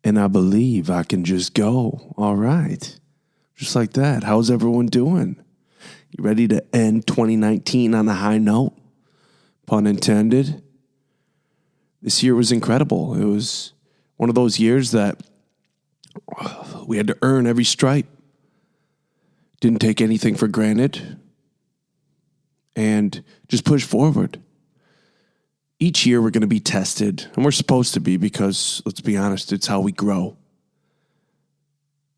And I believe I can just go. All right. Just like that. How's everyone doing? You ready to end 2019 on a high note? Pun intended. This year was incredible. It was one of those years that we had to earn every stripe. Didn't take anything for granted. And just push forward. Each year we're going to be tested, and we're supposed to be because, let's be honest, it's how we grow.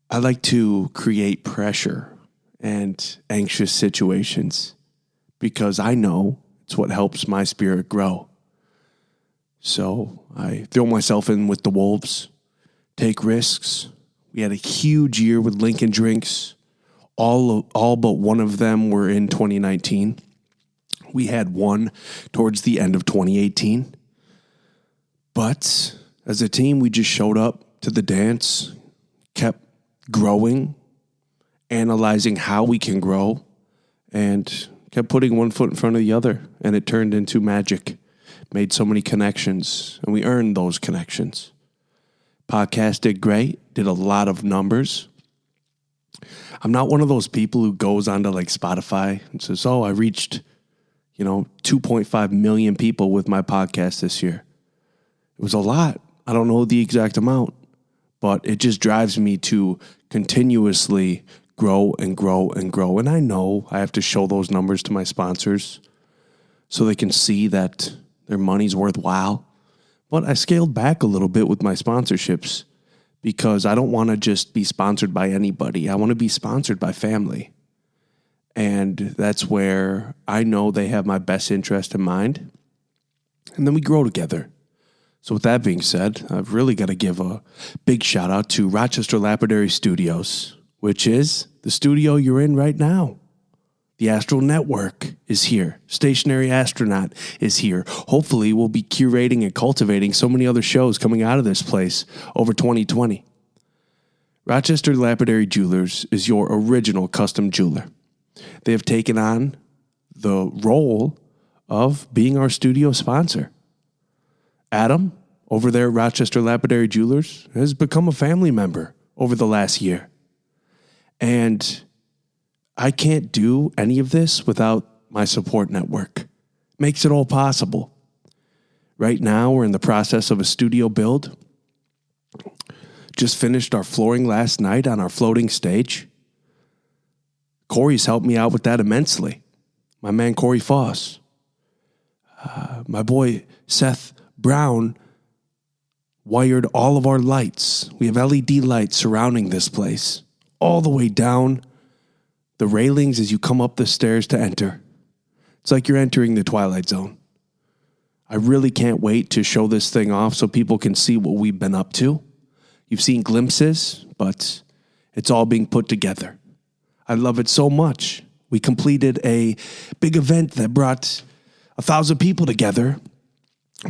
I like to create pressure and anxious situations because I know it's what helps my spirit grow. So I throw myself in with the wolves, take risks. We had a huge year with Lincoln drinks. All but one of them were in 2019. We had one towards the end of 2018. But as a team, we just showed up to the dance, kept growing, analyzing how we can grow, and kept putting one foot in front of the other. And it turned into magic. Made so many connections, and we earned those connections. Podcast did great, did a lot of numbers. I'm not one of those people who goes onto like Spotify and says, I reached 2.5 million people with my podcast this year. It was a lot. I don't know the exact amount, but it just drives me to continuously grow and grow and grow. And I know I have to show those numbers to my sponsors so they can see that their money's worthwhile. But I scaled back a little bit with my sponsorships because I don't want to just be sponsored by anybody. I want to be sponsored by family. And that's where I know they have my best interest in mind. And then we grow together. So with that being said, I've really got to give a big shout out to Rochester Lapidary Studios, which is the studio you're in right now. The Astral Network is here. Stationary Astronaut is here. Hopefully we'll be curating and cultivating so many other shows coming out of this place over 2020. Rochester Lapidary Jewelers is your original custom jeweler. They have taken on the role of being our studio sponsor. Adam, over there at Rochester Lapidary Jewelers, has become a family member over the last year. And I can't do any of this without my support network. Makes it all possible. Right now, we're in the process of a studio build. Just finished our flooring last night on our floating stage. Corey's helped me out with that immensely. My man, Corey Foss. My boy, Seth Brown, wired all of our lights. We have LED lights surrounding this place. All the way down the railings as you come up the stairs to enter. It's like you're entering the Twilight Zone. I really can't wait to show this thing off so people can see what we've been up to. You've seen glimpses, but it's all being put together. I love it so much. We completed a big event that brought 1,000 people together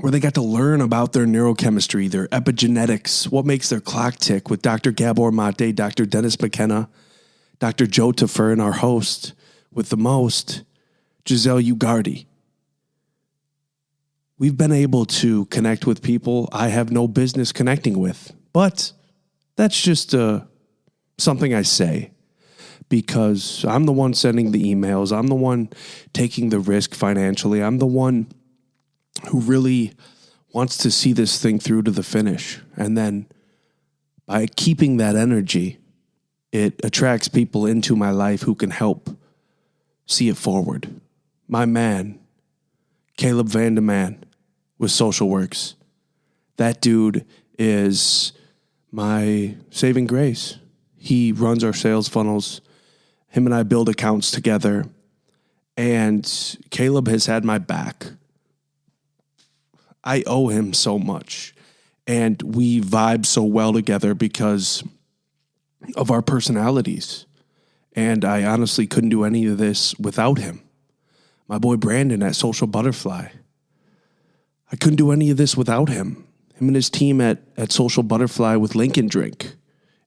where they got to learn about their neurochemistry, their epigenetics, what makes their clock tick with Dr. Gabor Mate, Dr. Dennis McKenna, Dr. Joe Taffer, and our host with the most, Giselle Ugardi. We've been able to connect with people I have no business connecting with, but that's just something I say. Because I'm the one sending the emails. I'm the one taking the risk financially. I'm the one who really wants to see this thing through to the finish. And then by keeping that energy, it attracts people into my life who can help see it forward. My man, Caleb Vandeman with Social Works. That dude is my saving grace. He runs our sales funnels. Him and I build accounts together, and Caleb has had my back. I owe him so much, and we vibe so well together because of our personalities, and I honestly couldn't do any of this without him. My boy Brandon at Social Butterfly. I couldn't do any of this without him. Him and his team at Social Butterfly with Lincoln Drink.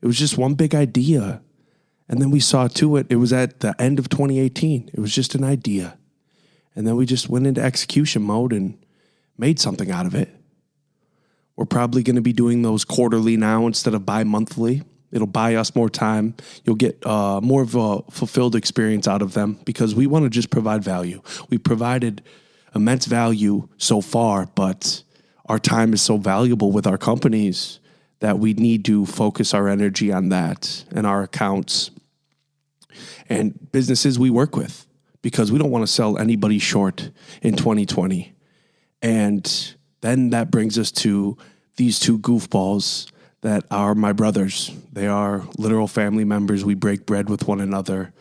It was just one big idea. And then we saw to it. It was at the end of 2018. It was just an idea. And then we just went into execution mode and made something out of it. We're probably going to be doing those quarterly now instead of bi-monthly. It'll buy us more time. You'll get more of a fulfilled experience out of them because we want to just provide value. We provided immense value so far, but our time is so valuable with our companies that we need to focus our energy on that and our accounts and businesses we work with because we don't want to sell anybody short in 2020. And then that brings us to these two goofballs that are my brothers. They are literal family members. We break bread with one another.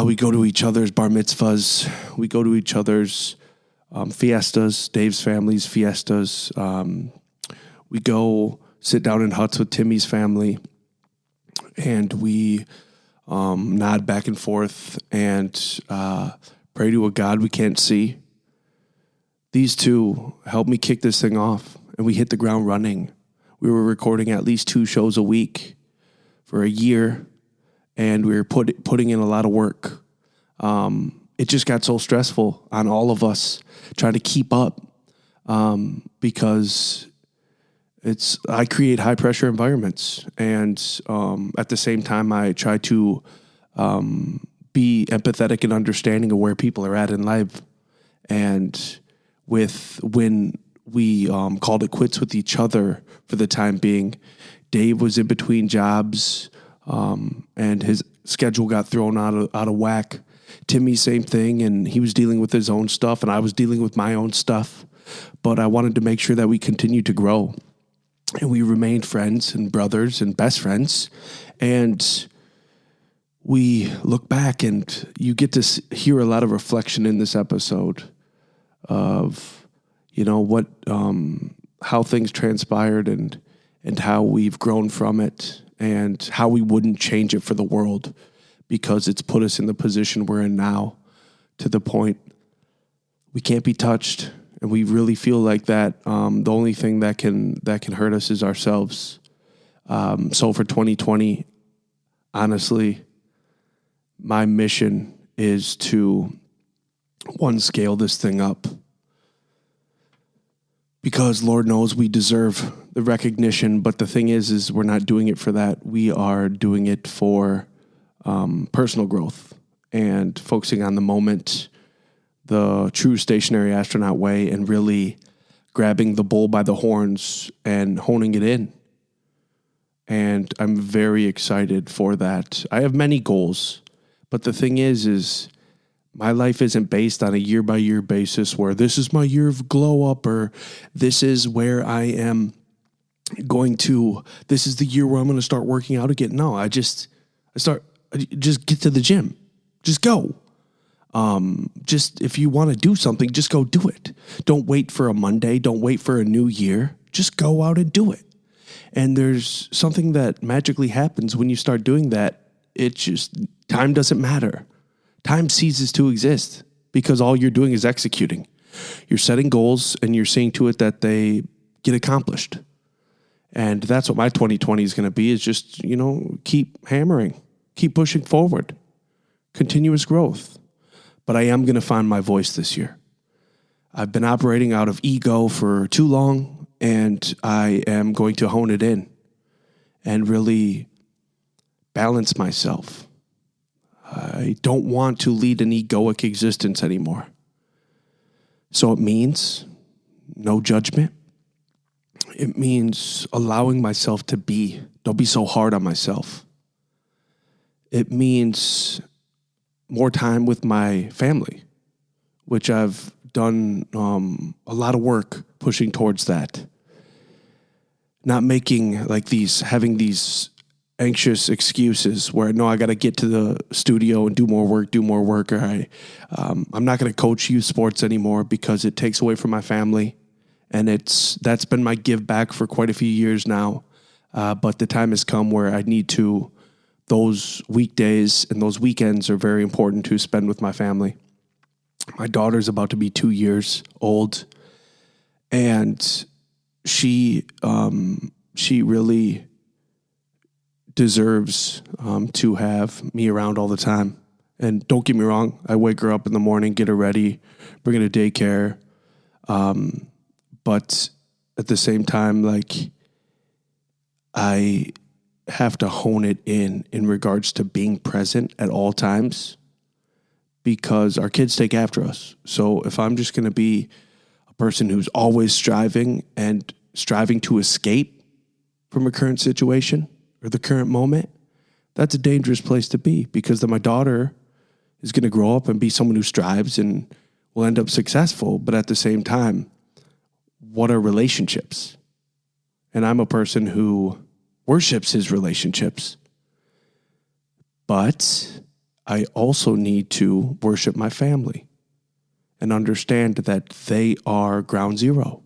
We go to each other's bar mitzvahs. We go to each other's fiestas, Dave's family's fiestas. We go sit down in huts with Timmy's family, and we nod back and forth and pray to a God we can't see. These two helped me kick this thing off, and we hit the ground running. We were recording at least 2 shows a week for a year, and we were putting in a lot of work. It just got so stressful on all of us trying to keep up because I create high pressure environments, and at the same time I try to be empathetic and understanding of where people are at in life. And when we called it quits with each other for the time being, Dave was in between jobs and his schedule got thrown out of whack. Timmy, same thing, and he was dealing with his own stuff and I was dealing with my own stuff. But I wanted to make sure that we continued to grow. And we remained friends and brothers and best friends. And we look back and you get to hear a lot of reflection in this episode of, what, how things transpired and how we've grown from it and how we wouldn't change it for the world because it's put us in the position we're in now to the point we can't be touched. And we really feel like that the only thing that can hurt us is ourselves. So for 2020, honestly, my mission is to, one, scale this thing up. Because Lord knows we deserve the recognition, but the thing is we're not doing it for that. We are doing it for personal growth and focusing on the moment, the true stationary astronaut way, and really grabbing the bull by the horns and honing it in. And I'm very excited for that. I have many goals, but the thing is my life isn't based on a year-by-year basis where this is my year of glow up or this is where I am this is the year where I'm going to start working out again. No, just get to the gym. Just go. Just if you want to do something, just go do it. Don't wait for a Monday. Don't wait for a new year. Just go out and do it. And there's something that magically happens when you start doing that. Time doesn't matter. Time ceases to exist because all you're doing is executing. You're setting goals and you're seeing to it that they get accomplished. And that's what my 2020 is going to be, is just, keep hammering, keep pushing forward, continuous growth. But I am going to find my voice this year. I've been operating out of ego for too long, and I am going to hone it in and really balance myself. I don't want to lead an egoic existence anymore. So it means no judgment. It means allowing myself to be. Don't be so hard on myself. It means more time with my family, which I've done a lot of work pushing towards that. Not making having these anxious excuses where no, I got to get to the studio and do more work. Or I'm not going to coach youth sports anymore because it takes away from my family, and that's been my give back for quite a few years now. But the time has come where I need to. Those weekdays and those weekends are very important to spend with my family. My daughter's about to be 2 years old, and she really deserves to have me around all the time. And don't get me wrong, I wake her up in the morning, get her ready, bring her to daycare. But at the same time, like, I have to hone it in regards to being present at all times because our kids take after us. So if I'm just going to be a person who's always striving to escape from a current situation or the current moment, that's a dangerous place to be because then my daughter is going to grow up and be someone who strives and will end up successful. But at the same time, what are relationships? And I'm a person who worships his relationships. But I also need to worship my family and understand that they are ground zero.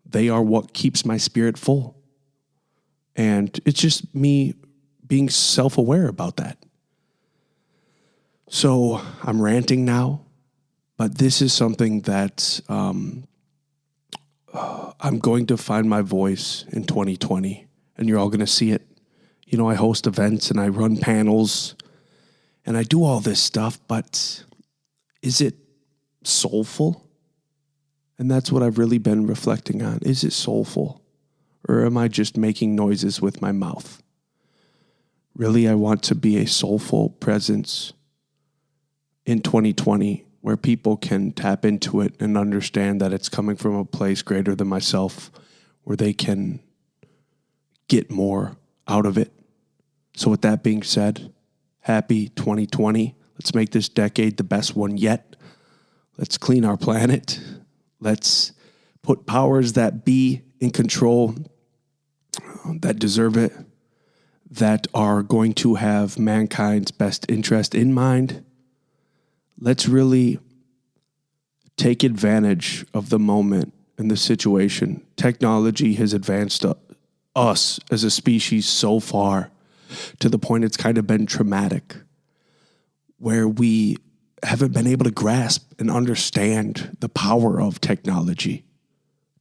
They are what keeps my spirit full. And it's just me being self-aware about that. So I'm ranting now, but this is something that I'm going to find my voice in 2020, and you're all going to see it. You know, I host events and I run panels and I do all this stuff, but is it soulful? And that's what I've really been reflecting on. Is it soulful? Or am I just making noises with my mouth? Really, I want to be a soulful presence in 2020 where people can tap into it and understand that it's coming from a place greater than myself, where they can get more out of it. So with that being said, happy 2020. Let's make this decade the best one yet. Let's clean our planet. Let's put powers that be in control, that deserve it, that are going to have mankind's best interest in mind. Let's really take advantage of the moment and the situation. Technology has advanced us as a species so far to the point it's kind of been traumatic, where we haven't been able to grasp and understand the power of technology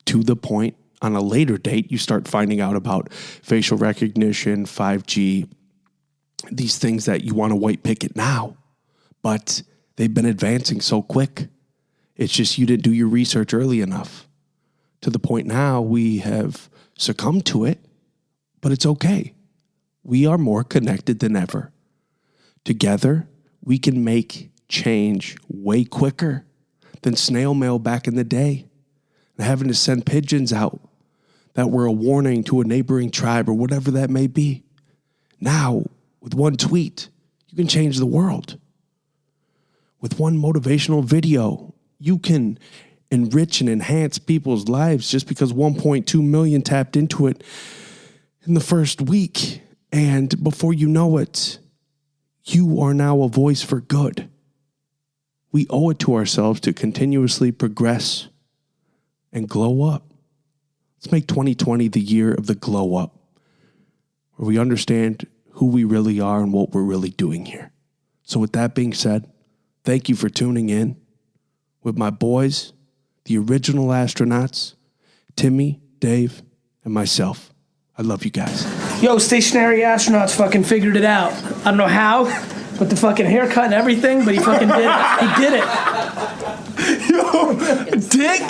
to the point on a later date you start finding out about facial recognition, 5G, these things that you want to white picket now, but they've been advancing so quick. It's just you didn't do your research early enough to the point now we have succumbed to it, but it's okay. We are more connected than ever. Together, we can make change way quicker than snail mail back in the day and having to send pigeons out that were a warning to a neighboring tribe or whatever that may be. Now, with one tweet, you can change the world. With one motivational video, you can enrich and enhance people's lives just because 1.2 million tapped into it in the first week. And before you know it, you are now a voice for good. We owe it to ourselves to continuously progress and glow up. Let's make 2020 the year of the glow up, where we understand who we really are and what we're really doing here. So with that being said, thank you for tuning in with my boys, the original astronauts, Timmy, Dave, and myself. I love you guys. Yo, stationary astronauts fucking figured it out. I don't know how, with the fucking haircut and everything, but he fucking did it. He did it. Yo, dick.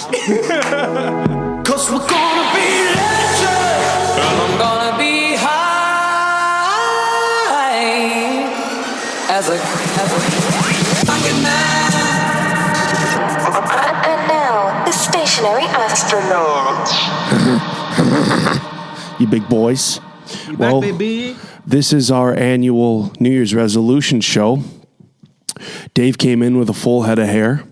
Cause we're gonna be legends. I'm gonna be high as a fucking man. And now, the stationary astronaut. You big boys. You back, baby? This is our annual New Year's resolution show. Dave came in with a full head of hair.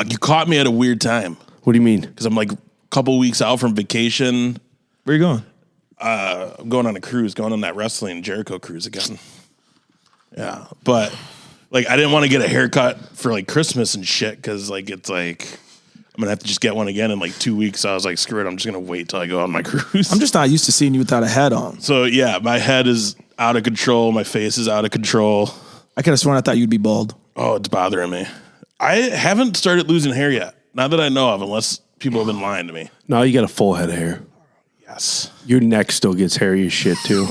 You caught me at a weird time. What do you mean? Because I'm like a couple weeks out from vacation. Where you going? I'm going on a cruise, going on that wrestling Jericho cruise again. Yeah, but like I didn't want to get a haircut for like Christmas and shit because like it's like I'm gonna have to just get one again in like 2 weeks. So I was like, screw it, I'm just gonna wait till I go on my cruise. I'm just not used to seeing you without a hat on. So yeah, my head is out of control. My face is out of control. I could have sworn I thought you'd be bald. Oh, it's bothering me. I haven't started losing hair yet. Not that I know of, unless people have been lying to me. No, you got a full head of hair. Yes. Your neck still gets hairy as shit, too.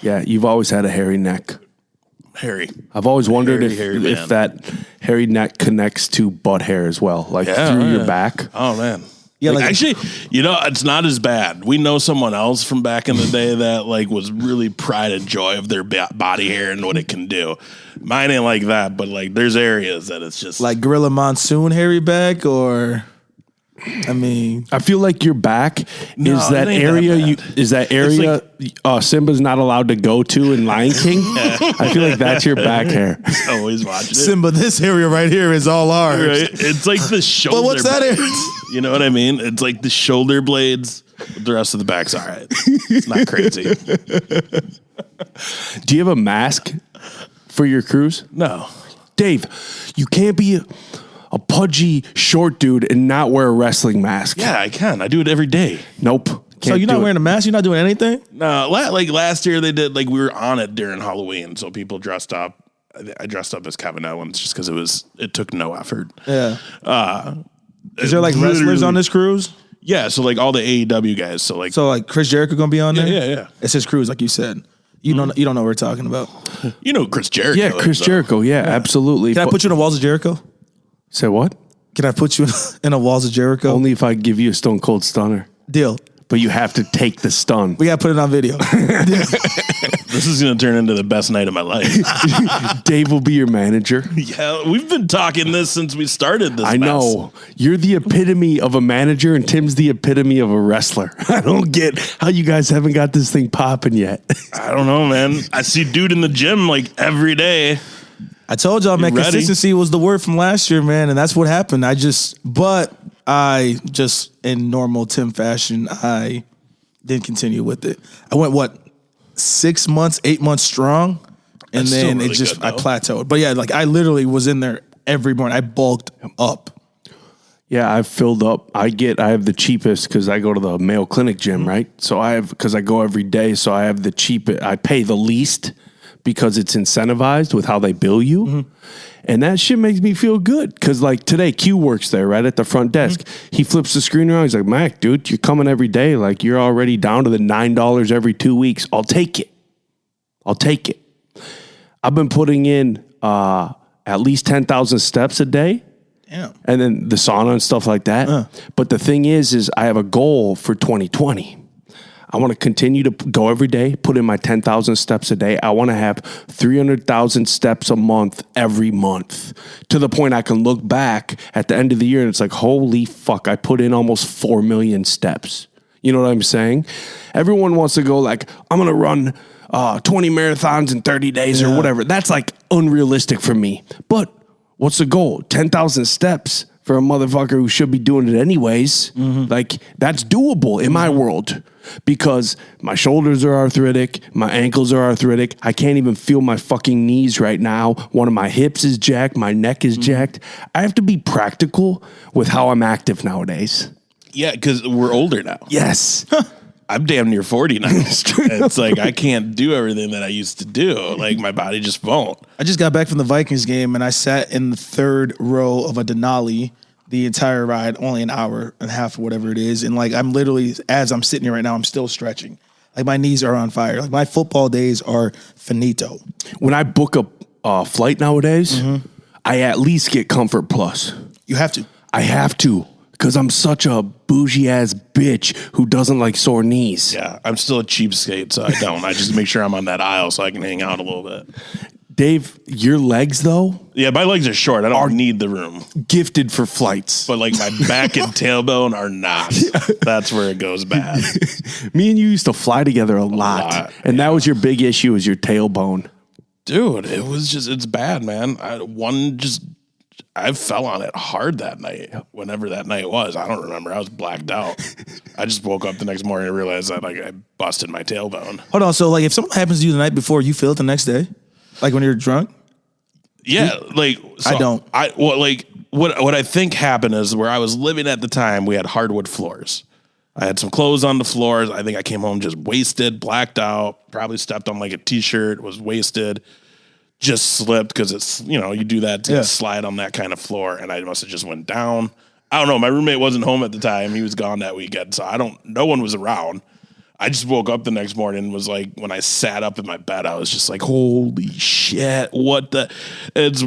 Yeah, you've always had a hairy neck. Hairy. I've always wondered Hairy if that hairy neck connects to butt hair as well, like through your back. Oh, man. Yeah, like like- actually, it's not as bad. We know someone else from back in the day that like was really pride and joy of their body hair and what it can do. Mine ain't like that, but like there's areas that it's just Like Gorilla Monsoon hairy back, or I mean, I feel like your back No, is that it ain't area. that bad. Simba's not allowed to go to in Lion King. I feel like that's your back hair. always watching it. Simba, this area right here is all ours. Right? It's like the shoulder. But what's that blades. area? You know what I mean? It's like the shoulder blades. But the rest of the back's all right. It's not crazy. Do you have a mask for your cruise? No. Dave, you can't be a pudgy short dude and not wear a wrestling mask. Yeah, I can. I do it every day. Nope. So Can't you're not do it. wearing a mask? You're not doing anything? No, like last year they did, like we were on it during Halloween. So people dressed up. I dressed up as Kevin Owens just because it took no effort. Yeah. Is there like wrestlers literally- on this cruise? Yeah, so like all the AEW guys. So like, So like Chris Jericho gonna be on there? yeah. It's his cruise, like you said. You don't know what we're talking about. Chris Jericho. Yeah, Chris is, Jericho. Yeah, absolutely. Can I put you in the walls of Jericho? Say what? Can I put you in the walls of Jericho? Only if I give you a Stone Cold Stunner. Deal. But you have to take the stun. We gotta put it on video. This is going to turn into the best night of my life. Dave will be your manager. Yeah, we've been talking this since we started this. I know. You're the epitome of a manager, and Tim's the epitome of a wrestler. I don't get how you guys haven't got this thing popping yet. I don't know, man. I see dude in the gym like every day. I told y'all, man, ready? consistency was the word from last year, man, and that's what happened. I just in normal Tim fashion, I didn't continue with it. I went 6 months, 8 months strong, and That's still then really it just good, I though. plateaued. But yeah, like I literally was in there every morning. I bulked up. Yeah, I've filled up. I have the cheapest because I go to the Mayo Clinic gym, right? So because I go every day, so I have the cheapest. I pay the least because it's incentivized with how they bill you. And that shit makes me feel good because like today, Q works there right at the front desk. He flips the screen around. He's like, Mac, dude, you're coming every day. Like you're already down to the $9 every 2 weeks. I'll take it. I've been putting in at least 10,000 steps a day. Damn. And then the sauna and stuff like that. But the thing is I have a goal for 2020. I want to continue to go every day, put in my 10,000 steps a day. I want to have 300,000 steps a month every month to the point I can look back at the end of the year and it's like, holy fuck, I put in almost 4 million steps. You know what I'm saying? Everyone wants to go like, I'm going to run 20 marathons in 30 days or whatever. That's like unrealistic for me. But what's the goal? 10,000 steps for a motherfucker who should be doing it anyways. Like that's doable in my world because my shoulders are arthritic. My ankles are arthritic. I can't even feel my fucking knees right now. One of my hips is jacked. My neck is jacked. I have to be practical with how I'm active nowadays. Yeah, because we're older now. Yes. I'm damn near 40 now. It's like I can't do everything that I used to do. Like my body just won't. I just got back from the Vikings game and I sat in the third row of a Denali the entire ride, only an hour and a half or whatever it is. And like I'm literally, as I'm sitting here right now, I'm still stretching. Like my knees are on fire. Like my football days are finito. When I book a flight nowadays, I at least get Comfort Plus. You have to. I have to because I'm such a bougie ass bitch who doesn't like sore knees. Yeah, I'm still a cheapskate, so I don't. I just make sure I'm on that aisle so I can hang out a little bit. Dave, your legs though Yeah, my legs are short. I don't need the room. gifted for flights. But like my back and tailbone are not. That's where it goes bad. Me and you used to fly together a lot, and that was your big issue, is your tailbone. Dude, it's bad, man. I fell on it hard that night, whenever that night was. I don't remember. I was blacked out. I just woke up the next morning and realized that like I busted my tailbone. Hold on. So like if something happens to you the night before, you feel it the next day? Like when you're drunk? Yeah, like so I don't. What I think happened is where I was living at the time, we had hardwood floors. I had some clothes on the floors. I think I came home just wasted, blacked out, probably stepped on like a t-shirt, was wasted, just slipped because it's, you do that to slide on that kind of floor, and I must have just went down. I don't know. My roommate wasn't home at the time. He was gone that weekend, so no one was around. I just woke up the next morning and was like, when I sat up in my bed, I was just like, holy shit, what the, it's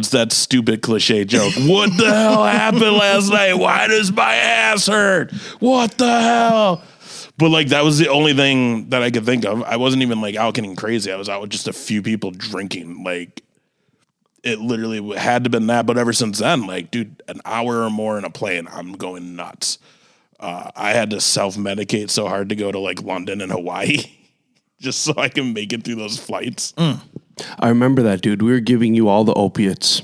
that stupid cliche joke. What the hell happened last night? Why does my ass hurt? What the hell? But like, that was the only thing that I could think of. I wasn't even like out getting crazy. I was out with just a few people drinking. Like, it literally had to have been that. But ever since then, like, dude, an hour or more in a plane, I'm going nuts. I had to self-medicate so hard to go to like London and Hawaii just so I can make it through those flights. I remember that, dude. We were giving you all the opiates.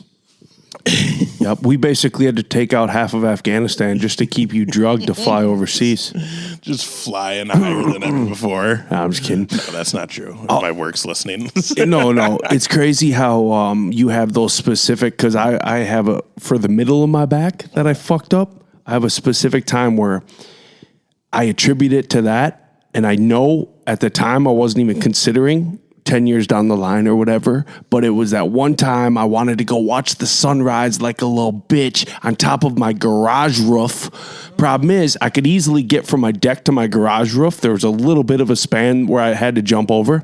Yep. We basically had to take out half of Afghanistan just to keep you drugged to fly overseas. Just flying higher than ever before. I'm just kidding. No, that's not true. My work's listening. No. It's crazy how you have those specific, because I have for the middle of my back that I fucked up, I have a specific time where I attribute it to that. And I know at the time I wasn't even considering 10 years down the line or whatever, but it was that one time I wanted to go watch the sunrise like a little bitch on top of my garage roof. Problem is, I could easily get from my deck to my garage roof. There was a little bit of a span where I had to jump over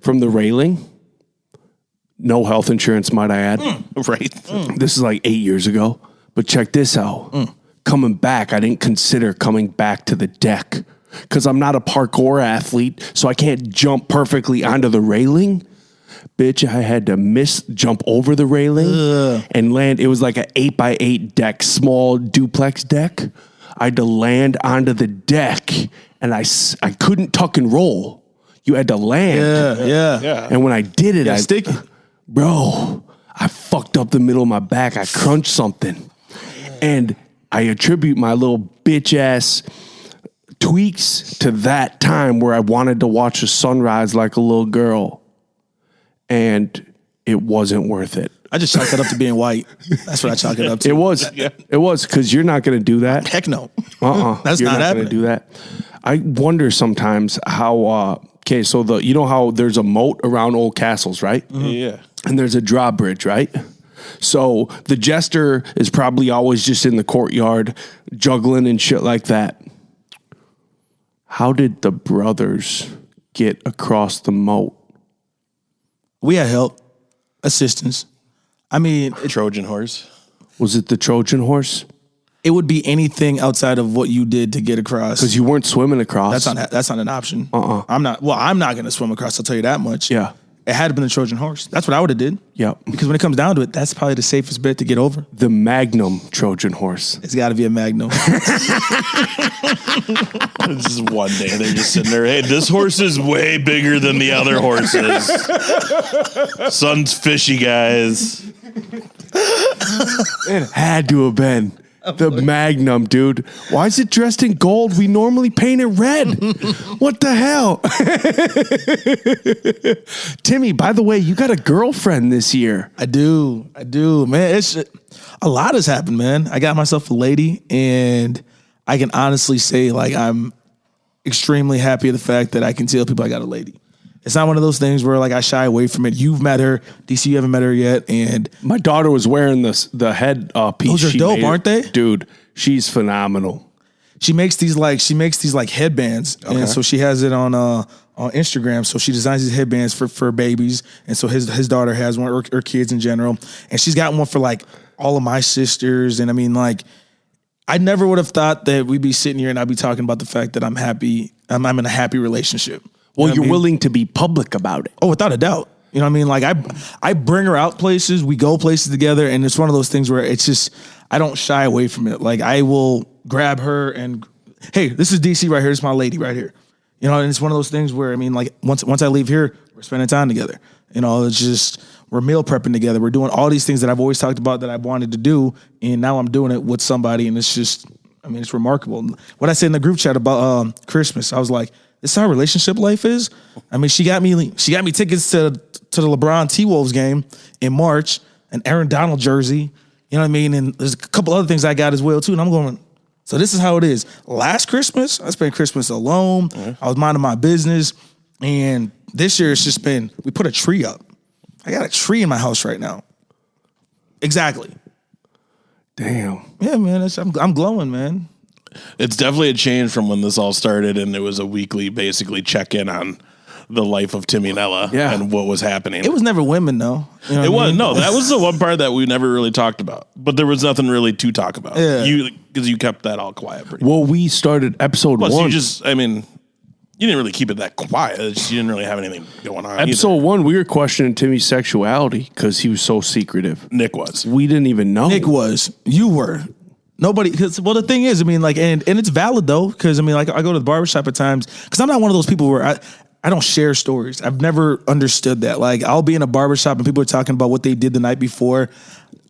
from the railing. No health insurance, might I add. Right. This is like 8 years ago. But check this out. Coming back, I didn't consider coming back to the deck because I'm not a parkour athlete, so I can't jump perfectly onto the railing. Bitch, I had to jump over the railing and land. It was like an 8x8 deck, small duplex deck. I had to land onto the deck, and I couldn't tuck and roll. You had to land. Yeah. And when I did it, sticky. Bro, I fucked up the middle of my back. I crunched something. And I attribute my little bitch ass tweaks to that time where I wanted to watch the sunrise like a little girl. And it wasn't worth it. I just chalk it up to being white. That's what I chalk it up to. It was. It was, because you're not going to do that. Heck no. That's You're not not going happening. to do that. I wonder sometimes how, okay, so you know how there's a moat around old castles, right? Yeah. And there's a drawbridge, right? So the jester is probably always just in the courtyard juggling and shit like that. How did the brothers get across the moat? We had help, assistance. I mean, Trojan horse. Was it the Trojan horse? it would be anything outside of what you did to get across. Because you weren't swimming across. That's not an option. I'm not going to swim across. I'll tell you that much. Yeah. It had to been the Trojan horse. That's what I would have did. Yeah. Because when it comes down to it, that's probably the safest bet to get over. The Magnum Trojan horse. It's got to be a Magnum. It's just one day they're just sitting there. Hey, this horse is way bigger than the other horses. Sun's fishy, guys. It had to have been the Magnum, dude. Why is it dressed in gold? We normally paint it red. What the hell? Timmy, by the way, you got a girlfriend this year. I do, man. It's a lot has happened, man. I got myself a lady, and I can honestly say, like, I'm extremely happy at the fact that I can tell people I got a lady. It's not one of those things where, like, I shy away from it. You've met her, DC. You haven't met her yet, and My daughter was wearing the head piece. Those are She dope, made aren't they? Dude, she's phenomenal. she makes these headbands, and so she has it on Instagram. So she designs these headbands for babies, and so his daughter has one, or kids in general, and she's got one for like all of my sisters. And I mean, like, I never would have thought that we'd be sitting here and I'd be talking about the fact that I'm happy. I'm in a happy relationship. Well, You know what you're I mean? willing to be public about it. Oh, without a doubt. You know what I mean? Like, I bring her out places, we go places together, and it's one of those things where it's just, I don't shy away from it. Like, I will grab her and, hey, this is DC right here. This is my lady right here. You know, and it's one of those things where, I mean, like, once I leave here, we're spending time together. You know, it's just, we're meal prepping together. We're doing all these things that I've always talked about that I wanted to do, and now I'm doing it with somebody, and it's just, I mean, it's remarkable. What I said in the group chat about Christmas, I was like, this is how relationship life is. I mean, she got me tickets to the LeBron T-Wolves game in March, an Aaron Donald jersey. You know what I mean? And there's a couple other things I got as well too. And I'm going, so this is how it is. Last Christmas, I spent Christmas alone. I was minding my business. And this year it's just been, we put a tree up. I got a tree in my house right now. Exactly. Damn. Yeah, man. I'm glowing, man. It's definitely a change from when this all started, and it was a weekly, basically, check-in on the life of Timmy and Ella and what was happening. It was never women, though. You know It what I was mean? no. That was the one part that we never really talked about. But there was nothing really to talk about. Yeah. Because you kept that all quiet. Pretty Well, we started episode Plus, one. you didn't really keep it that quiet. It's just, you didn't really have anything going on. Episode one, we were questioning Timmy's sexuality because he was so secretive. Nick was. We didn't even know. Nick was. You were. Nobody, because, well, the thing is, I mean, like, and it's valid, though, because, I mean, like, I go to the barbershop at times, because I'm not one of those people where I don't share stories. I've never understood that. Like, I'll be in a barbershop and people are talking about what they did the night before.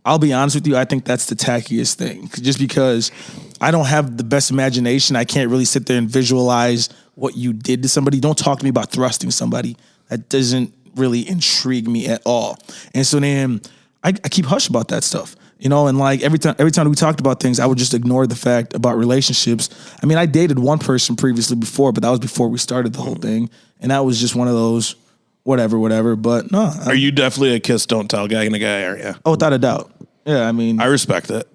I'll be honest with you, I think that's the tackiest thing. Just because I don't have the best imagination, I can't really sit there and visualize what you did to somebody. Don't talk to me about thrusting somebody. That doesn't really intrigue me at all. And so then I keep hush about that stuff. You know, and like every time we talked about things, I would just ignore the fact about relationships. I mean, I dated one person previously before, but that was before we started the whole thing. And that was just one of those whatever. But no. Are you definitely a kiss, don't tell guy and a guy, aren't you? Oh, without a doubt. Yeah, I mean. I respect it.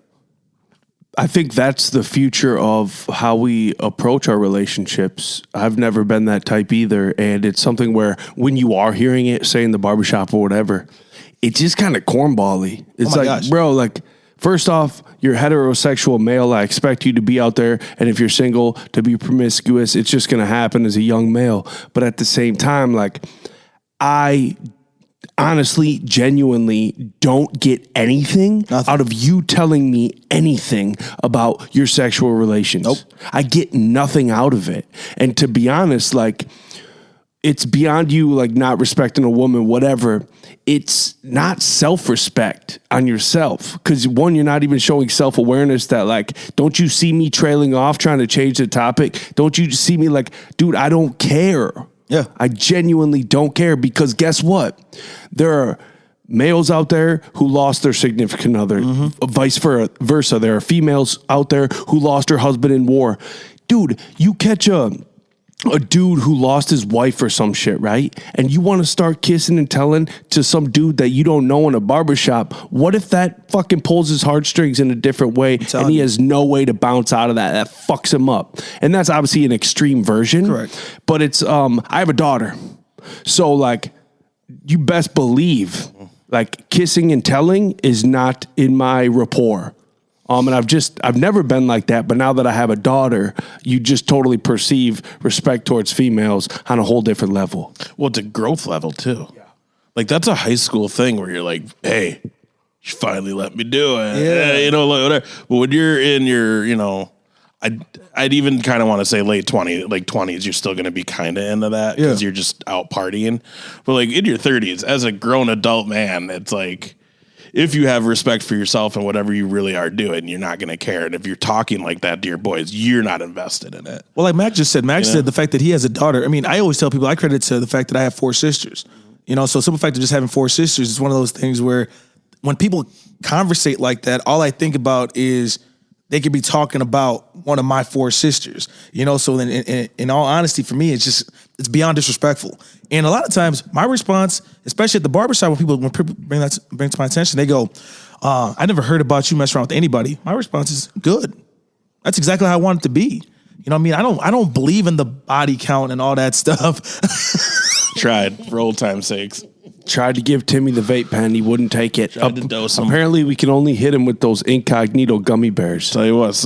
I think that's the future of how we approach our relationships. I've never been that type either. And it's something where when you are hearing it, say in the barbershop or whatever, it's just kind of cornbally. It's like, gosh. bro, like, first off, you're a heterosexual male. I expect you to be out there. And if you're single, to be promiscuous. It's just going to happen as a young male. But at the same time, like, I honestly, genuinely don't get anything out of you telling me anything about your sexual relations. Nope. I get nothing out of it. And to be honest, like, it's beyond you, like, not respecting a woman, whatever. It's not self-respect on yourself. Because, one, you're not even showing self-awareness that, like, don't you see me trailing off trying to change the topic? Don't you see me like, dude, I don't care. Yeah. I genuinely don't care, because guess what? There are males out there who lost their significant other, vice versa. There are females out there who lost her husband in war. Dude, you catch a dude who lost his wife or some shit, right? And you want to start kissing and telling to some dude that you don't know in a barbershop. What if that fucking pulls his heartstrings in a different way and he has no way to bounce out of that? That fucks him up. And that's obviously an extreme version. Correct. But it's, I have a daughter. So, like, you best believe, like, kissing and telling is not in my rapport. And I've never been like that, but now that I have a daughter, you just totally perceive respect towards females on a whole different level. Well, it's a growth level, too. Yeah. Like, that's a high school thing where you're like, hey, you finally let me do it. Yeah. You know, like, whatever. But when you're in your, you know, I'd even kind of want to say late 20s, like 20s, you're still going to be kind of into that because you're just out partying. But, like, in your 30s, as a grown adult man, it's like, if you have respect for yourself and whatever you really are doing, you're not going to care. And if you're talking like that to your boys, you're not invested in it. Well, like Mac just said, said the fact that he has a daughter. I mean, I always tell people I credit to the fact that I have 4 sisters. You know, so simple fact of just having 4 sisters is one of those things where when people conversate like that, all I think about is they could be talking about one of my 4 sisters. You know, so then in all honesty, for me, it's beyond disrespectful. And a lot of times, my response, especially at the barbershop, when people bring that to my attention, they go, I never heard about you mess around with anybody. My response is, good. That's exactly how I want it to be. You know what I mean? I don't believe in the body count and all that stuff. Tried, for old time's sakes. Tried to give Timmy the vape pen. He wouldn't take it. Tried to dose him. Apparently, we can only hit him with those incognito gummy bears. Tell you what,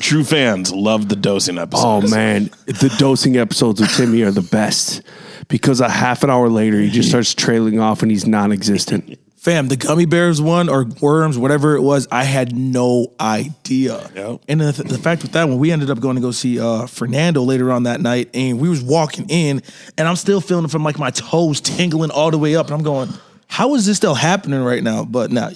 true fans love the dosing episodes. Oh, man. The dosing episodes of Timmy are the best. Because a half an hour later, he just starts trailing off and he's non-existent. Fam, the gummy bears one or worms, whatever it was, I had no idea. Yep. And the fact with that one, we ended up going to go see Fernando later on that night, and we was walking in, and I'm still feeling it from like my toes tingling all the way up, and I'm going, how is this still happening right now? But now,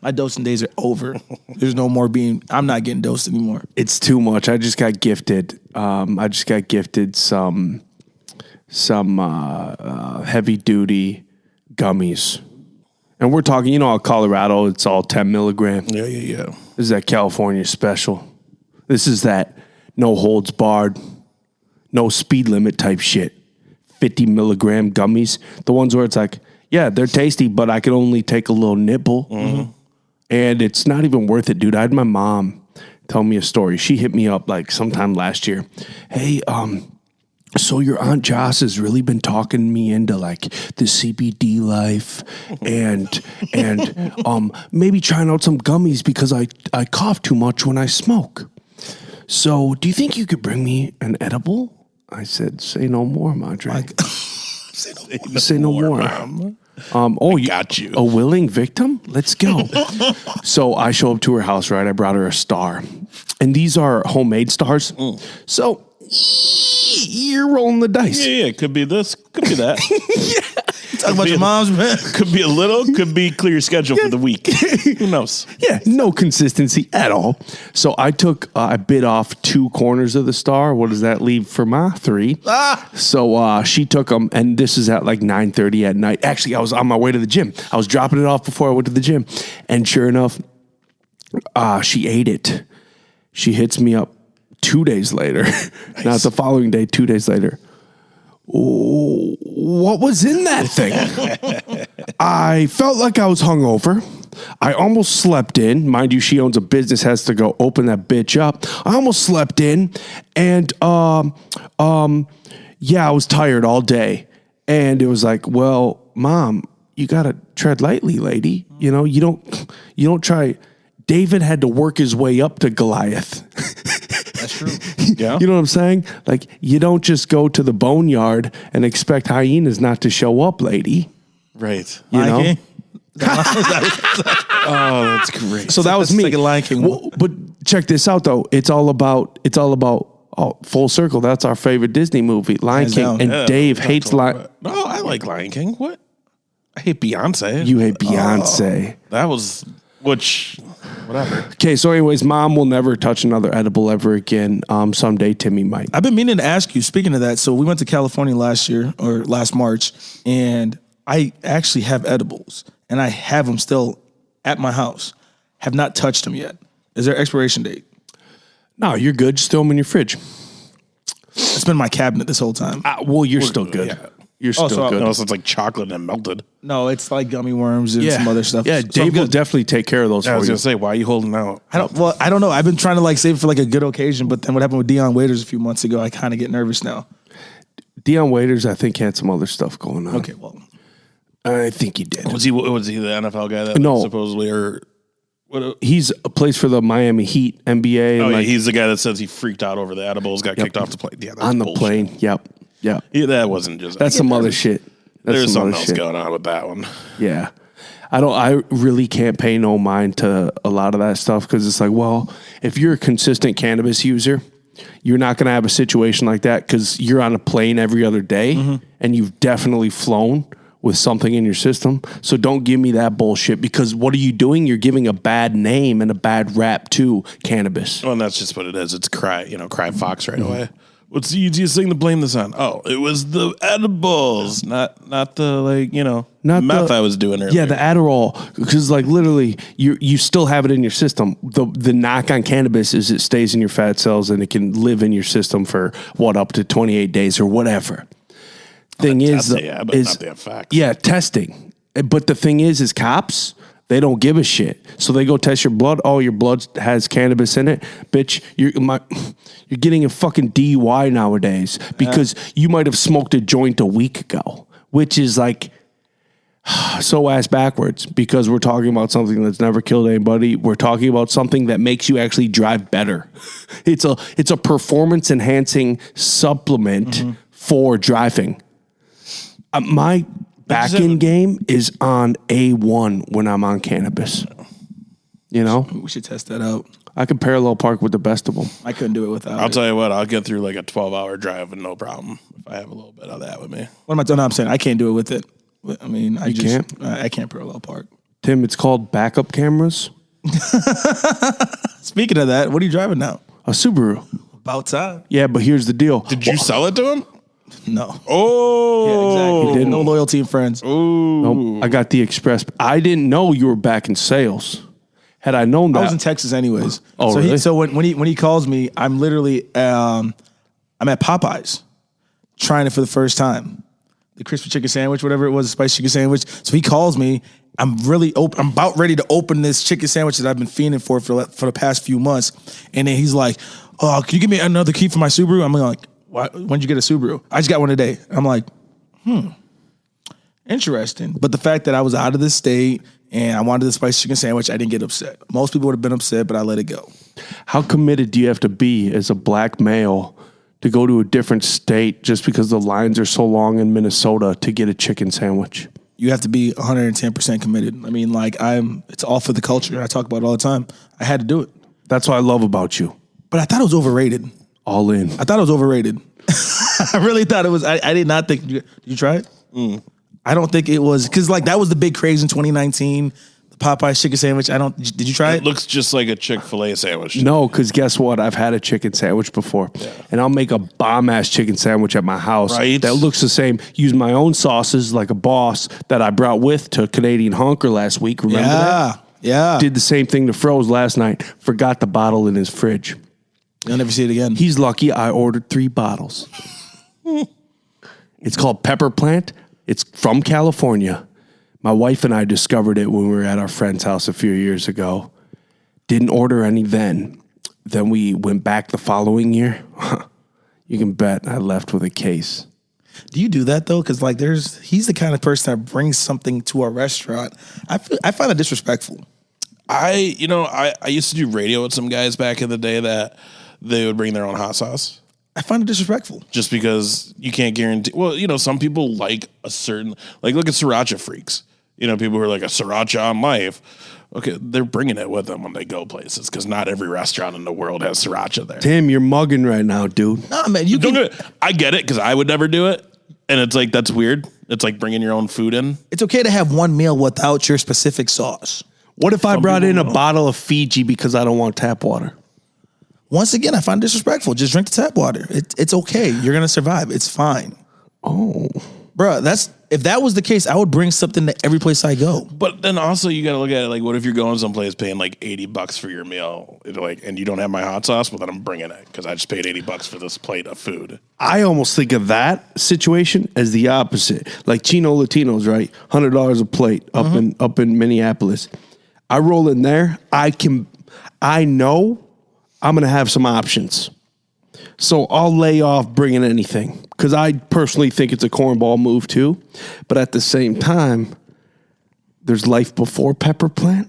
my dosing days are over. There's no more I'm not getting dosed anymore. It's too much. I just got gifted. Some heavy duty gummies. And we're talking, you know, Colorado, it's all 10 milligram. Yeah. This is that California special. This is that no holds barred, no speed limit type shit. 50 milligram gummies. The ones where it's like, yeah, they're tasty, but I can only take a little nibble. Mm-hmm. And it's not even worth it, dude. I had my mom tell me a story. She hit me up like sometime last year. Hey, so your Aunt Joss has really been talking me into like the CBD life and maybe trying out some gummies because I cough too much when I smoke. So do you think you could bring me an edible? I said, say no more, Madre. Say no more. Mom. Got you. A willing victim? Let's go. So I show up to her house, right? I brought her a star. And these are homemade stars. So you're rolling the dice. Yeah, could be this, could be that. Talk about your mom's, man. Could be a little, could be clear schedule for the week. Who knows? Yeah, no consistency at all. So I bit off 2 corners of the star. What does that leave for my 3? So she took them, and this is at like 9:30 at night. Actually, I was on my way to the gym. I was dropping it off before I went to the gym. And sure enough, she ate it. She hits me up 2 days later. Nice. Not the following day, 2 days later. Oh, what was in that thing? I felt like I was hungover. I almost slept in. Mind you, she owns a business, has to go open that bitch up. I almost slept in. And, yeah, I was tired all day. And it was like, well, Mom, you got to tread lightly, lady. You know, you don't try. David had to work his way up to Goliath. That's true. Yeah. You know what I'm saying? Like, you don't just go to the boneyard and expect hyenas not to show up, lady. Right. You know? King? Oh, that's great. So that was me. Like a Lion King. Well, but check this out, though. It's all about full circle. That's our favorite Disney movie, Lion Hands King. down. And Yeah, Dave hates Lion. No, I like Lion King. What? I hate Beyonce. You hate Beyonce. That was, whatever. Okay, so anyways, Mom will never touch another edible ever again. Someday Timmy might. I've been meaning to ask you, speaking of that, so we went to California last March, and I actually have edibles, and I have them still at my house. Have not touched them yet. Is there expiration date? No, you're good. Just throw them in your fridge. It's been in my cabinet this whole time. Well, you're still good. Yeah. You're still so- good. Unless it's like chocolate and melted. No, it's like gummy worms and some other stuff. Yeah, So I'm Dave will good. definitely take care of those I for was you. going to say, why are you holding out? I don't know. I've been trying to like save it for like a good occasion, but then what happened with Dion Waiters a few months ago, I kind of get nervous now. Dion Waiters, I think, had some other stuff going on. Okay, well, I think he did. Was he the NFL guy that No. supposedly, or what? He's plays for the Miami Heat, NBA. Oh, and yeah, like, he's the guy that says he freaked out over the edibles, got kicked off the plane. Yeah, that's on the bullshit. plane. Yep. Yeah, that wasn't just. That's some other shit. That's There's some something other else shit. going on with that one. Yeah. I really can't pay no mind to a lot of that stuff because it's like, well, if you're a consistent cannabis user, you're not going to have a situation like that because you're on a plane every other day and you've definitely flown with something in your system. So don't give me that bullshit because what are you doing? You're giving a bad name and a bad rap to cannabis. Well, and that's just what it is. It's cry fox right away. What's the easiest thing to blame this on? Oh, it was the edibles, not the Not meth the- I was doing earlier. Yeah, the Adderall, because like literally, you still have it in your system. The knock on cannabis is it stays in your fat cells and it can live in your system for up to 28 days or whatever. Thing is, but not the effects. Yeah, testing. But the thing is cops, they don't give a shit. So they go test your blood. Oh, your blood has cannabis in it, bitch. You're getting a fucking DUI nowadays because you might have smoked a joint a week ago, which is like so ass backwards because we're talking about something that's never killed anybody. We're talking about something that makes you actually drive better. It's a performance enhancing supplement for driving. My back end game is on A1 when I'm on cannabis. You know, we should test that out. I can parallel park with the best of them. I couldn't do it without I'll it. tell you what, I'll get through like a 12-hour drive with no problem if I have a little bit of that with me. What am I doing? No, I'm saying I can't do it with it. I mean, I can't parallel park. Tim, it's called backup cameras. Speaking of that, what are you driving now? A Subaru. About time. Yeah, but here's the deal. Did you sell it to him? No. Oh, Yeah, exactly. didn't. No loyalty and friends. Nope, I got the Express. I didn't know you were back in sales. Had I known that, I was in Texas anyways. Oh, so really? When he calls me, I'm literally I'm at Popeyes trying it for the first time. The crispy chicken sandwich, whatever it was, the spicy chicken sandwich. So he calls me I'm really open. I'm about ready to open this chicken sandwich that I've been fiending for the past few months. And then he's like, "Oh, can you give me another key for my Subaru?" I'm like, "When'd you get a Subaru?" "I just got one today." I'm like, interesting. But the fact that I was out of the state and I wanted the spicy chicken sandwich, I didn't get upset. Most people would have been upset, but I let it go. How committed do you have to be as a black male to go to a different state just because the lines are so long in Minnesota to get a chicken sandwich? You have to be 110% committed. I mean, like, it's all for the culture. I talk about it all the time. I had to do it. That's what I love about you. But I thought it was overrated. All in. I thought it was overrated. I really thought it was. I did not think. Did you try it? I don't think it was, because like that was the big craze in 2019. The Popeye's chicken sandwich. Did you try it? It looks just like a Chick-fil-A sandwich. No, because guess what? I've had a chicken sandwich before. Yeah. And I'll make a bomb-ass chicken sandwich at my house. Right. That looks the same. Use my own sauces like a boss that I brought with to Canadian Honker last week. Remember that? Yeah. Did the same thing to Froze last night. Forgot the bottle in his fridge. You'll never see it again. He's lucky I ordered 3 bottles. It's called Pepper Plant. It's from California. My wife and I discovered it when we were at our friend's house a few years ago. Didn't order any then. Then we went back the following year. You can bet I left with a case. Do you do that though? Because like he's the kind of person that brings something to a restaurant. I find it disrespectful. I used to do radio with some guys back in the day that they would bring their own hot sauce. I find it disrespectful. Just because you can't guarantee. Well, some people like a certain, like look at sriracha freaks. People who are like a sriracha on life. Okay, they're bringing it with them when they go places because not every restaurant in the world has sriracha there. Tim, you're mugging right now, dude. Nah, man, I get it because I would never do it, and it's like that's weird. It's like bringing your own food in. It's okay to have one meal without your specific sauce. What if I brought in a bottle of Fiji because I don't want tap water? Once again, I find it disrespectful. Just drink the tap water. It's okay. You're gonna survive. It's fine. Oh, bro, if that was the case, I would bring something to every place I go. But then also you got to look at it like, what if you're going someplace paying like $80 for your meal, and you don't have my hot sauce? Well, then I'm bringing it because I just paid $80 for this plate of food. I almost think of that situation as the opposite. Like Chino Latinos, right? $100 a plate up in Minneapolis. I roll in there. I know I'm going to have some options. So I'll lay off bringing anything because I personally think it's a cornball move too. But at the same time, there's life before Pepper Plant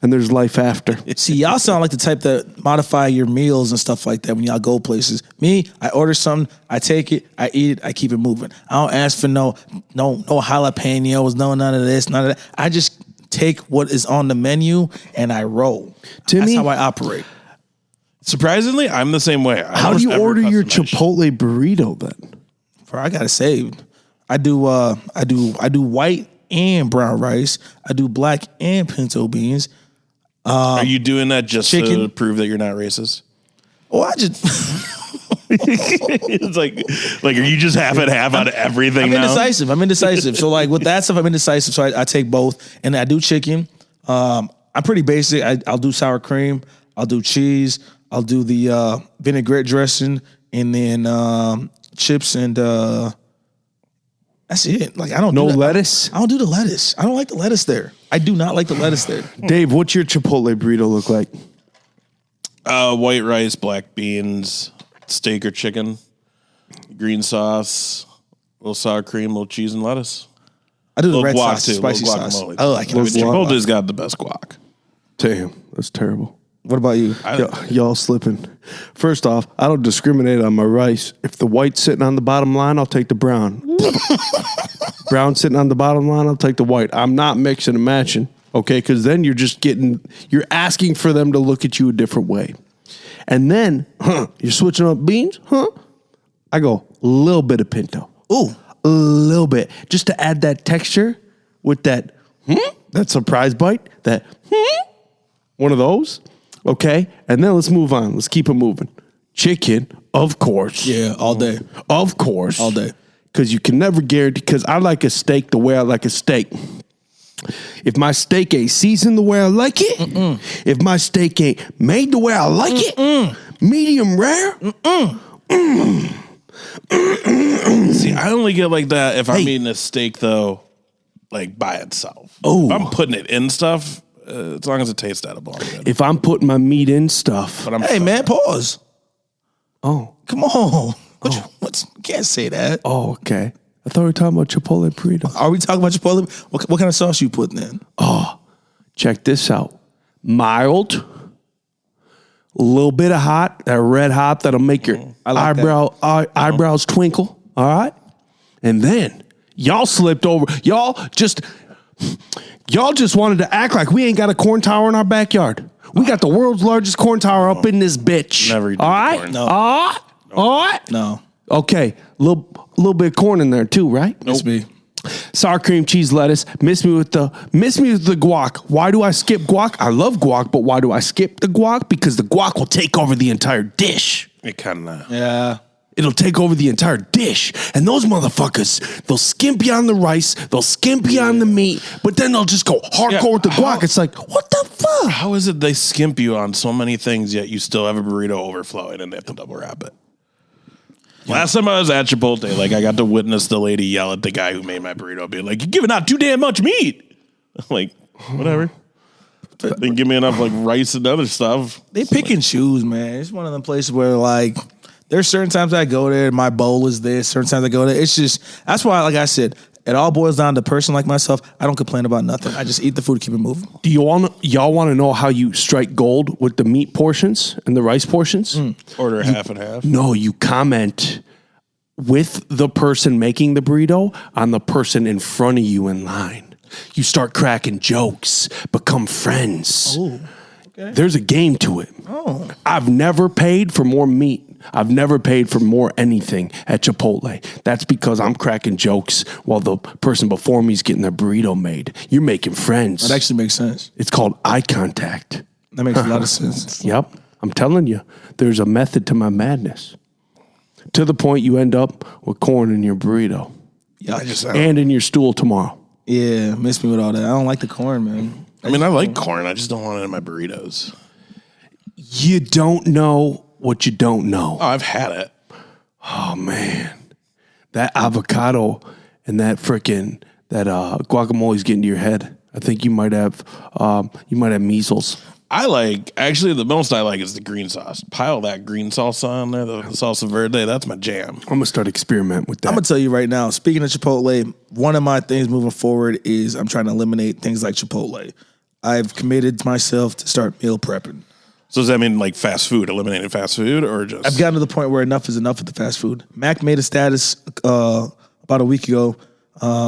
and there's life after. See, y'all sound like the type that modify your meals and stuff like that when y'all go places. Me, I order something, I take it, I eat it, I keep it moving. I don't ask for no jalapenos, none of this, none of that. I just take what is on the menu and I roll. Timmy, that's how I operate. Surprisingly, I'm the same way. How do you order your Chipotle burrito then? Bro, I got it saved. I do white and brown rice. I do black and pinto beans. Are you doing that just chicken to prove that you're not racist? Oh, I just it's like are you just half and half out of everything? I'm now? I'm indecisive. So like with that stuff, I'm indecisive. So I take both, and I do chicken. I'm pretty basic. I'll do sour cream. I'll do cheese. I'll do the vinaigrette dressing, and then chips, and that's it. Like I don't do lettuce. I don't do the lettuce. I don't like the lettuce there. I do not like the lettuce there. Dave, what's your Chipotle burrito look like? White rice, black beans, steak or chicken, green sauce, a little sour cream, a little cheese and lettuce. I do the red guac sauce, too, spicy sauce. Oh, I can. Chipotle's got the best guac. Damn, that's terrible. What about you? Y'all slipping. First off, I don't discriminate on my rice. If the white's sitting on the bottom line, I'll take the brown. Brown sitting on the bottom line, I'll take the white. I'm not mixing and matching, okay? Because then you're asking for them to look at you a different way. And then, you're switching up beans, I go, a little bit of pinto. Ooh. A little bit. Just to add that texture with that, that surprise bite, that, one of those. Okay, and then let's move on. Let's keep it moving. Chicken, of course. Yeah, all day. Of course. All day. Because you can never guarantee, because I like a steak the way I like a steak. If my steak ain't seasoned the way I like it, if my steak ain't made the way I like it, medium rare, See, I only get like that if I'm eating a steak, though, like by itself. Oh. If I'm putting it in stuff, as long as it tastes edible, I'm good. If I'm putting my meat in stuff. But I'm Hey, man, pause. Oh. Come on. You can't say that. Oh, okay. I thought we were talking about Chipotle burrito. Are we talking about Chipotle? What kind of sauce you putting in? Check this out. Mild. A little bit of hot. That red hot that'll make your eyebrows twinkle. All right? And then y'all slipped over. Y'all just wanted to act like we ain't got a corn tower in our backyard. We got the world's largest corn tower up in this bitch. Never eat all right? corn. No. All right? No. Okay. Little bit of corn in there too, right? It's me. Sour cream, cheese, lettuce. Miss me with the guac. Why do I skip guac? I love guac, but why do I skip the guac? Because the guac will take over the entire dish. It kind of. Yeah. It'll take over the entire dish. And those motherfuckers, they'll skimp you on the rice, they'll skimp you on the meat, but then they'll just go hardcore with the guac. It's like, what the fuck? How is it they skimp you on so many things, yet you still have a burrito overflowing and they have to double wrap it? Last time I was at Chipotle, like I got to witness the lady yell at the guy who made my burrito, being like, "You're giving out too damn much meat." I'm like, whatever. Then give me enough like rice and other stuff. They pick and choose, man. It's one of them places where like there's certain times I go there, my bowl is this. Certain times I go there, it's just that's why, like I said, it all boils down to a person like myself. I don't complain about nothing. I just eat the food, keep it moving. Do y'all want to know how you strike gold with the meat portions and the rice portions? Order half and half. No, you comment with the person making the burrito on the person in front of you in line. You start cracking jokes, become friends. Oh, okay. There's a game to it. Oh. I've never paid for more meat. I've never paid for more anything at Chipotle. That's because I'm cracking jokes while the person before me is getting their burrito made. You're making friends. That actually makes sense. It's called eye contact. That makes a lot of sense. Yep. I'm telling you, there's a method to my madness. To the point you end up with corn in your burrito. Yeah, And in your stool tomorrow. yeah, miss me with all that. I don't like the corn, man. I mean, I like corn. I just don't want it in my burritos. You don't know what you don't know. Oh, I've had it. Oh, man. That avocado and that guacamole's getting to your head. I think you might have measles. Actually, the most I like is the green sauce. Pile that green sauce on there, the salsa verde. That's my jam. I'm going to start experimenting with that. I'm going to tell you right now, speaking of Chipotle, one of my things moving forward is I'm trying to eliminate things like Chipotle. I've committed myself to start meal prepping. So does that mean like fast food, eliminating fast food, or just? I've gotten to the point where enough is enough with the fast food. Mac made a status about a week ago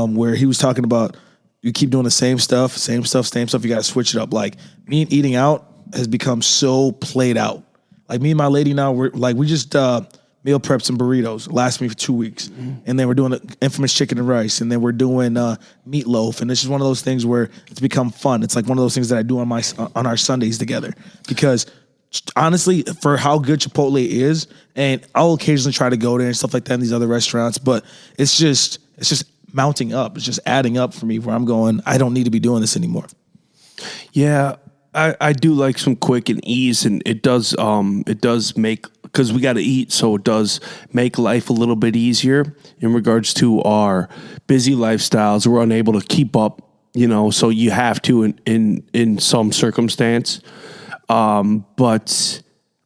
where he was talking about you keep doing the same stuff. You got to switch it up. Like me eating out has become so played out. Like me and my lady now, we just meal prepped some burritos. Last me for 2 weeks, and then we're doing the infamous chicken and rice, and then we're doing meatloaf. And this is one of those things where it's become fun. It's like one of those things that I do on our Sundays together because. Honestly, for how good Chipotle is, and I'll occasionally try to go there and stuff like that in these other restaurants, but it's just mounting up. It's just adding up for me where I'm going, I don't need to be doing this anymore. Yeah, I do like some quick and ease, and it does make, because we got to eat, so it does make life a little bit easier in regards to our busy lifestyles. We're unable to keep up, so you have to in some circumstance. But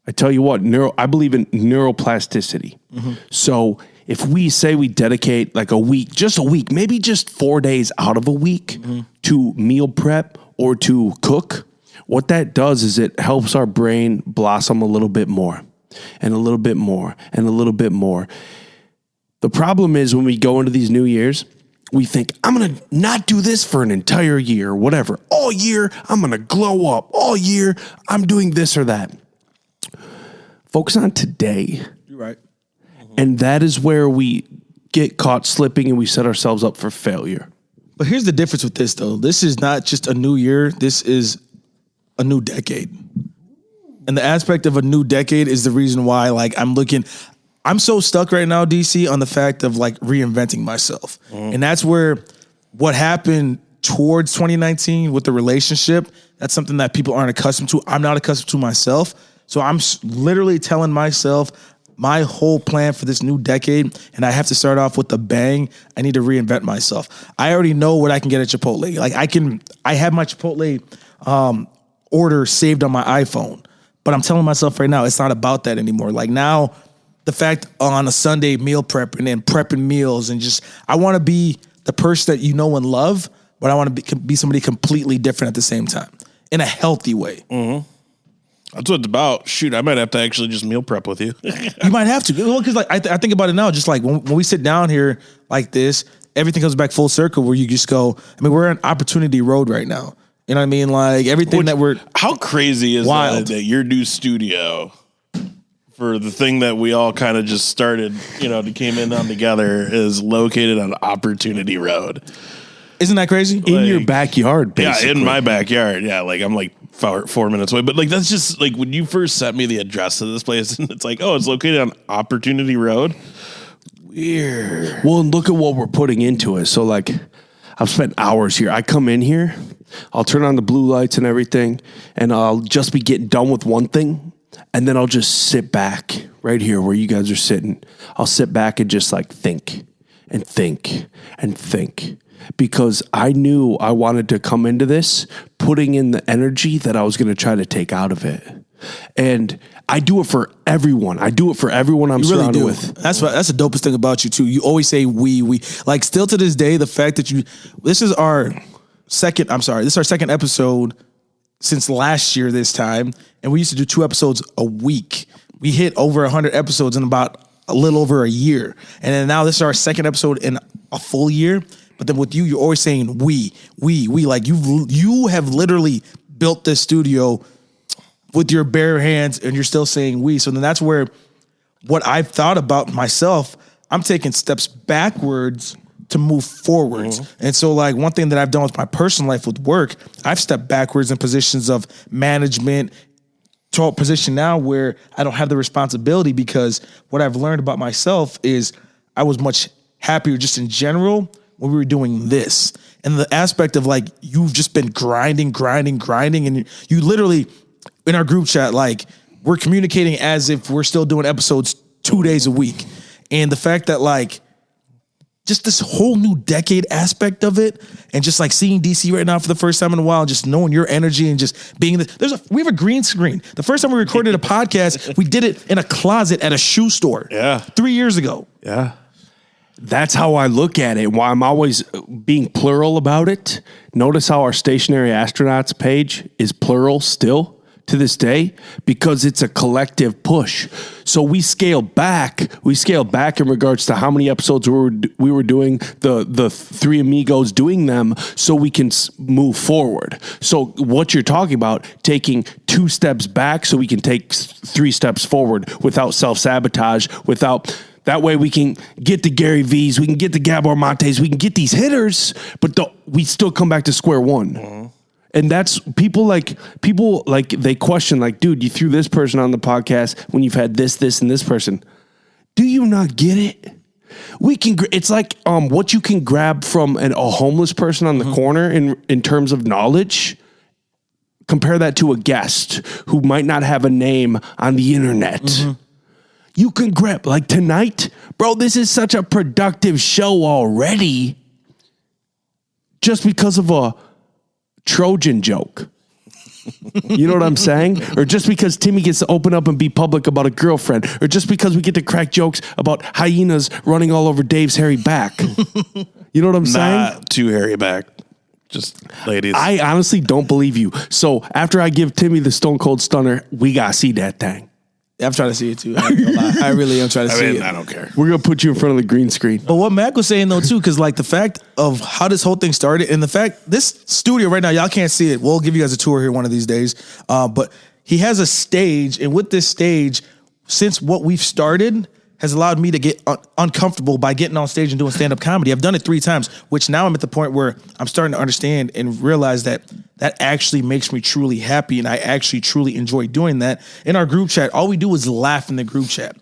I tell you what, I believe in neuroplasticity. Mm-hmm. So if we say we dedicate like just a week, maybe just 4 days out of a week to meal prep or to cook, what that does is it helps our brain blossom a little bit more and a little bit more and a little bit more. The problem is when we go into these new years, we think, I'm going to not do this for an entire year or whatever. All year, I'm going to glow up. All year, I'm doing this or that. Focus on today. You're right. And that is where we get caught slipping and we set ourselves up for failure. But here's the difference with this, though. This is not just a new year. This is a new decade. And the aspect of a new decade is the reason why, I'm so stuck right now, DC, on the fact of reinventing myself. And that's where what happened towards 2019 with the relationship, that's something that people aren't accustomed to. I'm not accustomed to myself. So I'm literally telling myself, my whole plan for this new decade, and I have to start off with a bang, I need to reinvent myself. I already know what I can get at Chipotle. Like I have my Chipotle order saved on my iPhone, but I'm telling myself right now, it's not about that anymore. Like now, the fact on a Sunday meal prepping and prepping meals and just, I want to be the person that you know and love, but I want to be somebody completely different at the same time in a healthy way. Mm-hmm. That's what it's about. Shoot, I might have to actually just meal prep with you. You might have to. Well, because like I think about it now, just like when we sit down here like this, everything comes back full circle where you just go, I mean, we're on opportunity road right now. You know what I mean? Like everything that we're... How crazy is that your new studio for the thing that we all kind of just started, came in on together is located on Opportunity Road. Isn't that crazy? In your backyard, basically. Yeah, in my backyard. Yeah, like I'm like 4 minutes away. But like that's just like when you first sent me the address of this place, and it's like, oh, it's located on Opportunity Road. Weird. Well, and look at what we're putting into it. So like I've spent hours here. I come in here, I'll turn on the blue lights and everything, and I'll just be getting done with one thing, and then I'll just sit back right here where you guys are sitting. I'll sit back and just like think and think and think. Because I knew I wanted to come into this putting in the energy that I was going to try to take out of it. And I do it for everyone. I do it for everyone I'm surrounded with. That's the dopest thing about you too. You always say we. Like still to this day, the fact that this is our second episode since last year this time. And we used to do 2 episodes a week. We hit over 100 episodes in about a little over a year. And then now this is our second episode in a full year. But then with you, you're always saying we. Like you have literally built this studio with your bare hands, and you're still saying we. So then that's where what I've thought about myself, I'm taking steps backwards to move forwards. Mm-hmm. And so like one thing that I've done with my personal life with work, I've stepped backwards in positions of management to a position now where I don't have the responsibility, because what I've learned about myself is I was much happier just in general when we were doing this. And the aspect of like, you've just been grinding. And you literally, in our group chat, like we're communicating as if we're still doing episodes 2 days a week. And the fact that like, just this whole new decade aspect of it, and just like seeing DC right now for the first time in a while, just knowing your energy and just being we have a green screen. The first time we recorded a podcast, we did it in a closet at a shoe store. Yeah. 3 years ago. Yeah. That's how I look at it. Why I'm always being plural about it. Notice how our stationary astronauts page is plural still to this day, because it's a collective push. So we scale back in regards to how many episodes we were doing, the 3 amigos doing them, so we can move forward. So what you're talking about, taking 2 steps back so we can take 3 steps forward without self-sabotage, that way we can get the Gary V's, we can get the Gabor Mates, we can get these hitters, but we still come back to square one. Mm-hmm. And that's people like they question like, dude, you threw this person on the podcast when you've had this, and this person. Do you not get it? It's like what you can grab from a homeless person on the mm-hmm. corner in terms of knowledge. Compare that to a guest who might not have a name on the internet. Mm-hmm. You can grab, like tonight, bro, this is such a productive show already just because of a Trojan joke. You know what I'm saying? Or just because Timmy gets to open up and be public about a girlfriend, or just because we get to crack jokes about hyenas running all over Dave's hairy back. You know what I'm saying? Not too hairy back. Just ladies. I honestly don't believe you. So after I give Timmy the Stone Cold Stunner, we got to see that thing. I'm trying to see it too. I really am trying to see it. I don't care. We're going to put you in front of the green screen. But what Mac was saying though too, because like the fact of how this whole thing started, and the fact this studio right now, y'all can't see it. We'll give you guys a tour here one of these days. But he has a stage, and with this stage, since what we've started has allowed me to get uncomfortable by getting on stage and doing stand-up comedy. I've done it 3 times, which now I'm at the point where I'm starting to understand and realize that actually makes me truly happy, and I actually truly enjoy doing that. In our group chat, all we do is laugh in the group chat.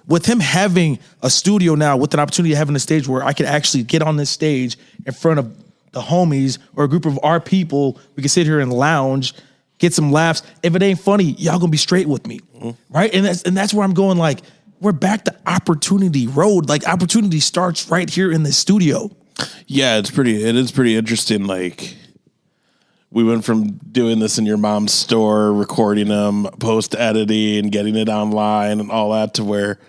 With him having a studio now, with an opportunity of having a stage where I could actually get on this stage in front of the homies or a group of our people, we can sit here and lounge, get some laughs. If it ain't funny, y'all gonna be straight with me, right? And that's where I'm going like, we're back to opportunity road. Like opportunity starts right here in the studio. Yeah, it is pretty interesting. Like we went from doing this in your mom's store, recording them, post editing, getting it online and all that to where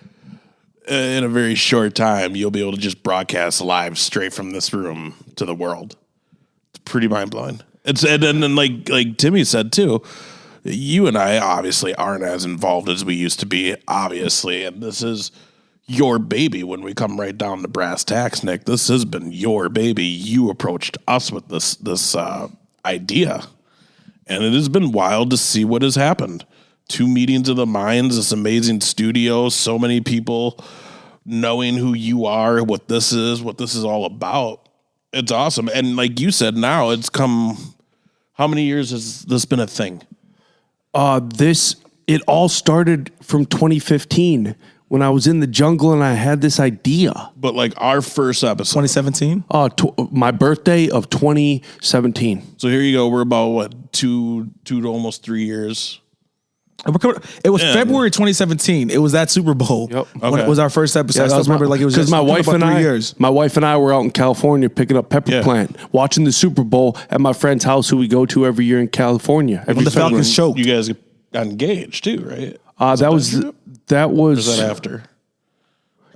in a very short time, you'll be able to just broadcast live straight from this room to the world. It's pretty mind blowing. And then like Timmy said too, you and I obviously aren't as involved as we used to be, obviously. And this is your baby when we come right down to brass tacks, Nick. This has been your baby. You approached us with this idea. And it has been wild to see what has happened. 2 meetings of the minds, this amazing studio, so many people knowing who you are, what this is all about. It's awesome. And like you said, now it's come, how many years has this been a thing? It all started from 2015 when I was in the jungle and I had this idea. But like our first episode. 2017? My birthday of 2017. So here you go. We're about what, two to almost 3 years. It was February 2017. It was that Super Bowl. Yep. When it was our first episode. I still remember like it was because just my wife and 3 I, years. my wife and I were out in California picking up pepper plant, watching the Super Bowl at my friend's house, who we go to every year in California. When the Falcons choked. You guys got engaged too, right? That was. Or was that after?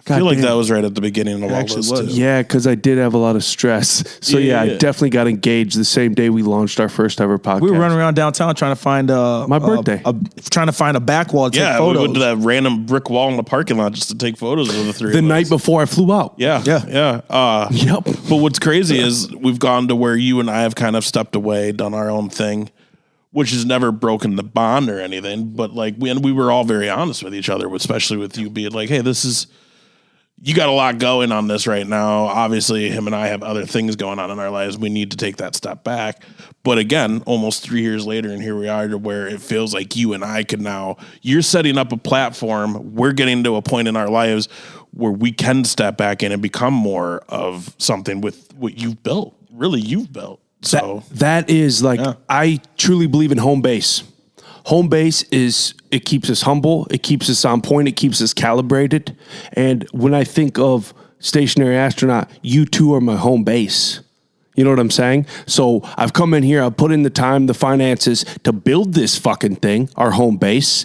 I feel like that was right at the beginning of all this too. Yeah, because I did have a lot of stress. So I definitely got engaged the same day we launched our first ever podcast. We were running around downtown trying to find my birthday, trying to find a back wall to take photos. We went to that random brick wall in the parking lot just to take photos of the three. The night before I flew out. Yeah. Yep. But what's crazy is we've gone to where you and I have kind of stepped away, done our own thing, which has never broken the bond or anything. But like we were all very honest with each other, especially with you being like, hey, you got a lot going on this right now. Obviously, him and I have other things going on in our lives. We need to take that step back. But again, almost 3 years later, and here we are to where it feels like you and I could now, you're setting up a platform. We're getting to a point in our lives where we can step back in and become more of something with what you've built. Really, you've built. So that is like, I truly believe in home base. Home base it keeps us humble. It keeps us on point. It keeps us calibrated. And when I think of Stationary Astronaut, you two are my home base. You know what I'm saying? So I've come in here, I've put in the time, the finances to build this fucking thing, our home base.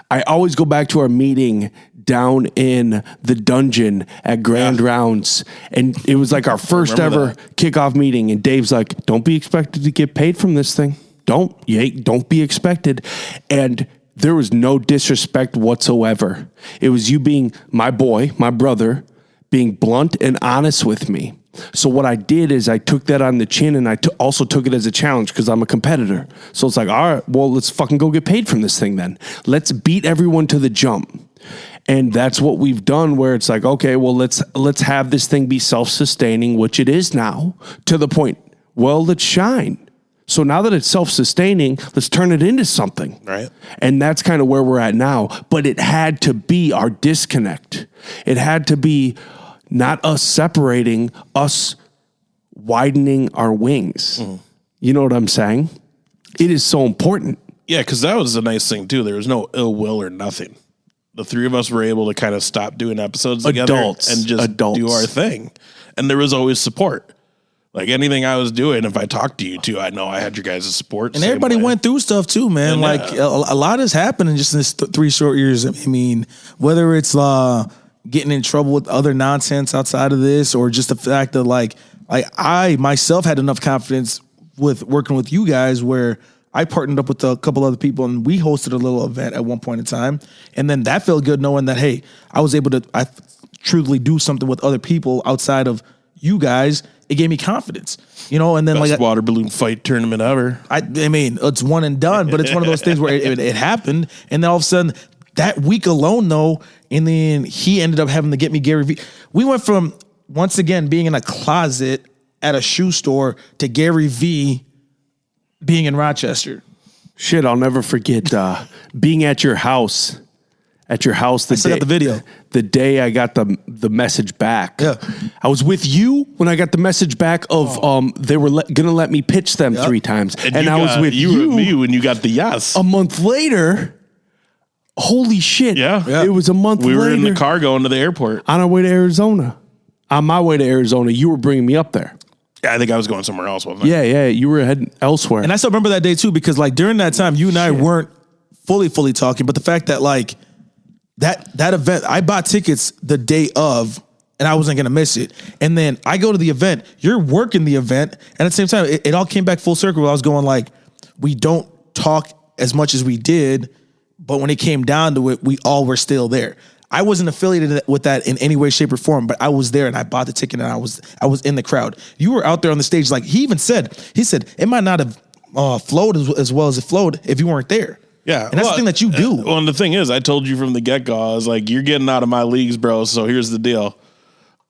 I always go back to our meeting down in the dungeon at Grand Rounds. And it was like our first ever kickoff meeting. And Dave's like, don't be expected to get paid from this thing. Don't be expected. And there was no disrespect whatsoever. It was you being my boy, my brother, being blunt and honest with me. So what I did is I took that on the chin, and I also took it as a challenge because I'm a competitor. So it's like, all right, well, let's fucking go get paid from this thing then. Let's beat everyone to the jump. And that's what we've done, where it's like, okay, well, let's have this thing be self-sustaining, which it is now, to the point, well, let's shine. So now that it's self-sustaining, let's turn it into something. Right. And that's kind of where we're at now. But it had to be our disconnect. It had to be not us separating, us widening our wings. Mm. You know what I'm saying? It is so important. Yeah, because that was a nice thing, too. There was no ill will or nothing. The three of us were able to kind of stop doing episodes together and just do our thing. And there was always support. Like anything I was doing, if I talked to you two, I know I had your guys' support. And everybody went through stuff too, man. And like a lot has happened in just this 3 short years. I mean, whether it's getting in trouble with other nonsense outside of this, or just the fact that like I myself had enough confidence with working with you guys where I partnered up with a couple other people and we hosted a little event at one point in time. And then that felt good knowing that, hey, I was able to truly do something with other people outside of you guys. It gave me confidence, you know, and then best water balloon fight tournament ever. I mean, it's one and done, but it's one of those things where it happened. And then all of a sudden that week alone though, and then he ended up having to get me Gary Vee. We went from once again being in a closet at a shoe store to Gary Vee being in Rochester. Shit, I'll never forget being at your house. At your house, got the video. The day I got the message back. Yeah. I was with you when I got the message back of they were gonna let me pitch them 3 times, and I was with you with me when you got the yes. A month later, Holy shit. Yeah. It was a month We later. were in the car going to the airport. On our way to Arizona. On my way to Arizona, you were bringing me up there. Yeah, I think I was going somewhere else, wasn't I? Yeah, you were heading elsewhere. And I still remember that day too, because like during that time, you and I weren't fully talking, but the fact that like that event, I bought tickets the day of, and I wasn't gonna miss it. And then I go to the event, you're working the event, and at the same time, it all came back full circle. Where I was going like, we don't talk as much as we did, but when it came down to it, we all were still there. I wasn't affiliated with that in any way, shape, or form, but I was there and I bought the ticket and I was in the crowd. You were out there on the stage, like he said, it might not have flowed as well as it flowed if you weren't there. Yeah. And that's the thing that you do. Well, and the thing is, I told you from the get-go, I was like, you're getting out of my leagues, bro. So here's the deal.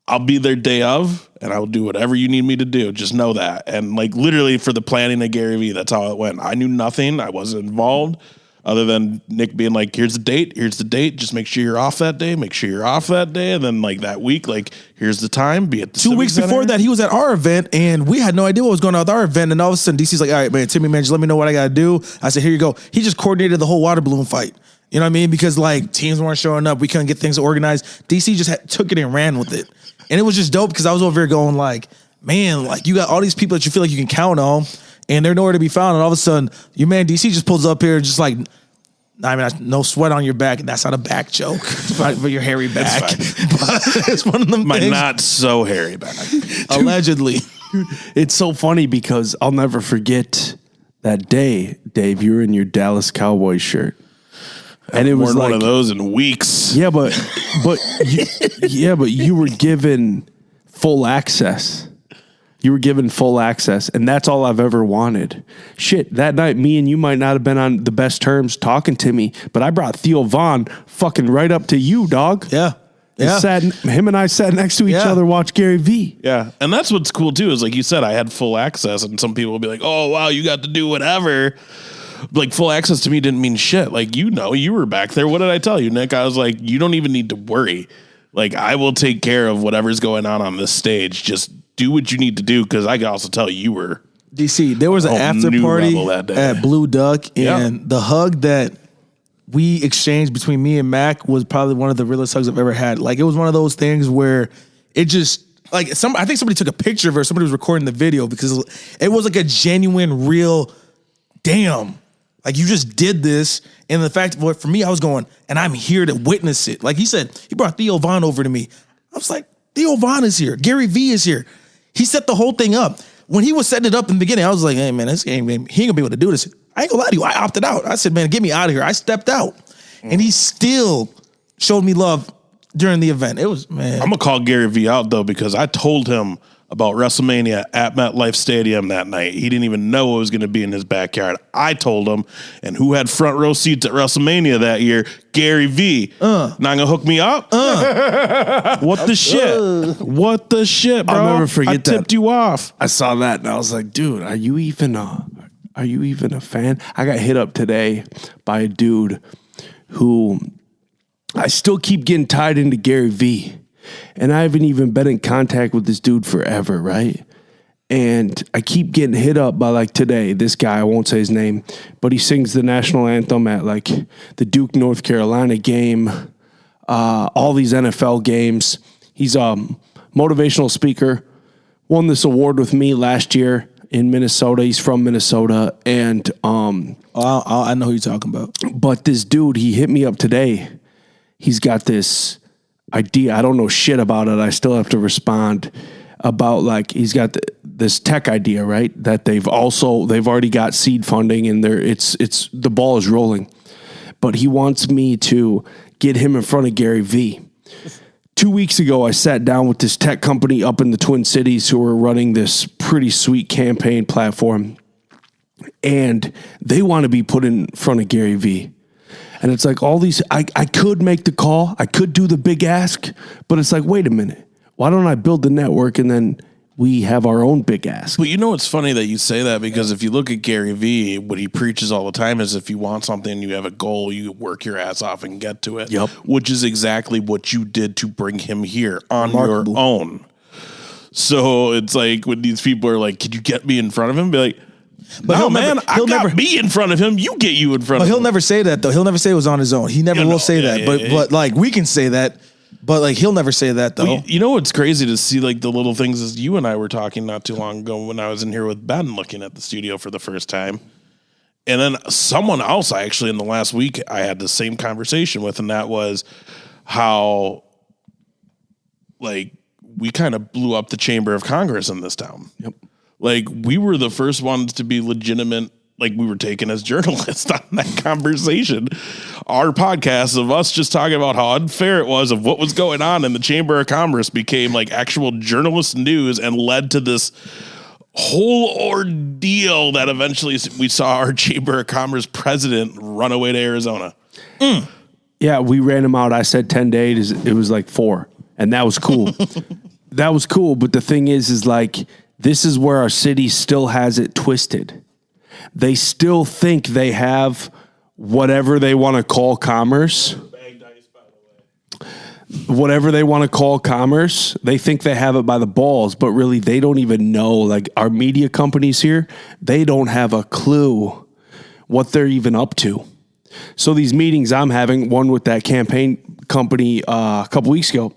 I'll be there day of and I will do whatever you need me to do. Just know that. And like literally for the planning of Gary Vee, that's how it went. I knew nothing. I wasn't involved. Other than Nick being like, here's the date. Just make sure you're off that day. And then like that week, like, here's the time. Be at the 2 weeks before that, he was at our event and we had no idea what was going on with our event. And all of a sudden, DC's like, all right, man, Timmy, man, just let me know what I got to do. I said, here you go. He just coordinated the whole water balloon fight. You know what I mean? Because like teams weren't showing up. We couldn't get things organized. DC just took it and ran with it. And it was just dope because I was over here going like, man, like you got all these people that you feel like you can count on and they're nowhere to be found. And all of a sudden, your man DC just pulls up here just like, I mean, no sweat on your back, and that's not a back joke for your hairy back. But it's one of them my things. not so hairy back. Allegedly. It's so funny because I'll never forget that day, Dave. You were in your Dallas Cowboys shirt, and it was like one of those in weeks. Yeah, but you were given full access. You were given full access, and that's all I've ever wanted. Shit, that night, me and you might not have been on the best terms talking to me, but I brought Theo Vaughn fucking right up to you, dog. Yeah. Him and I sat next to each other, watch Gary Vee. Yeah, and that's what's cool too. Is like you said, I had full access, and some people will be like, "Oh, wow, you got to do whatever." Like full access to me didn't mean shit. Like you were back there. What did I tell you, Nick? I was like, you don't even need to worry. Like I will take care of whatever's going on this stage. Just do what you need to do because I can also tell you were DC. There was an after party at Blue Duck, and the hug that we exchanged between me and Mac was probably one of the realest hugs I've ever had. Like it was one of those things where it just like I think somebody took a picture of her. Somebody was recording the video because it was like a genuine, real, damn. Like you just did this, and the fact for me, I was going, and I'm here to witness it. Like he said, he brought Theo Vaughn over to me. I was like, Theo Vaughn is here. Gary Vee is here. He set the whole thing up. When he was setting it up in the beginning, I was like, hey man, this game, he ain't gonna be able to do this. I ain't gonna lie to you. I opted out. I said, man, get me out of here. I stepped out, and he still showed me love during the event. It was, man. I'm gonna call Gary Vee out though because I told him about WrestleMania at MetLife Stadium that night. He didn't even know it was going to be in his backyard. I told him, and who had front row seats at WrestleMania that year? Gary Vee. Not gonna hook me up? What the shit? What the shit, bro? I'll never forget that. I tipped you off. I saw that and I was like, dude, are you even a fan? I got hit up today by a dude who I still keep getting tied into Gary Vee. And I haven't even been in contact with this dude forever, right? And I keep getting hit up by like today, this guy, I won't say his name, but he sings the national anthem at like the Duke, North Carolina game, all these NFL games. He's a motivational speaker, won this award with me last year in Minnesota. He's from Minnesota. And I know who you're talking about. But this dude, he hit me up today. He's got this idea. I don't know shit about it. I still have to respond about like he's got this tech idea, right? That they've already got seed funding and it's the ball is rolling. But he wants me to get him in front of Gary Vee. 2 weeks ago, I sat down with this tech company up in the Twin Cities who are running this pretty sweet campaign platform, and they want to be put in front of Gary Vee. And it's like all these, I could make the call, I could do the big ask, but it's like, wait a minute, why don't I build the network and then we have our own big ask? But you know, it's funny that you say that because if you look at Gary Vee, what he preaches all the time is if you want something, you have a goal, you work your ass off and get to it. Yep. Which is exactly what you did to bring him here on your own. So it's like when these people are like, "Could you get me in front of him?" Be like, But no, man, I got me in front of him. You get you in front of him. But he'll never say that, though. He'll never say it was on his own. He never will say that. But like, we can say that. But like, he'll never say that, though. Well, you know what's crazy to see, like, the little things as you and I were talking not too long ago when I was in here with Ben looking at the studio for the first time. And then someone else, in the last week, I had the same conversation with, and that was how, like, we kind of blew up the Chamber of Congress in this town. Yep. Like, we were the first ones to be legitimate, like, we were taken as journalists on that conversation. Our podcast of us just talking about how unfair it was of what was going on in the Chamber of Commerce became, like, actual journalist news and led to this whole ordeal that eventually we saw our Chamber of Commerce president run away to Arizona. Yeah, we ran him out. I said 10 days. It was like 4. And that was cool. That was cool. But the thing is like, this is where our city still has it twisted. They still think they have whatever they want to call commerce. Whatever they want to call commerce, they think they have it by the balls, but really they don't even know. Like our media companies here, they don't have a clue what they're even up to. So these meetings I'm having, one with that campaign company a couple weeks ago,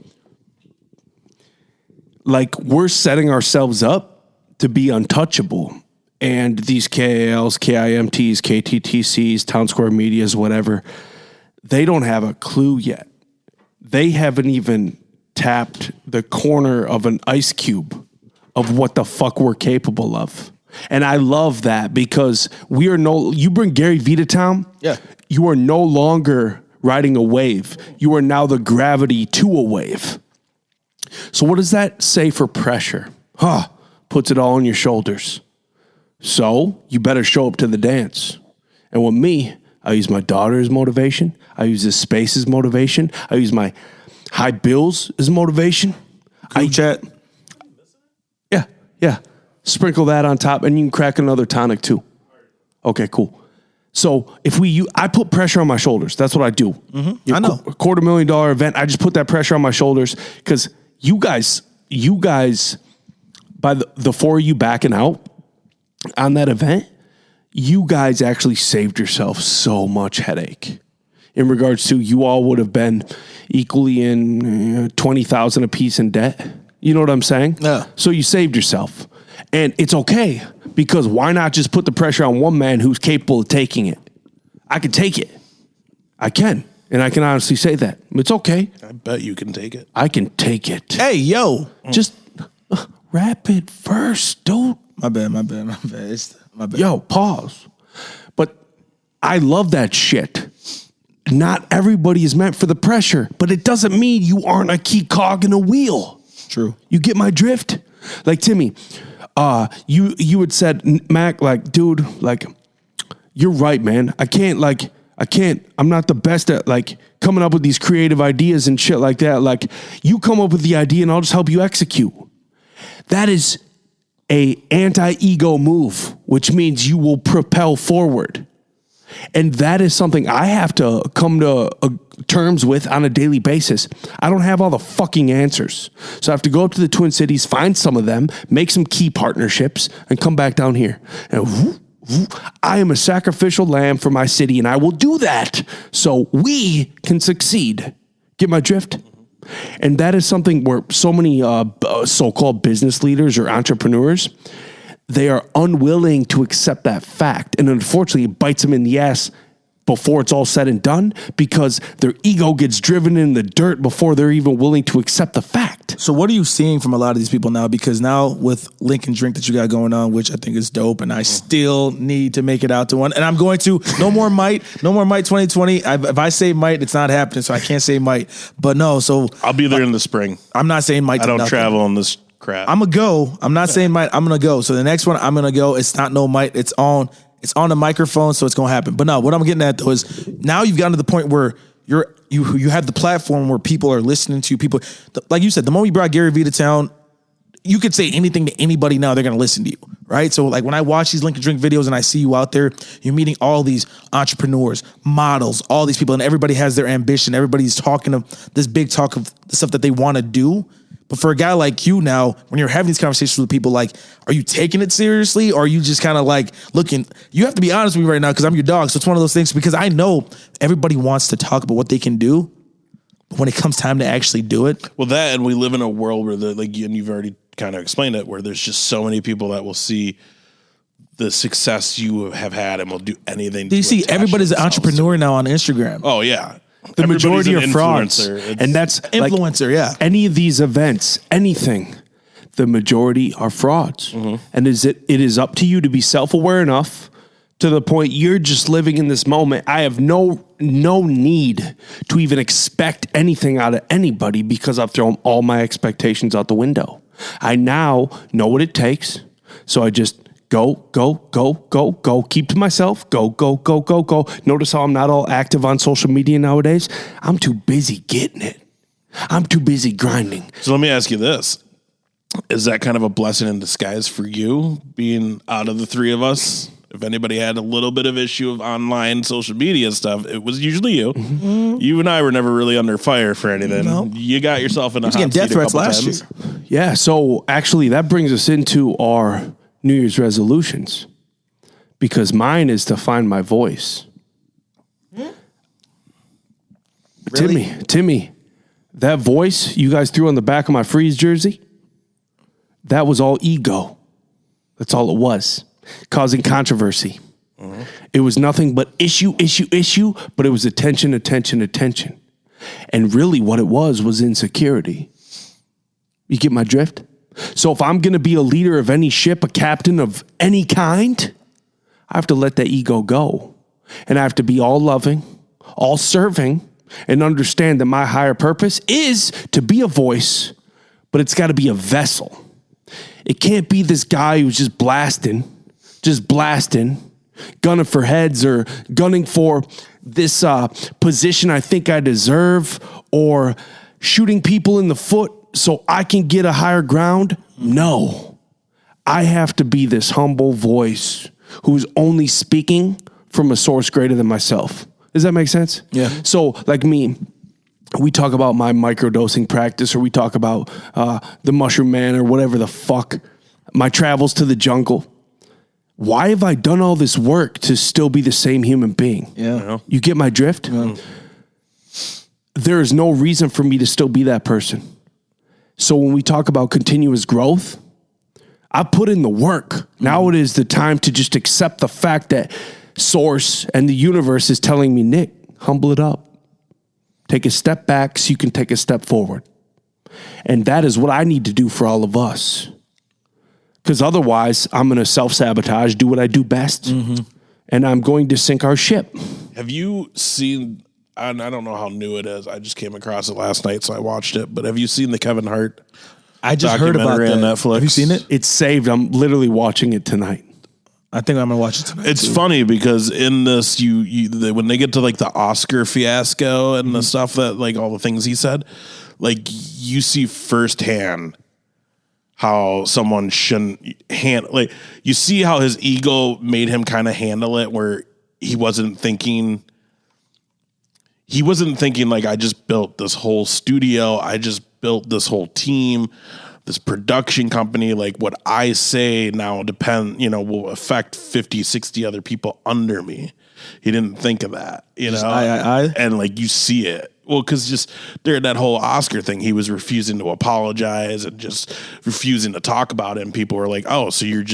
like we're setting ourselves up to be untouchable. And these KALs, KIMTs, KTTCs, Town Square Medias, whatever, they don't have a clue yet. They haven't even tapped the corner of an ice cube of what the fuck we're capable of. And I love that because you bring Gary Vee to town, you are no longer riding a wave. You are now the gravity to a wave. So what does that say for pressure? Puts it all on your shoulders. So you better show up to the dance. And with me, I use my daughter as motivation. I use this space as motivation. I use my high bills as motivation. Chat. Yeah. Sprinkle that on top, and you can crack another tonic too. Okay, cool. So I put pressure on my shoulders. That's what I do. I know. A $250,000 event. I just put that pressure on my shoulders because you guys, by the 4 of you backing out on that event, you guys actually saved yourself so much headache in regards to you all would have been equally in $20,000 a piece in debt. You know what I'm saying? Yeah. So you saved yourself. And it's okay because why not just put the pressure on one man who's capable of taking it? I can take it. I can. And I can honestly say that. It's okay. I bet you can take it. I can take it. Hey, yo. Just wrap it first, dude. My bad. It's my bad. Yo, pause. But I love that shit. Not everybody is meant for the pressure, but it doesn't mean you aren't a key cog in a wheel. True. You get my drift? Like, Timmy, you had said, Mac, like, dude, like, you're right, man. I'm not the best at, like, coming up with these creative ideas and shit like that. Like, you come up with the idea and I'll just help you execute. That is a anti-ego move, which means you will propel forward. And that is something I have to come to terms with on a daily basis. I don't have all the fucking answers. So I have to go up to the Twin Cities, find some of them, make some key partnerships, and come back down here. And I am a sacrificial lamb for my city, and I will do that so we can succeed. Get my drift? And that is something where so many so-called business leaders or entrepreneurs, they are unwilling to accept that fact. And unfortunately, it bites them in the ass before it's all said and done because their ego gets driven in the dirt before they're even willing to accept the fact. So what are you seeing from a lot of these people now? Because now with Link and Drink that you got going on, which I think is dope, and I still need to make it out to one. And I'm going to. No more might 2020. If I say might, it's not happening, so I can't say might. But no, so I'll be there in the spring. I'm not saying might. I don't travel on this crap. I'm gonna go. I'm not saying might. I'm gonna go. So the next one, I'm gonna go. It's not no might. It's on the microphone, so it's gonna happen. But no, what I'm getting at though is now you've gotten to the point where you have the platform where people are listening to you. People, like you said, the moment you brought Gary Vee to town, you could say anything to anybody now, they're gonna listen to you, right? So like when I watch these Link and Drink videos and I see you out there, you're meeting all these entrepreneurs, models, all these people, and everybody has their ambition. Everybody's talking of this big talk of the stuff that they want to do. But for a guy like you now, when you're having these conversations with people, like, are you taking it seriously, or are you just kind of like looking? You have to be honest with me right now because I'm your dog. So it's one of those things, because I know everybody wants to talk about what they can do, but when it comes time to actually do it. Well, that, and we live in a world where and you've already kind of explained it, where there's just so many people that will see the success you have had and will do anything. Do you see everybody's an entrepreneur now on Instagram? Oh yeah. The majority are frauds. It's And that's Influencer, yeah. Any of these events, anything, the majority are frauds. And it is up to you to be self-aware enough to the point you're just living in this moment. I have no need to even expect anything out of anybody because I've thrown all my expectations out the window. I now know what it takes. So I just go, keep to myself, go. Notice how I'm not all active on social media nowadays? I'm too busy getting it. I'm too busy grinding. So let me ask you this. Is that kind of a blessing in disguise for you, being out of the three of us? If anybody had a little bit of issue of online social media stuff, it was usually you. You and I were never really under fire for anything. No. You got yourself in a hot seat death threats last times. year. Yeah, so actually that brings us into our New Year's resolutions, because mine is to find my voice. Really? Timmy, that voice you guys threw on the back of my Freeze jersey, that was all ego. That's all it was, causing controversy. It was nothing but issue, but it was attention. And really what it was insecurity. You get my drift? So if I'm going to be a leader of any ship, a captain of any kind, I have to let that ego go. And I have to be all loving, all serving, and understand that my higher purpose is to be a voice, but it's got to be a vessel. It can't be this guy who's just blasting, gunning for heads or gunning for this position I think I deserve, or shooting people in the foot so I can get a higher ground. No, I have to be this humble voice who's only speaking from a source greater than myself. Does that make sense? Yeah. So like me, we talk about my microdosing practice, or we talk about the Mushroom Man, or whatever the fuck, my travels to the jungle. Why have I done all this work to still be the same human being? Yeah. You get my drift? There is no reason for me to still be that person. So when we talk about continuous growth, I put in the work. Now it is the time to just accept the fact that Source and the universe is telling me, Nick, humble it up. Take a step back so you can take a step forward. And that is what I need to do for all of us. Because otherwise, I'm going to self-sabotage, do what I do best, and I'm going to sink our ship. Have you seen, and I don't know how new it is, I just came across it last night, so I watched it, but have you seen the Kevin Hart I just heard about documentary that. on Netflix? Have you seen it? It's saved. I'm literally watching it tonight. I think I'm gonna watch it tonight. It's funny because in this, when they get to like the Oscar fiasco and the stuff that, like, all the things he said, like, you see firsthand how someone shouldn't handle, like, you see how his ego made him kind of handle it, where he wasn't thinking like, I just built this whole studio, I just built this whole team, this production company, like, what I say now will affect 50, 60 other people under me. He didn't think of that, I. And like, you see it. Well, because just during that whole Oscar thing, he was refusing to apologize and just refusing to talk about it. And people were like, oh, so you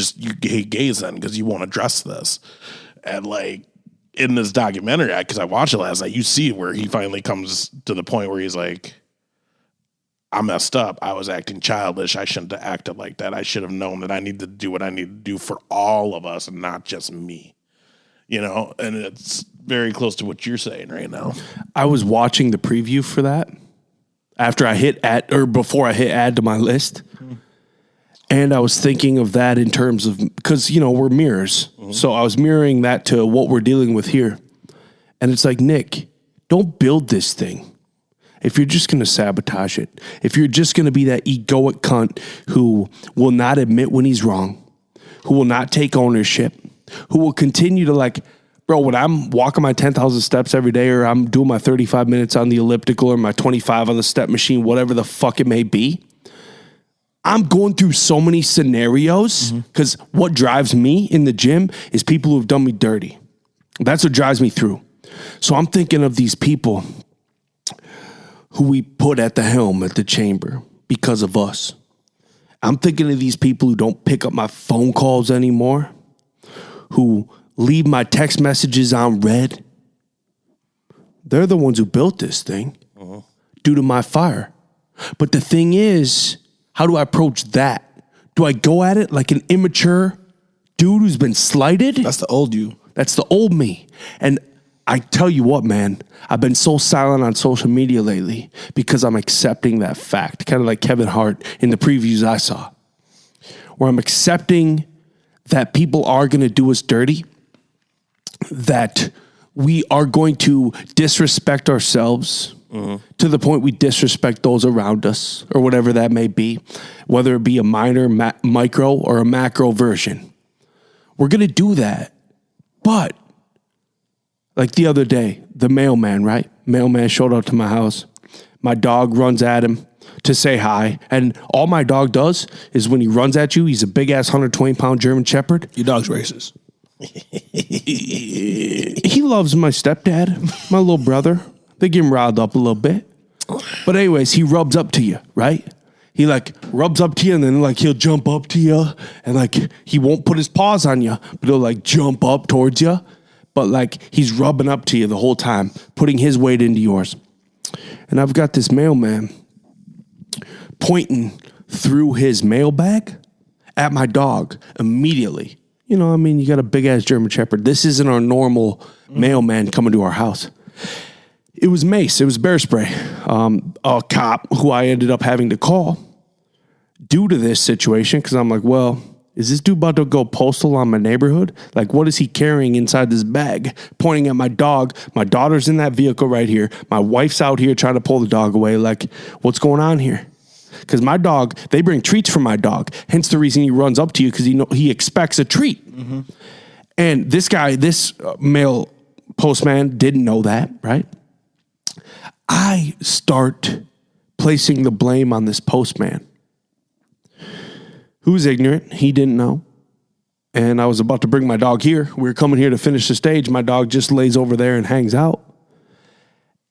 hate gays then because you won't address this. And like, in this documentary, because I watched it last night, you see where he finally comes to the point where he's like, I messed up. I was acting childish. I shouldn't have acted like that. I should have known that I need to do what I need to do for all of us and not just me. And it's very close to what you're saying right now. I was watching the preview for that after I hit add, or before I hit add to my list. And I was thinking of that in terms of, because, we're mirrors. So I was mirroring that to what we're dealing with here. And it's like, Nick, don't build this thing if you're just going to sabotage it. If you're just going to be that egoic cunt who will not admit when he's wrong, who will not take ownership, who will continue to, like, bro, when I'm walking my 10,000 steps every day, or I'm doing my 35 minutes on the elliptical, or my 25 on the step machine, whatever the fuck it may be, I'm going through so many scenarios because what drives me in the gym is people who have done me dirty. That's what drives me through. So I'm thinking of these people who we put at the helm at the chamber because of us. I'm thinking of these people who don't pick up my phone calls anymore, who leave my text messages on read. They're the ones who built this thing due to my fire. But the thing is, how do I approach that? Do I go at it like an immature dude who's been slighted? That's the old you. That's the old me. And I tell you what, man, I've been so silent on social media lately because I'm accepting that fact, kind of like Kevin Hart in the previews I saw, where I'm accepting that people are going to do us dirty, that we are going to disrespect ourselves to the point we disrespect those around us or whatever that may be, whether it be a minor, micro, or a macro version. We're going to do that. But like the other day, the mailman, right? Mailman showed up to my house. My dog runs at him to say hi. And all my dog does is when he runs at you, he's a big ass 120-pound German Shepherd. Your dog's racist. He loves my stepdad, my little brother. They get him riled up a little bit. But anyways, he rubs up to you, right? He like rubs up to you and then like he'll jump up to you and like he won't put his paws on you, but he'll like jump up towards you. But like he's rubbing up to you the whole time, putting his weight into yours. And I've got this mailman pointing through his mailbag at my dog immediately. You know, I mean, you got a big ass German Shepherd. This isn't our normal mailman coming to our house. It was mace. It was bear spray. A cop who I ended up having to call due to this situation because I'm like, well, is this dude about to go postal on my neighborhood? Like, what is he carrying inside this bag? Pointing at my dog. My daughter's in that vehicle right here. My wife's out here trying to pull the dog away. Like, what's going on here? Because my dog, they bring treats for my dog. Hence the reason he runs up to you because he expects a treat. And this guy, this mail postman didn't know that, right? I start placing the blame on this postman who's ignorant. He didn't know. And I was about to bring my dog here. We were coming here to finish the stage. My dog just lays over there and hangs out.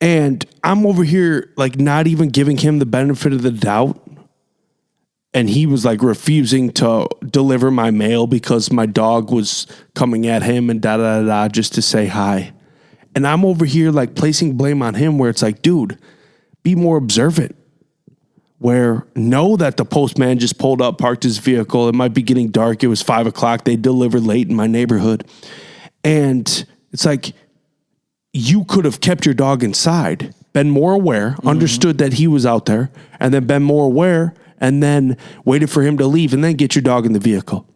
And I'm over here, like, not even giving him the benefit of the doubt. And he was, like, refusing to deliver my mail because my dog was coming at him and da-da-da-da just to say hi. And I'm over here, like, placing blame on him where it's like, dude, be more observant. Where know that the postman just pulled up, parked his vehicle. It might be getting dark. It was 5 o'clock. They delivered late in my neighborhood. And it's like, you could have kept your dog inside, been more aware, understood that he was out there, and then been more aware, and then waited for him to leave, and then get your dog in the vehicle.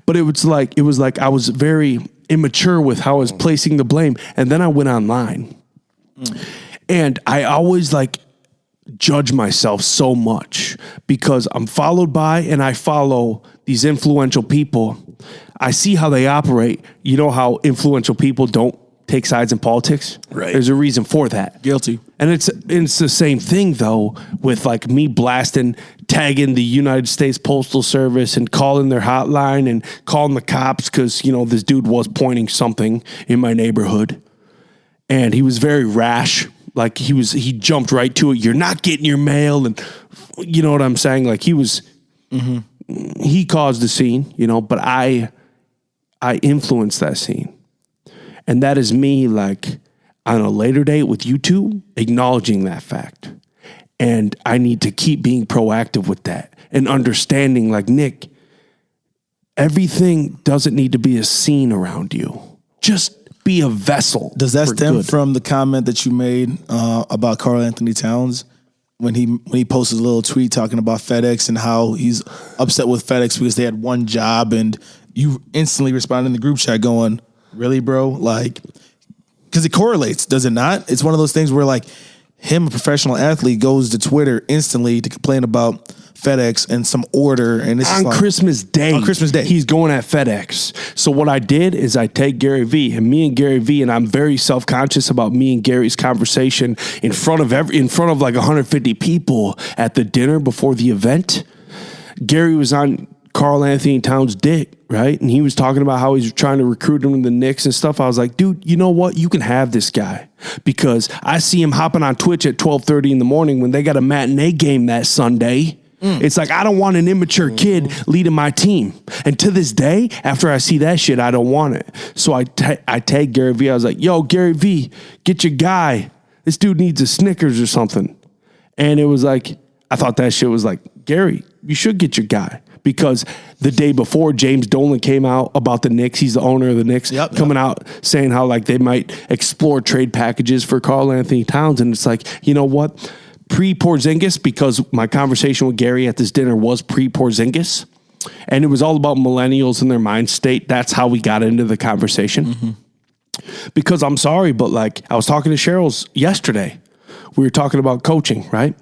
But it was like I was very immature with how I was placing the blame. And then I went online. And I always judge myself so much because I'm followed by and I follow these influential people. I see how they operate. You know how influential people don't take sides in politics? Right. There's a reason for that. Guilty. And it's the same thing though with me blasting, tagging the United States Postal Service and calling their hotline and calling the cops because, this dude was pointing something in my neighborhood. And he was very rash. He jumped right to it. You're not getting your mail. And you know what I'm saying? He caused the scene, but I influenced that scene. And that is me on a later date with you two, acknowledging that fact. And I need to keep being proactive with that and understanding Nick, everything doesn't need to be a scene around you. Just be a vessel. Does that stem from the comment that you made about Karl Anthony Towns when he posted a little tweet talking about FedEx and how he's upset with FedEx because they had one job, and you instantly responded in the group chat going, "Really, bro?" Because it correlates, does it not? It's one of those things where him, a professional athlete, goes to Twitter instantly to complain about FedEx and some order, and it's on Christmas Day. On Christmas Day, he's going at FedEx. So what I did is I take Gary V and me and Gary V, and I'm very self-conscious about me and Gary's conversation in front of 150 people at the dinner before the event. Gary was on Karl Anthony Towns' dick, right? And he was talking about how he's trying to recruit him to the Knicks and stuff. I was like, dude, you know what? You can have this guy because I see him hopping on Twitch at 12:30 in the morning when they got a matinee game that Sunday. It's like, I don't want an immature kid leading my team. And to this day, after I see that shit, I don't want it. So I tagged Gary V. I was like, yo, Gary V, get your guy. This dude needs a Snickers or something. And it was like, I thought that shit was like, Gary, you should get your guy. Because the day before, James Dolan came out about the Knicks. He's the owner of the Knicks, coming out saying how like they might explore trade packages for Karl Anthony Towns. And it's like, you know what? Pre-Porzingis, because my conversation with Gary at this dinner was pre-Porzingis, and it was all about millennials and their mind state. That's how we got into the conversation. Because I'm sorry, but like I was talking to Cheryl's yesterday. We were talking about coaching, right?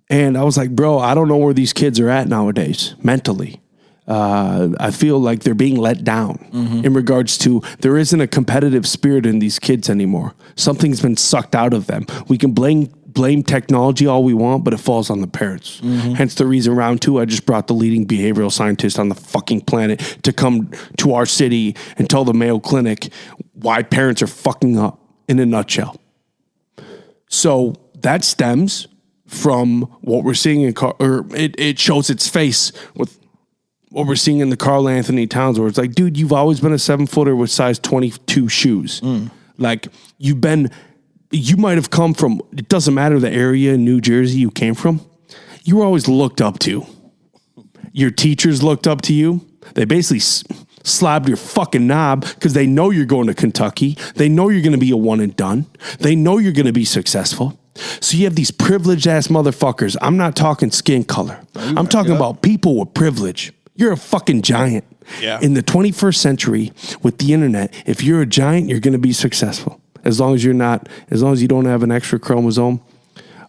And I was like, bro, I don't know where these kids are at nowadays mentally. I feel like they're being let down in regards to there isn't a competitive spirit in these kids anymore. Something's been sucked out of them. We can blame technology all we want, but it falls on the parents. Hence the reason round 2, I just brought the leading behavioral scientist on the fucking planet to come to our city and tell the Mayo Clinic why parents are fucking up in a nutshell. So that stems from what we're seeing it shows its face with what we're seeing in the Karl Anthony Towns, where it's like, dude, you've always been a 7-footer with size 22 shoes. Like you might have come from, it doesn't matter the area in New Jersey you came from. You were always looked up to. Your teachers looked up to you. They basically slapped your fucking knob because they know you're going to Kentucky. They know you're going to be a one and done. They know you're going to be successful. So you have these privileged ass motherfuckers. I'm not talking skin color. I'm talking about people with privilege. You're a fucking giant. Yeah. In the 21st century with the internet, if you're a giant, you're going to be successful. As long as you don't have an extra chromosome,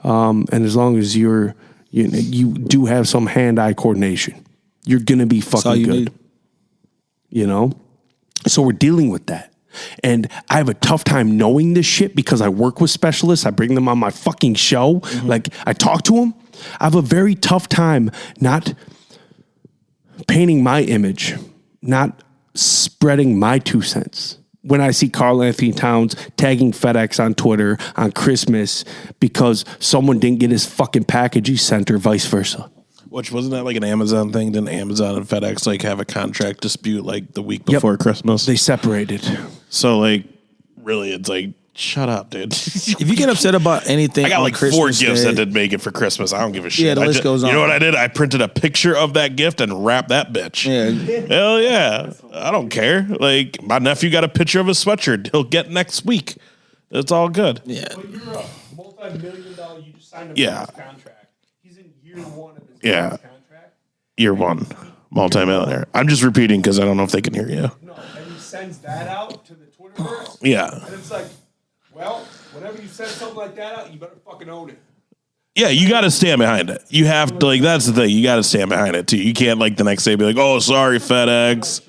and as long as you do have some hand-eye coordination, you're gonna be fucking good. Need. You know, so we're dealing with that, and I have a tough time knowing this shit because I work with specialists. I bring them on my fucking show. Like I talk to them. I have a very tough time not painting my image, not spreading my 2 cents. When I see Karl Anthony Towns tagging FedEx on Twitter on Christmas because someone didn't get his fucking package he sent or vice versa. Which wasn't that like an Amazon thing? Didn't Amazon and FedEx like have a contract dispute like the week before Christmas? They separated. So like really it's like, shut up, dude. If you get upset about anything, I got like Christmas 4 gifts Day, that didn't make it for Christmas. I don't give a shit. Yeah, the list goes on. You know what I did? I printed a picture of that gift and wrapped that bitch. Yeah. Hell yeah. I don't care. Like my nephew got a picture of a sweatshirt he'll get next week. It's all good. Yeah. But you're a multi-million-dollar, you just signed him Yeah. to his contract. He's in year 1 of his Yeah. contract. Year 1. Multi-millionaire. I'm just repeating because I don't know if they can hear you. No, and he sends that out to the Twitterverse. Yeah. And it's like, well, whenever you send something like that out, you better fucking own it. Yeah, you got to stand behind it. You have to, like, that's the thing. You got to stand behind it, too. You can't, like, the next day be like, oh, sorry, FedEx.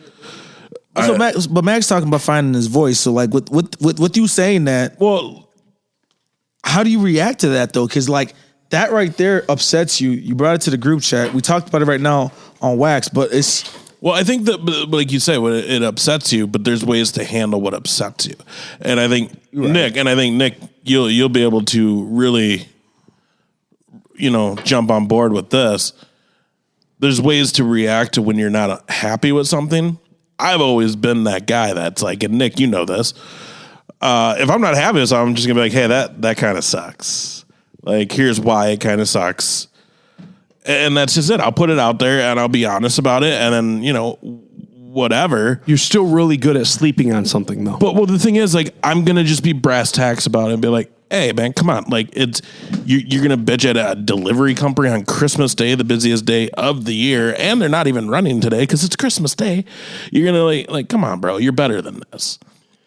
But Mac's talking about finding his voice. So, like, with you saying that, Well, how do you react to that, though? Because, like, that right there upsets you. You brought it to the group chat. We talked about it right now on Wax, but it's... well, I think that, like you say, when it upsets you, but there's ways to handle what upsets you. And I think, Nick, you'll be able to really, jump on board with this. There's ways to react to when you're not happy with something. I've always been that guy that's like, and Nick, you know this. If I'm not happy with something, I'm just gonna be like, hey, that kind of sucks. Like, here's why it kind of sucks. And that's just it. I'll put it out there and I'll be honest about it. And then, whatever. You're still really good at sleeping on something, though. But the thing is, like, I'm going to just be brass tacks about it and be like, hey, man, come on. Like, you're going to bitch at a delivery company on Christmas Day, the busiest day of the year. And they're not even running today because it's Christmas Day. You're going to like, come on, bro. You're better than this.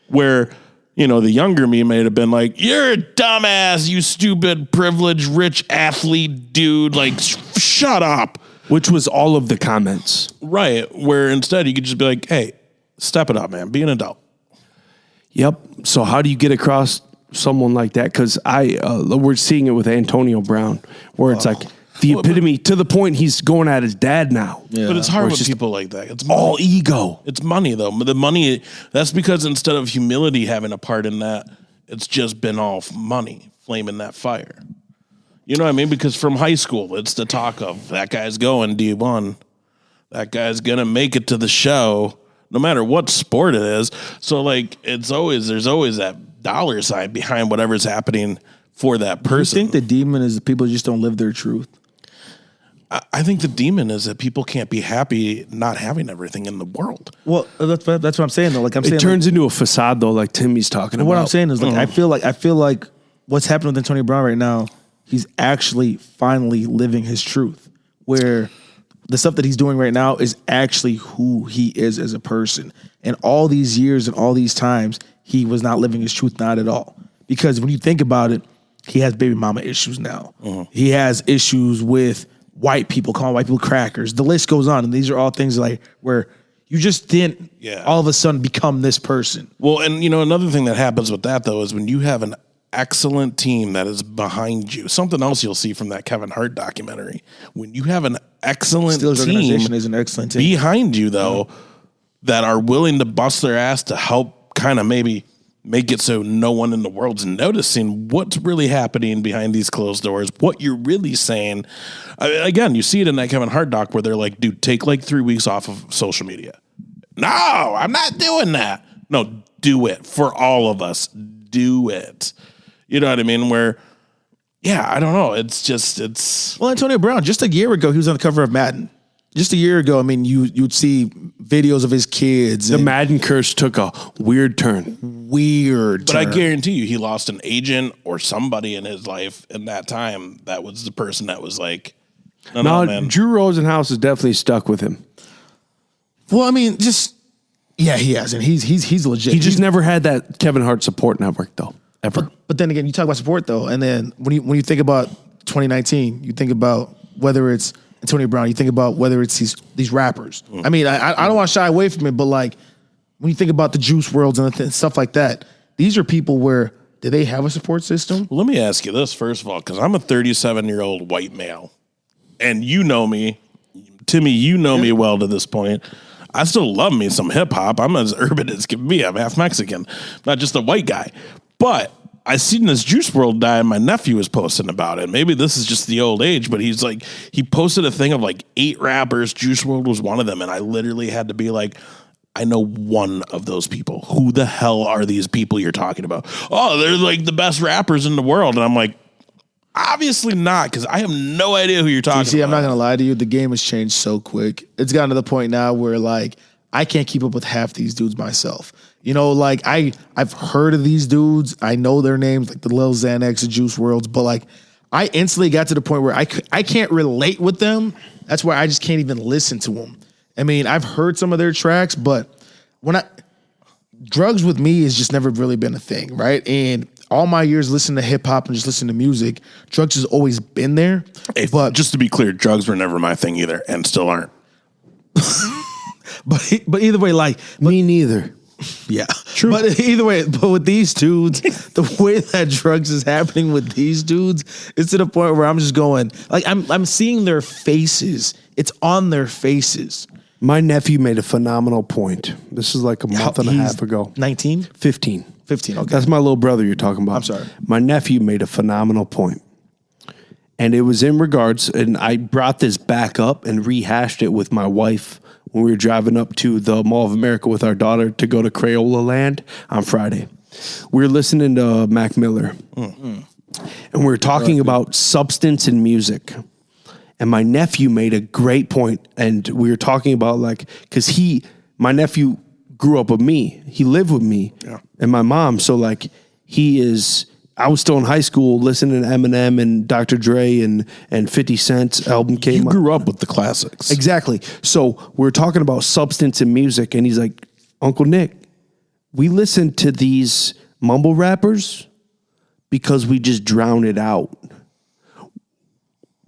Where, the younger me may have been like, you're a dumbass, you stupid, privileged, rich athlete dude. Like, shut up. Which was all of the comments. Right. Where instead you could just be like, hey, step it up, man. Be an adult. Yep. So how do you get across someone like that? Because we're seeing it with Antonio Brown, where it's like The epitome, to the point he's going at his dad now. Yeah. But it's hard Or with it's just people like that. It's all money. ego. It's money though. The money, that's because instead of humility having a part in that, it's just been all money flaming that fire. You know what I mean? Because from high school, it's the talk of that guy's going D1. That guy's going to make it to the show, no matter what sport it is. So like, there's always that dollar sign behind whatever's happening for that person. You think the demon is the people just don't live their truth? I think the demon is that people can't be happy not having everything in the world. Well, that's what I'm saying though. Like I'm saying, It turns into a facade though, like Timmy's talking about. what I'm saying is like I feel like what's happening with Antonio Brown right now, he's actually finally living his truth. Where the stuff that he's doing right now is actually who he is as a person. And all these years and all these times, he was not living his truth, not at all. Because when you think about it, he has baby mama issues now. He has issues with white people, calling white people crackers. The list goes on. And these are all things like where you just didn't all of a sudden become this person. Well, and another thing that happens with that though is when you have an excellent team that is behind you. Something else you'll see from that Kevin Hart documentary. When you have an excellent Steelers team organization is an excellent team behind you though, that are willing to bust their ass to help kind of maybe make it so no one in the world's noticing what's really happening behind these closed doors, what you're really saying. Again, you see it in that Kevin Hart doc where they're like, dude, take like 3 weeks off of social media. No, I'm not doing that. No, do it for all of us. Do it. You know what I mean? Where, I don't know. Well, Antonio Brown, just a year ago, he was on the cover of Madden. Just a year ago, I mean, you'd see videos of his kids. The Madden curse took a weird turn. But I guarantee you, he lost an agent or somebody in his life in that time. That was the person that was like, no, man. Drew Rosenhaus is definitely stuck with him. Well, I mean, he has, and he's legit. He just never had that Kevin Hart support network though, ever. But then again, you talk about support though, and then when you think about 2019, you think about whether it's Antonio Brown, you think about whether it's these rappers. I mean, I don't want to shy away from it, but like when you think about the Juice WRLDs and stuff like that, these are people where do they have a support system? Well, let me ask you this first of all, because I'm a 37-year-old white male, and you know me, Timmy. You know me well to this point. I still love me some hip hop. I'm as urban as can be. I'm half Mexican, not just a white guy. But I seen this Juice WRLD die, and my nephew was posting about it. Maybe this is just the old age, but he's like, he posted a thing of like 8 rappers. Juice WRLD was one of them, and I literally had to be like, I know one of those people. Who the hell are these people you're talking about? Oh, they're like the best rappers in the world, and I'm like, obviously not, because I have no idea who you're talking about. I'm not gonna lie to you. The game has changed so quick. It's gotten to the point now where like I can't keep up with half these dudes myself. You know, like I've heard of these dudes. I know their names, like the Lil Xanax, the Juice WRLDs, but like I instantly got to the point where I can't relate with them. That's why I just can't even listen to them. I mean, I've heard some of their tracks, but drugs with me has just never really been a thing, right? And all my years listening to hip hop and just listening to music, drugs has always been there. But just to be clear, drugs were never my thing either, and still aren't. But either way, like Me neither. yeah, true. But either way, but with these dudes, the way that drugs is happening with these dudes, it's to the point where I'm just going like I'm seeing their faces. It's on their faces. My nephew made a phenomenal point. This is like a month and a half ago. 19? 15. 15, okay. That's my little brother you're talking about. I'm sorry. My nephew made a phenomenal point. And it was in regards, and I brought this back up and rehashed it with my wife when we were driving up to the Mall of America with our daughter to go to Crayola Land on Friday. We were listening to Mac Miller. And we were talking about substance in music. And my nephew made a great point, and we were talking about like, because my nephew grew up with me. He lived with me and my mom. So like I was still in high school listening to Eminem and Dr. Dre and 50 Cent's album came out. You grew up with the classics. Exactly. So we're talking about substance in music, and he's like, Uncle Nick, we listen to these mumble rappers because we just drown it out.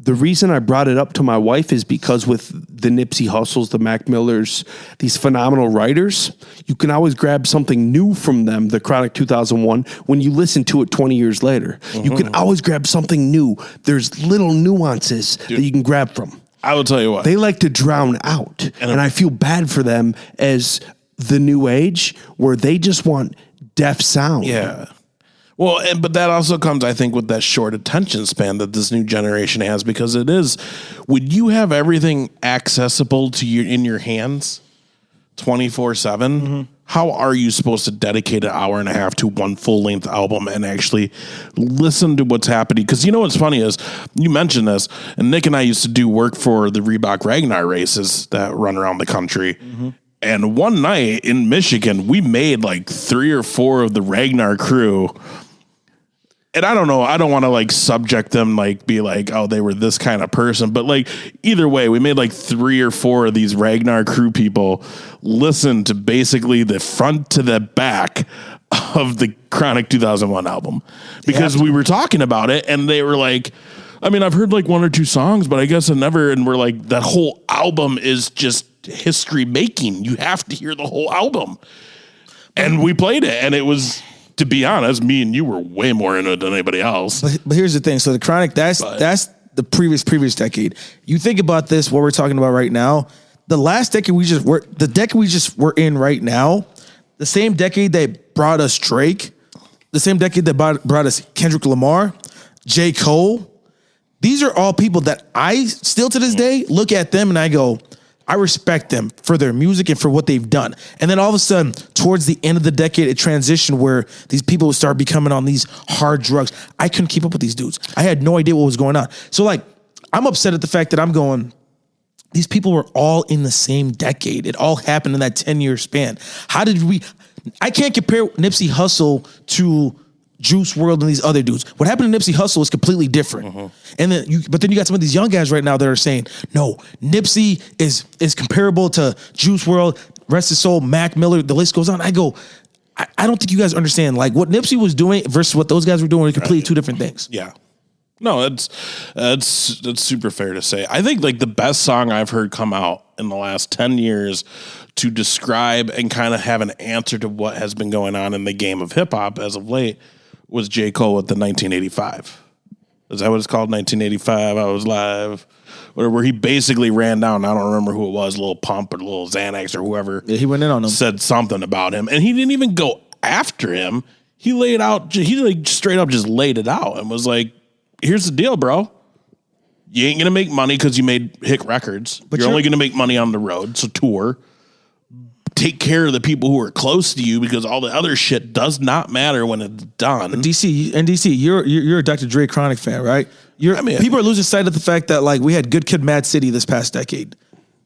the reason I brought it up to my wife is because with the Nipsey Hussles, the Mac Millers, these phenomenal writers, you can always grab something new from them, the Chronic 2001, when you listen to it 20 years later. You can always grab something new. There's little nuances that you can grab from. I will tell you what. They like to drown out. And I feel bad for them as the new age where they just want deaf sound. Yeah. Well, but that also comes, I think, with that short attention span that this new generation has, because it is, when you have everything accessible to you in your hands 24/7, how are you supposed to dedicate an hour and a half to one full length album and actually listen to what's happening? Because you know what's funny is, you mentioned this, and Nick and I used to do work for the Reebok Ragnar races that run around the country. And one night in Michigan, we made like 3 or 4 of the Ragnar crew. And I don't know, I don't want to like subject them, like be like, oh, they were this kind of person. But like, either way, we made like 3 or 4 of these Ragnar crew people listen to basically the front to the back of the Chronic 2001 album. Because we were talking about it and they were like, I mean, I've heard like 1 or 2 songs, but I guess I never. And we're like, that whole album is just history making. You have to hear the whole album. And we played it, and it was, to be honest, me and you were way more into it than anybody else. But here's the thing. So the Chronic, that's the previous decade. You think about this, what we're talking about right now, the decade we just were in right now, the same decade that brought us Drake, the same decade that brought us Kendrick Lamar, J. Cole. These are all people that I still to this day look at them and I go, I respect them for their music and for what they've done. And then all of a sudden, towards the end of the decade, it transitioned where these people would start becoming on these hard drugs. I couldn't keep up with these dudes. I had no idea what was going on. So like, I'm upset at the fact that I'm going, these people were all in the same decade. It all happened in that 10-year span. I can't compare Nipsey Hussle to Juice WRLD and these other dudes. What happened to Nipsey Hussle is completely different. And then you got some of these young guys right now that are saying, no, Nipsey is comparable to Juice WRLD, rest his soul, Mac Miller, the list goes on. I go, I don't think you guys understand like what Nipsey was doing versus what those guys were doing are completely two different things. Yeah. No, that's super fair to say. I think like the best song I've heard come out in the last 10 years to describe and kind of have an answer to what has been going on in the game of hip hop as of late was J. Cole with the 1985. Is that what it's called? 1985, I Was Live. Where he basically ran down, I don't remember who it was, Lil Pump or Lil Xanax or whoever. Yeah, he went in on him. Said something about him. And he didn't even go after him. He like straight up just laid it out and was like, here's the deal, bro. You ain't going to make money because you made hit records. But you're only going to make money on the road, so tour. Take care of the people who are close to you because all the other shit does not matter when it's done. DC, you're a Dr. Dre Chronic fan, right? People are losing sight of the fact that like we had Good Kid, Mad City this past decade.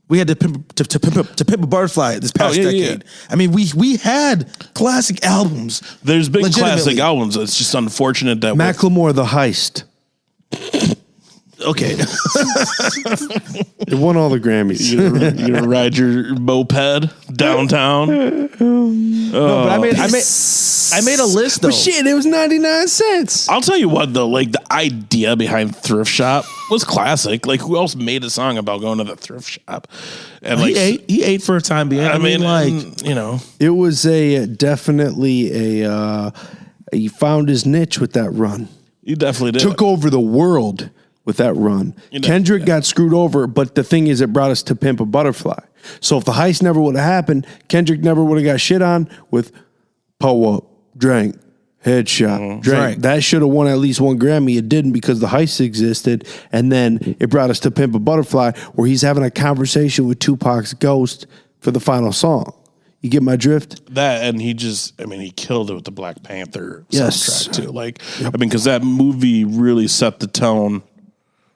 We had to Pimp a Butterfly this past decade. Yeah. I mean, we had classic albums. There's been classic albums. It's just unfortunate that Macklemore, The Heist. Okay. It won all the Grammys. You're gonna ride your moped downtown. No, but I made a list though. But shit, it was 99 cents. I'll tell you what though, like the idea behind Thrift Shop was classic. Like who else made a song about going to the thrift shop? And like he ate for a time being. I mean, like you know, it was definitely he found his niche with that run. He definitely did. Took over the world with that run. Kendrick got screwed over, but the thing is, it brought us to Pimp a Butterfly. So if the heist never would have happened, Kendrick never would have got shit on with Pull Up, Drank, Headshot, Drank. That should have won at least one Grammy. It didn't because the heist existed, and then it brought us to Pimp a Butterfly, where he's having a conversation with Tupac's ghost for the final song. You get my drift? That, and he killed it with the Black Panther soundtrack too. Like, I mean, because that movie really set the tone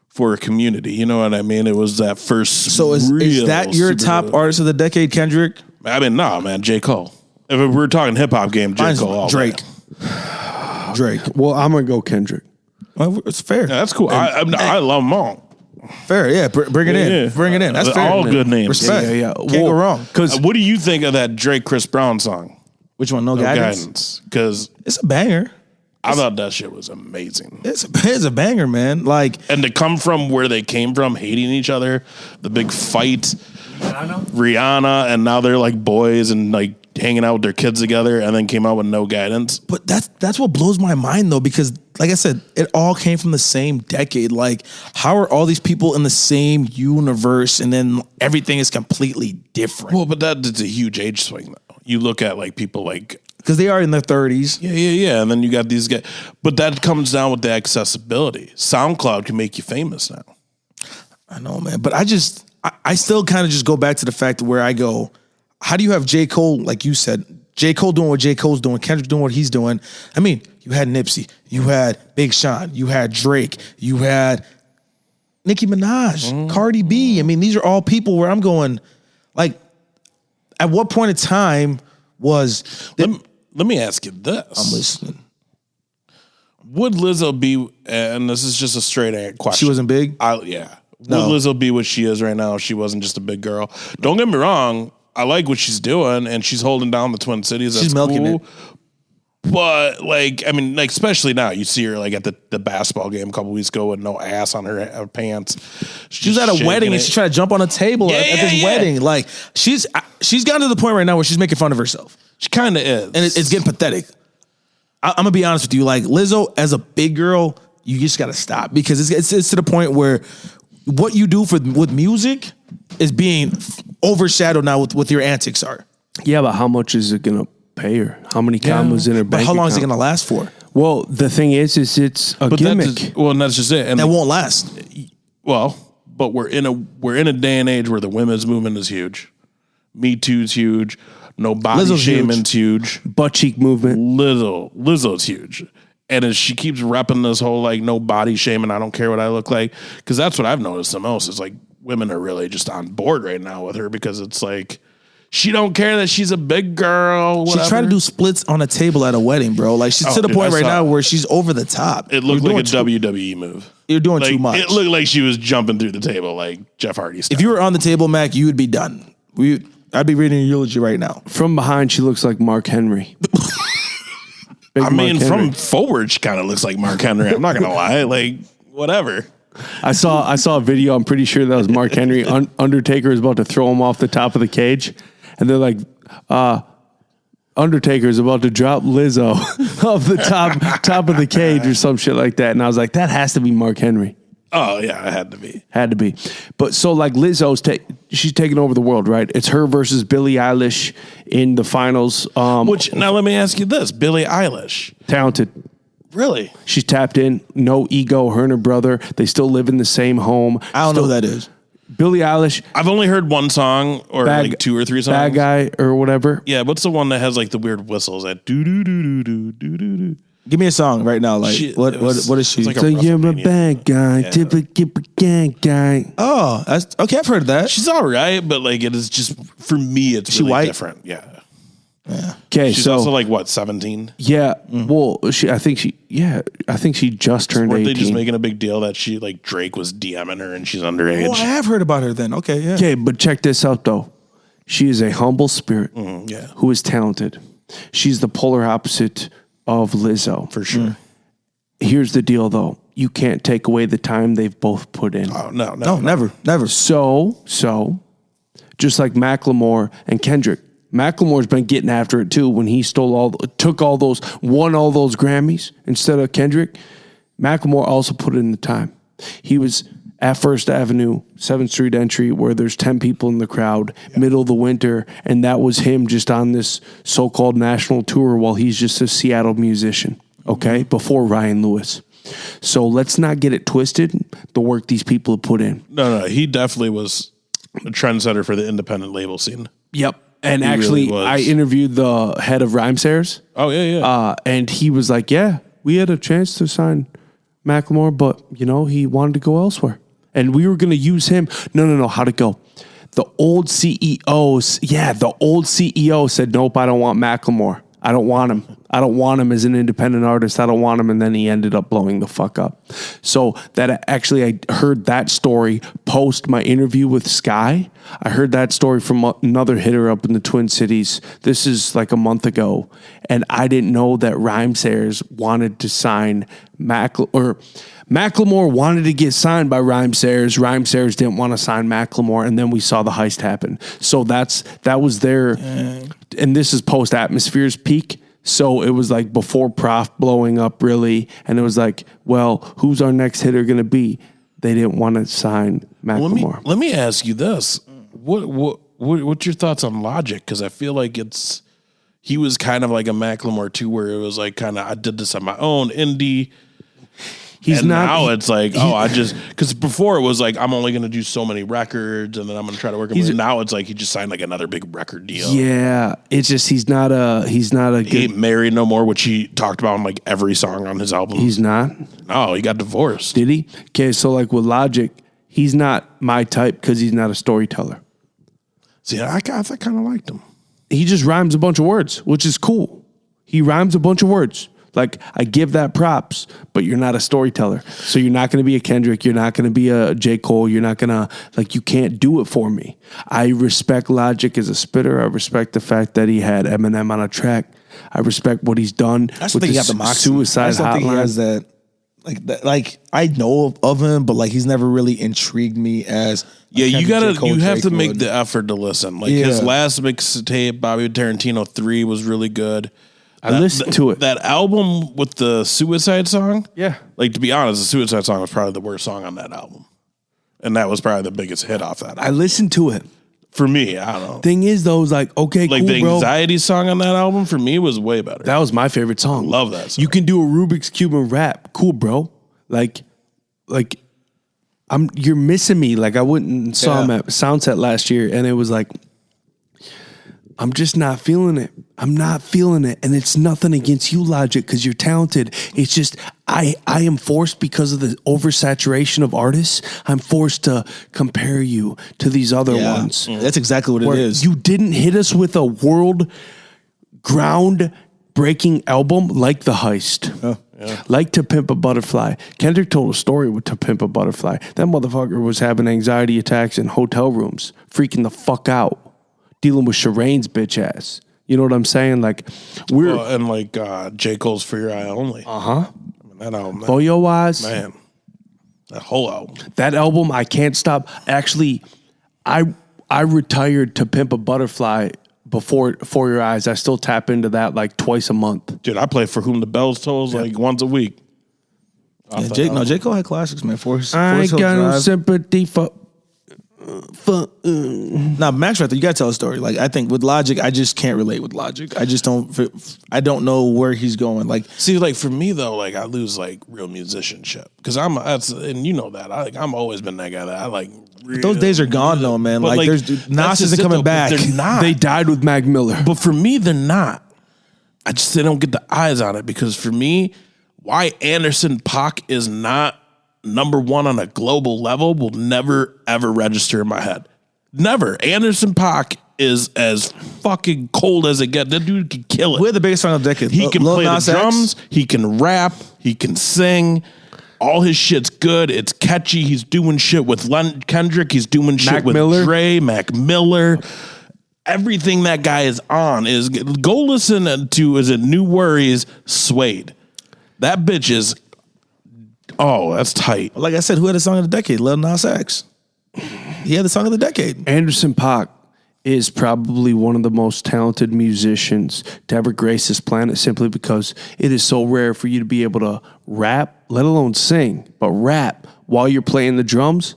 for a community. You know what I mean? It was that first. So is that your top artist of the decade, Kendrick? I mean, no, man, J. Cole. If we're talking hip hop game, J. Cole. Drake. Drake. Well, I'm gonna go Kendrick. Well, it's fair. Yeah, that's cool. I love them all. Fair, yeah. Bring it in. Yeah. Bring it in. That's fair. All good names. Respect. Yeah. Can't go wrong. Because what do you think of that Drake Chris Brown song? Which one? No Guidance? Because It's a banger. I thought that shit was amazing. It's a banger, man. Like, And to come from where they came from, hating each other, the big fight, Rihanna, and now they're like boys and like hanging out with their kids together, and then came out with no guidance. but that's what blows my mind though, because like I said, it all came from the same decade. Like, how are all these people in the same universe, and then everything is completely different? Well, but that's a huge age swing though. You look at like people like Because they are in their 30s. yeah, and then you got these guys, but that comes down with the accessibility. SoundCloud can make you famous now. I know, man. But I still kind of just go back to the fact where I go, how do you have J. Cole, like you said, J. Cole doing what J. Cole's doing, Kendrick doing what he's doing? I mean, you had Nipsey, you had Big Sean, you had Drake, you had Nicki Minaj, Cardi B. I mean, these are all people where I'm going, like, at what point in time was... Let me ask you this. I'm listening. Would Lizzo be, and this is just a straight question. She wasn't big? Yeah. No. Would Lizzo be what she is right now if she wasn't just a big girl? Don't get me wrong. I like what she's doing, and she's holding down the Twin Cities. That's She's milking cool. it. But, like, I mean, like, especially now, you see her, like, at the basketball game a couple weeks ago with no ass on her pants. She was at a wedding and she tried to jump on a table at this wedding. Like, she's gotten to the point right now where she's making fun of herself. She kind of is. And it's getting pathetic. I'm going to be honest with you. Like, Lizzo, as a big girl, you just got to stop. Because it's to the point where what you do with music is being overshadowed now with what your antics are. Yeah, but how much is it going to pay her? How many commas in her bank But how long is it account? going to last for? Well, the thing is it's a gimmick. That's just it. And That won't last. well, but we're in a day and age where the women's movement is huge. Me Too's huge. No body Lizzo's shaming's huge. Butt cheek movement. Lizzo's huge. And as she keeps repping this whole like no body shaming, I don't care what I look like, because that's what I've noticed the most is like women are really just on board right now with her, because it's like she don't care that she's a big girl. Whatever. She tried to do splits on a table at a wedding, bro. Like, she's to the point right now where she's over the top. It looked like a WWE move. You're doing Like, too much. It looked like she was jumping through the table like Jeff Hardy style. If you were on the table, Mac, you would be done. I'd be reading a eulogy right now. From behind, she looks like Mark Henry. Big I mean, Mark Henry. from forward, she kind of looks like Mark Henry. I'm not gonna lie. Like, whatever. I saw a video. I'm pretty sure that was Mark Henry. Undertaker is about to throw him off the top of the cage, and they're like, Undertaker is about to drop Lizzo off the top of the cage or some shit like that. And I was like, that has to be Mark Henry. Oh yeah, it had to be. Had to be. But so like Lizzo's she's taking over the world, right? It's her versus Billie Eilish in the finals. Which now let me ask you this: Billie Eilish, Talented. really? She's tapped in, no ego. Her and her brother, they still live in the same home. I don't know who that is. Billie Eilish, I've only heard one song or like two or three songs. Bad Guy or whatever. Yeah, what's the one that has like the weird whistles? That do do do do do do do. Give me a song right now. Like, what is she? it's like So you're a WrestleMania. bad guy, Yeah. typical gang guy. Oh, that's okay. I've heard of that. She's all right, but like it is just for me, it's really white? different. Yeah, Okay, she's so also like what 17. yeah, well, I think she just turned Weren't 18. they just making a big deal that she like Drake was DMing her and she's underage? Oh, I have heard about her then. Okay, yeah. Okay, but check this out though. She is a humble spirit yeah, who is talented. She's the polar opposite of Lizzo. for sure. Here's the deal though. You can't take away the time they've both put in. Oh no, No, never. So just like Macklemore and Kendrick, Macklemore's been getting after it too when he won all those Grammys instead of Kendrick. Macklemore also put in the time. He was at First Avenue, 7th Street entry, where there's 10 people in the crowd, middle of the winter, and that was him just on this so-called national tour while he's just a Seattle musician, okay, before Ryan Lewis. So let's not get it twisted, the work these people have put in. No, he definitely was a trendsetter for the independent label scene. Yep. And He actually, really was. I interviewed the head of Rhymesayers, Oh yeah. and he was like, yeah, we had a chance to sign Macklemore, but, he wanted to go elsewhere. And we were going to use him. No, how'd it go? The old CEO said, nope, I don't want Macklemore. I don't want him. I don't want him as an independent artist. I don't want him. And then he ended up blowing the fuck up. So that actually, I heard that story post my interview with Sky. I heard that story from another hitter up in the Twin Cities. This is like a month ago. And I didn't know that Rhymesayers wanted to sign Macklemore wanted to get signed by Rhymesayers. Rhymesayers didn't want to sign Macklemore, and then we saw the heist happen. So that was their, and this is post Atmosphere's peak. So it was like before Prof blowing up really, and it was like, well, who's our next hitter going to be? They didn't want to sign Macklemore. Let me ask you this: what's your thoughts on Logic? Because I feel like he was kind of like a Macklemore too, where it was like kind of I did this on my own indie. Now it's like, because before it was like, I'm only going to do so many records and then I'm going to try to work them. Now it's like, he just signed like another big record deal. Yeah. It's just, he ain't married no more, which he talked about in like every song on his album. He's not? No, he got divorced. Did he? Okay. So like with Logic, he's not my type because he's not a storyteller. See, I kind of liked him. He just rhymes a bunch of words, which is cool. He rhymes a bunch of words. Like, I give that props, but you're not a storyteller. So you're not going to be a Kendrick. You're not going to be a J. Cole. You're not going to, like, you can't do it for me. I respect Logic as a spitter. I respect the fact that he had Eminem on a track. I respect what he's done with the he got the moxie. Suicide Hotline. Think he has that. Like I know of him, but like he's never really intrigued me as. Yeah, you have to make the effort to listen. Like his last mixtape, Bobby Tarantino 3, was really good. I listened to it. That album with the Suicide song? Yeah. Like, to be honest, the Suicide song was probably the worst song on that album. And that was probably the biggest hit off that album. I listened to it. For me, I don't know. Thing is, though, it was like, okay, like cool, the bro. Anxiety song on that album, for me, was way better. That was my favorite song. Love that song. You can do a Rubik's Cube and rap. Cool, bro. Like, you're missing me. Like, I went and saw him at Soundset last year, and it was like, I'm just not feeling it. I'm not feeling it. And it's nothing against you, Logic, because you're talented. It's just I am forced because of the oversaturation of artists. I'm forced to compare you to these other ones. That's exactly what it is. You didn't hit us with a world ground-breaking album like The Heist. Like To Pimp a Butterfly. Kendrick told a story with To Pimp a Butterfly. That motherfucker was having anxiety attacks in hotel rooms, freaking the fuck out. Dealing with Shireen's bitch ass. You know what I'm saying? Like, and like J. Cole's For Your Eye Only. Uh-huh. I mean, that album. For Your Eyes. Man. That whole album. That album, I can't stop. Actually, I retired To Pimp a Butterfly before For Your Eyes. I still tap into that like twice a month. Dude, I play For Whom the Bells Tolls like once a week. J. Cole had classics, man. I ain't got no sympathy for... Now, Max right there, you gotta tell a story. Like, I think with Logic, I just can't relate with Logic. I don't know where he's going. Like, see, like for me though, like I lose like real musicianship because and you know that I'm always been that guy that I like. Those days are gone though, man. Like there's Nas isn't coming back. They're not. They died with Mac Miller. But for me, they're not. They don't get the eyes on it because for me, why Anderson .Paak is not number one on a global level will never, ever register in my head. Never. Anderson .Paak is as fucking cold as it gets. That dude can kill it. We're the biggest song of the decade. He can play the drums. He can rap. He can sing. All his shit's good. It's catchy. He's doing shit with Kendrick. He's doing shit with Dre, Mac Miller. Everything that guy is on is... Go listen to, is it New Worries, Suede. That bitch is... Oh, that's tight. Like I said, who had the song of the decade? Lil Nas X. He had the song of the decade. Anderson .Paak is probably one of the most talented musicians to ever grace this planet simply because it is so rare for you to be able to rap, let alone sing, but rap while you're playing the drums.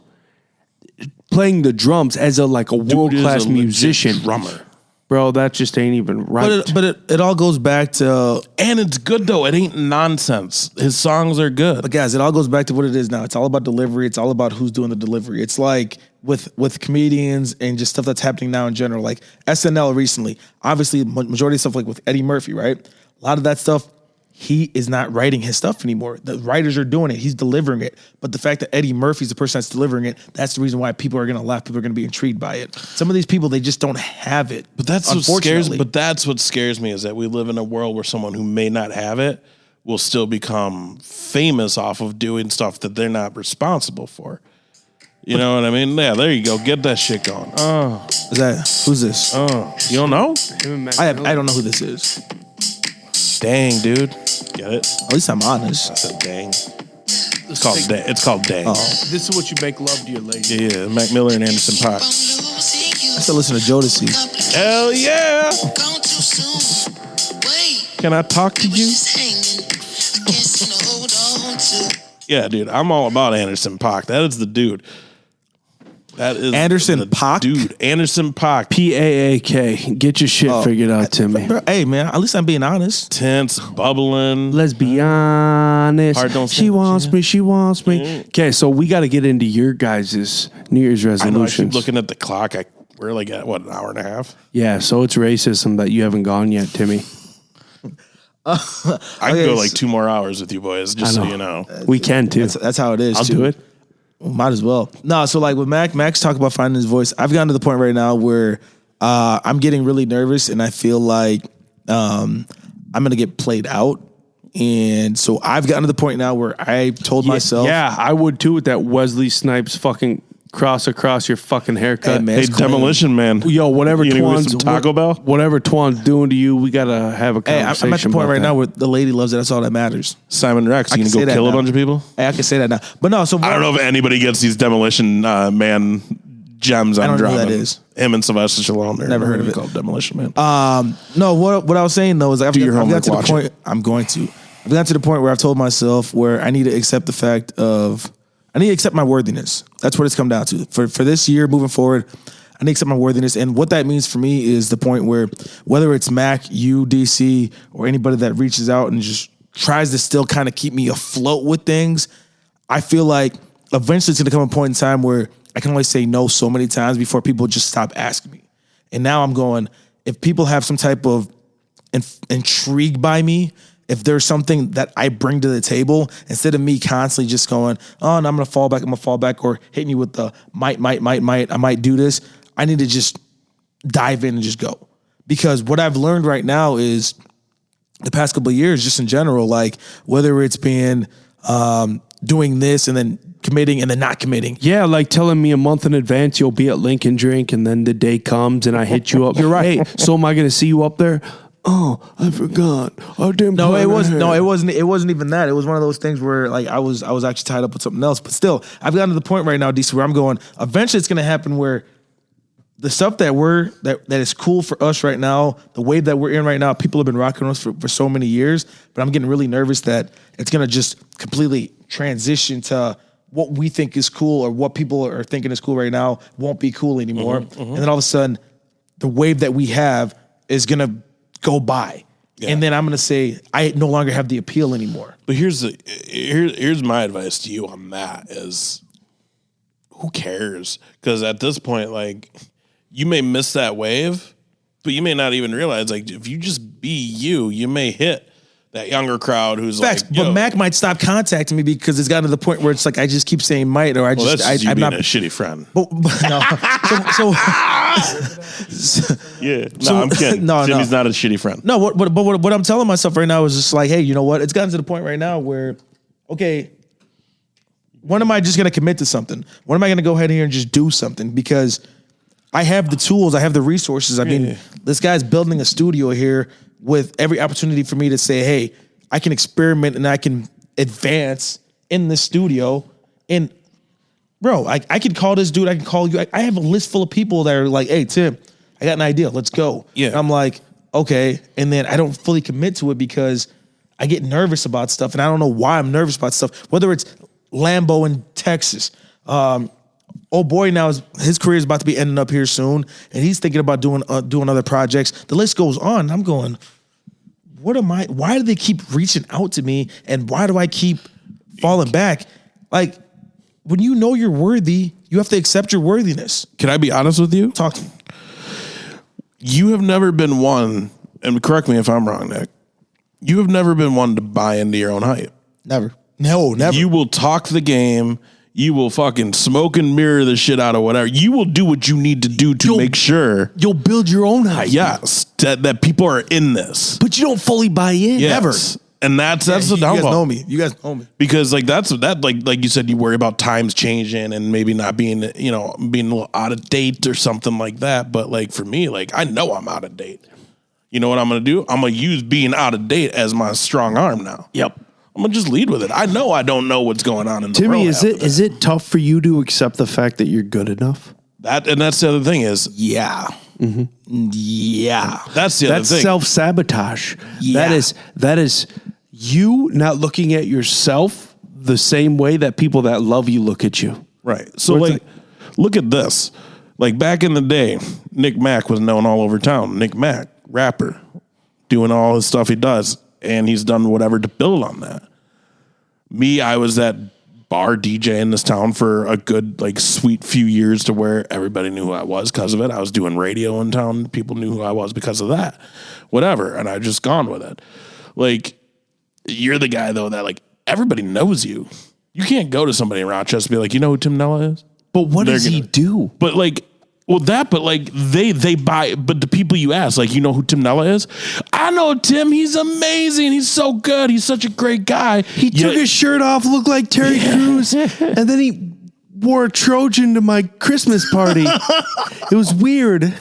Playing the drums as a world-class musician. Drummer. Bro, that just ain't even right. But it all goes back to... And it's good, though. It ain't nonsense. His songs are good. But guys, it all goes back to what it is now. It's all about delivery. It's all about who's doing the delivery. It's like with comedians and just stuff that's happening now in general. Like SNL recently. Obviously, majority of stuff like with Eddie Murphy, right? A lot of that stuff, he is not writing his stuff anymore. The writers are doing it. He's delivering it. But the fact that Eddie Murphy's the person that's delivering it, that's the reason why people are going to laugh. People are going to be intrigued by it. Some of these people, they just don't have it. But that's what scares me is that we live in a world where someone who may not have it will still become famous off of doing stuff that they're not responsible for. You know what I mean? Yeah, there you go. Get that shit going. Who's this? You don't know? I don't know who this is. Dang, dude. Get it? At least I'm honest. I said dang. It's called dang. Oh. This is what you make love to your lady. Yeah, Mac Miller and Anderson .Paak. I still listen to Jodeci. Hell yeah! Can I talk to you? Yeah, dude, I'm all about Anderson .Paak. That is the dude. That is Anderson .Paak? Dude, Anderson .Paak. PAAK. Get your shit figured out, Timmy. Bro, hey, man, at least I'm being honest. Tense, bubbling. Let's be honest. Heart don't She sing. wants me. She wants me. Okay, so we got to get into your guys' New Year's I know, I keep resolutions. looking at the clock. We're like at, what, an hour and a half? Yeah, so it's racism that you haven't gone yet, Timmy. I can go like 2 more hours with you boys, just so you know. We can too. That's how it is. I'll too. do it. Well, might as well. No, so like with Mac's talk about finding his voice. I've gotten to the point right now where I'm getting really nervous, and I feel like I'm gonna get played out. And so I've gotten to the point now where I told myself, Yeah, I would too with that Wesley Snipes fucking cross across your fucking haircut. Hey, man, Hey, it's clean. Demolition Man. Yo, whatever You gonna go get Twan's some Taco Bell? whatever Twan's doing to you, we gotta have a Hey, conversation. I'm at the point about right that. now where the lady loves it. That's all that matters. Simon Rex, I you can gonna say go that kill a now. bunch of people? Hey, I can say that now. But no, so I don't know if anybody gets these Demolition Man gems I'm don't know who dropping. that is. Him and Sylvester Stallone. Never heard of it. Called Demolition Man. No, what I was saying though is I've your got homework, to the watch point. it. I'm going to. I've got to the point where I've told myself where I need to accept the fact of I need to accept my worthiness. That's what it's come down to. For this year moving forward, I need to accept my worthiness. And what that means for me is the point where whether it's Mac, you, DC, or anybody that reaches out and just tries to still kind of keep me afloat with things, I feel like eventually it's going to come a point in time where I can only say no so many times before people just stop asking me. And now I'm going, if people have some type of intrigue by me, if there's something that I bring to the table, instead of me constantly just going, oh, no, I'm going to fall back, or hitting you with the might, I might do this. I need to just dive in and just go. Because what I've learned right now is the past couple of years, just in general, like whether it's been doing this and then committing and then not committing. Yeah, like telling me a month in advance you'll be at Lincoln Drink, and then the day comes and I hit you up. You're right. Hey, so am I going to see you up there? Oh, I forgot. I didn't. No, plan it wasn't. ahead. No, it wasn't even that. It was one of those things where like I was actually tied up with something else. But still, I've gotten to the point right now, DC, where I'm going. Eventually, it's going to happen where the stuff that is cool for us right now, the wave that we're in right now, people have been rocking us for so many years. But I'm getting really nervous that it's going to just completely transition to what we think is cool, or what people are thinking is cool right now won't be cool anymore. And then all of a sudden, the wave that we have is going to go by. Yeah. And then I'm going to say, I no longer have the appeal anymore. But here's my advice to you on that is, who cares? Because at this point, like, you may miss that wave, but you may not even realize, like, if you just be you may hit that younger crowd who's Facts, like, yo. but Mac might stop contacting me because it's gotten to the point where it's like I just keep saying might, or Well, that's just you I'm being not a shitty friend. But no. Yeah, no, I'm kidding. No, Jimmy's not a shitty friend. No, what I'm telling myself right now is just like, hey, you know what? It's gotten to the point right now where, okay, when am I just going to commit to something? When am I going to go ahead here and just do something? Because I have the tools, I have the resources. I mean, this guy's building a studio here with every opportunity for me to say, hey, I can experiment and I can advance in this studio. And bro, I can call this dude, I can call you. I have a list full of people that are like, hey, Tim, I got an idea. Let's go. Yeah. And I'm like, okay. And then I don't fully commit to it because I get nervous about stuff. And I don't know why I'm nervous about stuff. Whether it's Lambo in Texas. Old boy now, his career is about to be ending up here soon. And he's thinking about doing other projects. The list goes on. I'm going, why do they keep reaching out to me? And why do I keep falling back? Like, when you know you're worthy, you have to accept your worthiness. Can I be honest with you? Talk to me. You have never been one, and correct me if I'm wrong, Nick. You have never been one to buy into your own hype. Never. No, never. You will talk the game. You will fucking smoke and mirror the shit out of whatever. You will do what you need to do to make sure. You'll build your own hype. Yes, that people are in this. But you don't fully buy in. Yes. Ever. And that's the downfall. You guys know me. You guys know me. Because like like you said, you worry about times changing and maybe not being, being a little out of date or something like that. But like for me, like I know I'm out of date. You know what I'm going to do? I'm going to use being out of date as my strong arm now. Yep. I'm going to just lead with it. I know I don't know what's going on in the Timmy, world. is it tough for you to accept the fact that you're good enough? That's the other thing is, Yeah. Mm-hmm. Yeah. that's the other That's thing. self-sabotage. Yeah. That is you not looking at yourself the same way that people that love you look at you. Right. So Where like, it's look at this. Like back in the day, Nick Mack was known all over town. Nick Mack, rapper, doing all his stuff he does. And he's done whatever to build on that. Me, I was that bar DJ in this town for a good, like, sweet few years to where everybody knew who I was because of it. I was doing radio in town. People knew who I was because of that. Whatever. And I just gone with it. Like, you're the guy, though, that, like, everybody knows you. You can't go to somebody in Rochester and be like, you know who Tim Nella is? But what They're does he gonna- do? But like, they buy, but the people you ask, like, you know who Tim Nella is? I know Tim. He's amazing. He's so good. He's such a great guy. He took his shirt off, looked like Terry Crews, and then he wore a Trojan to my Christmas party. It was weird.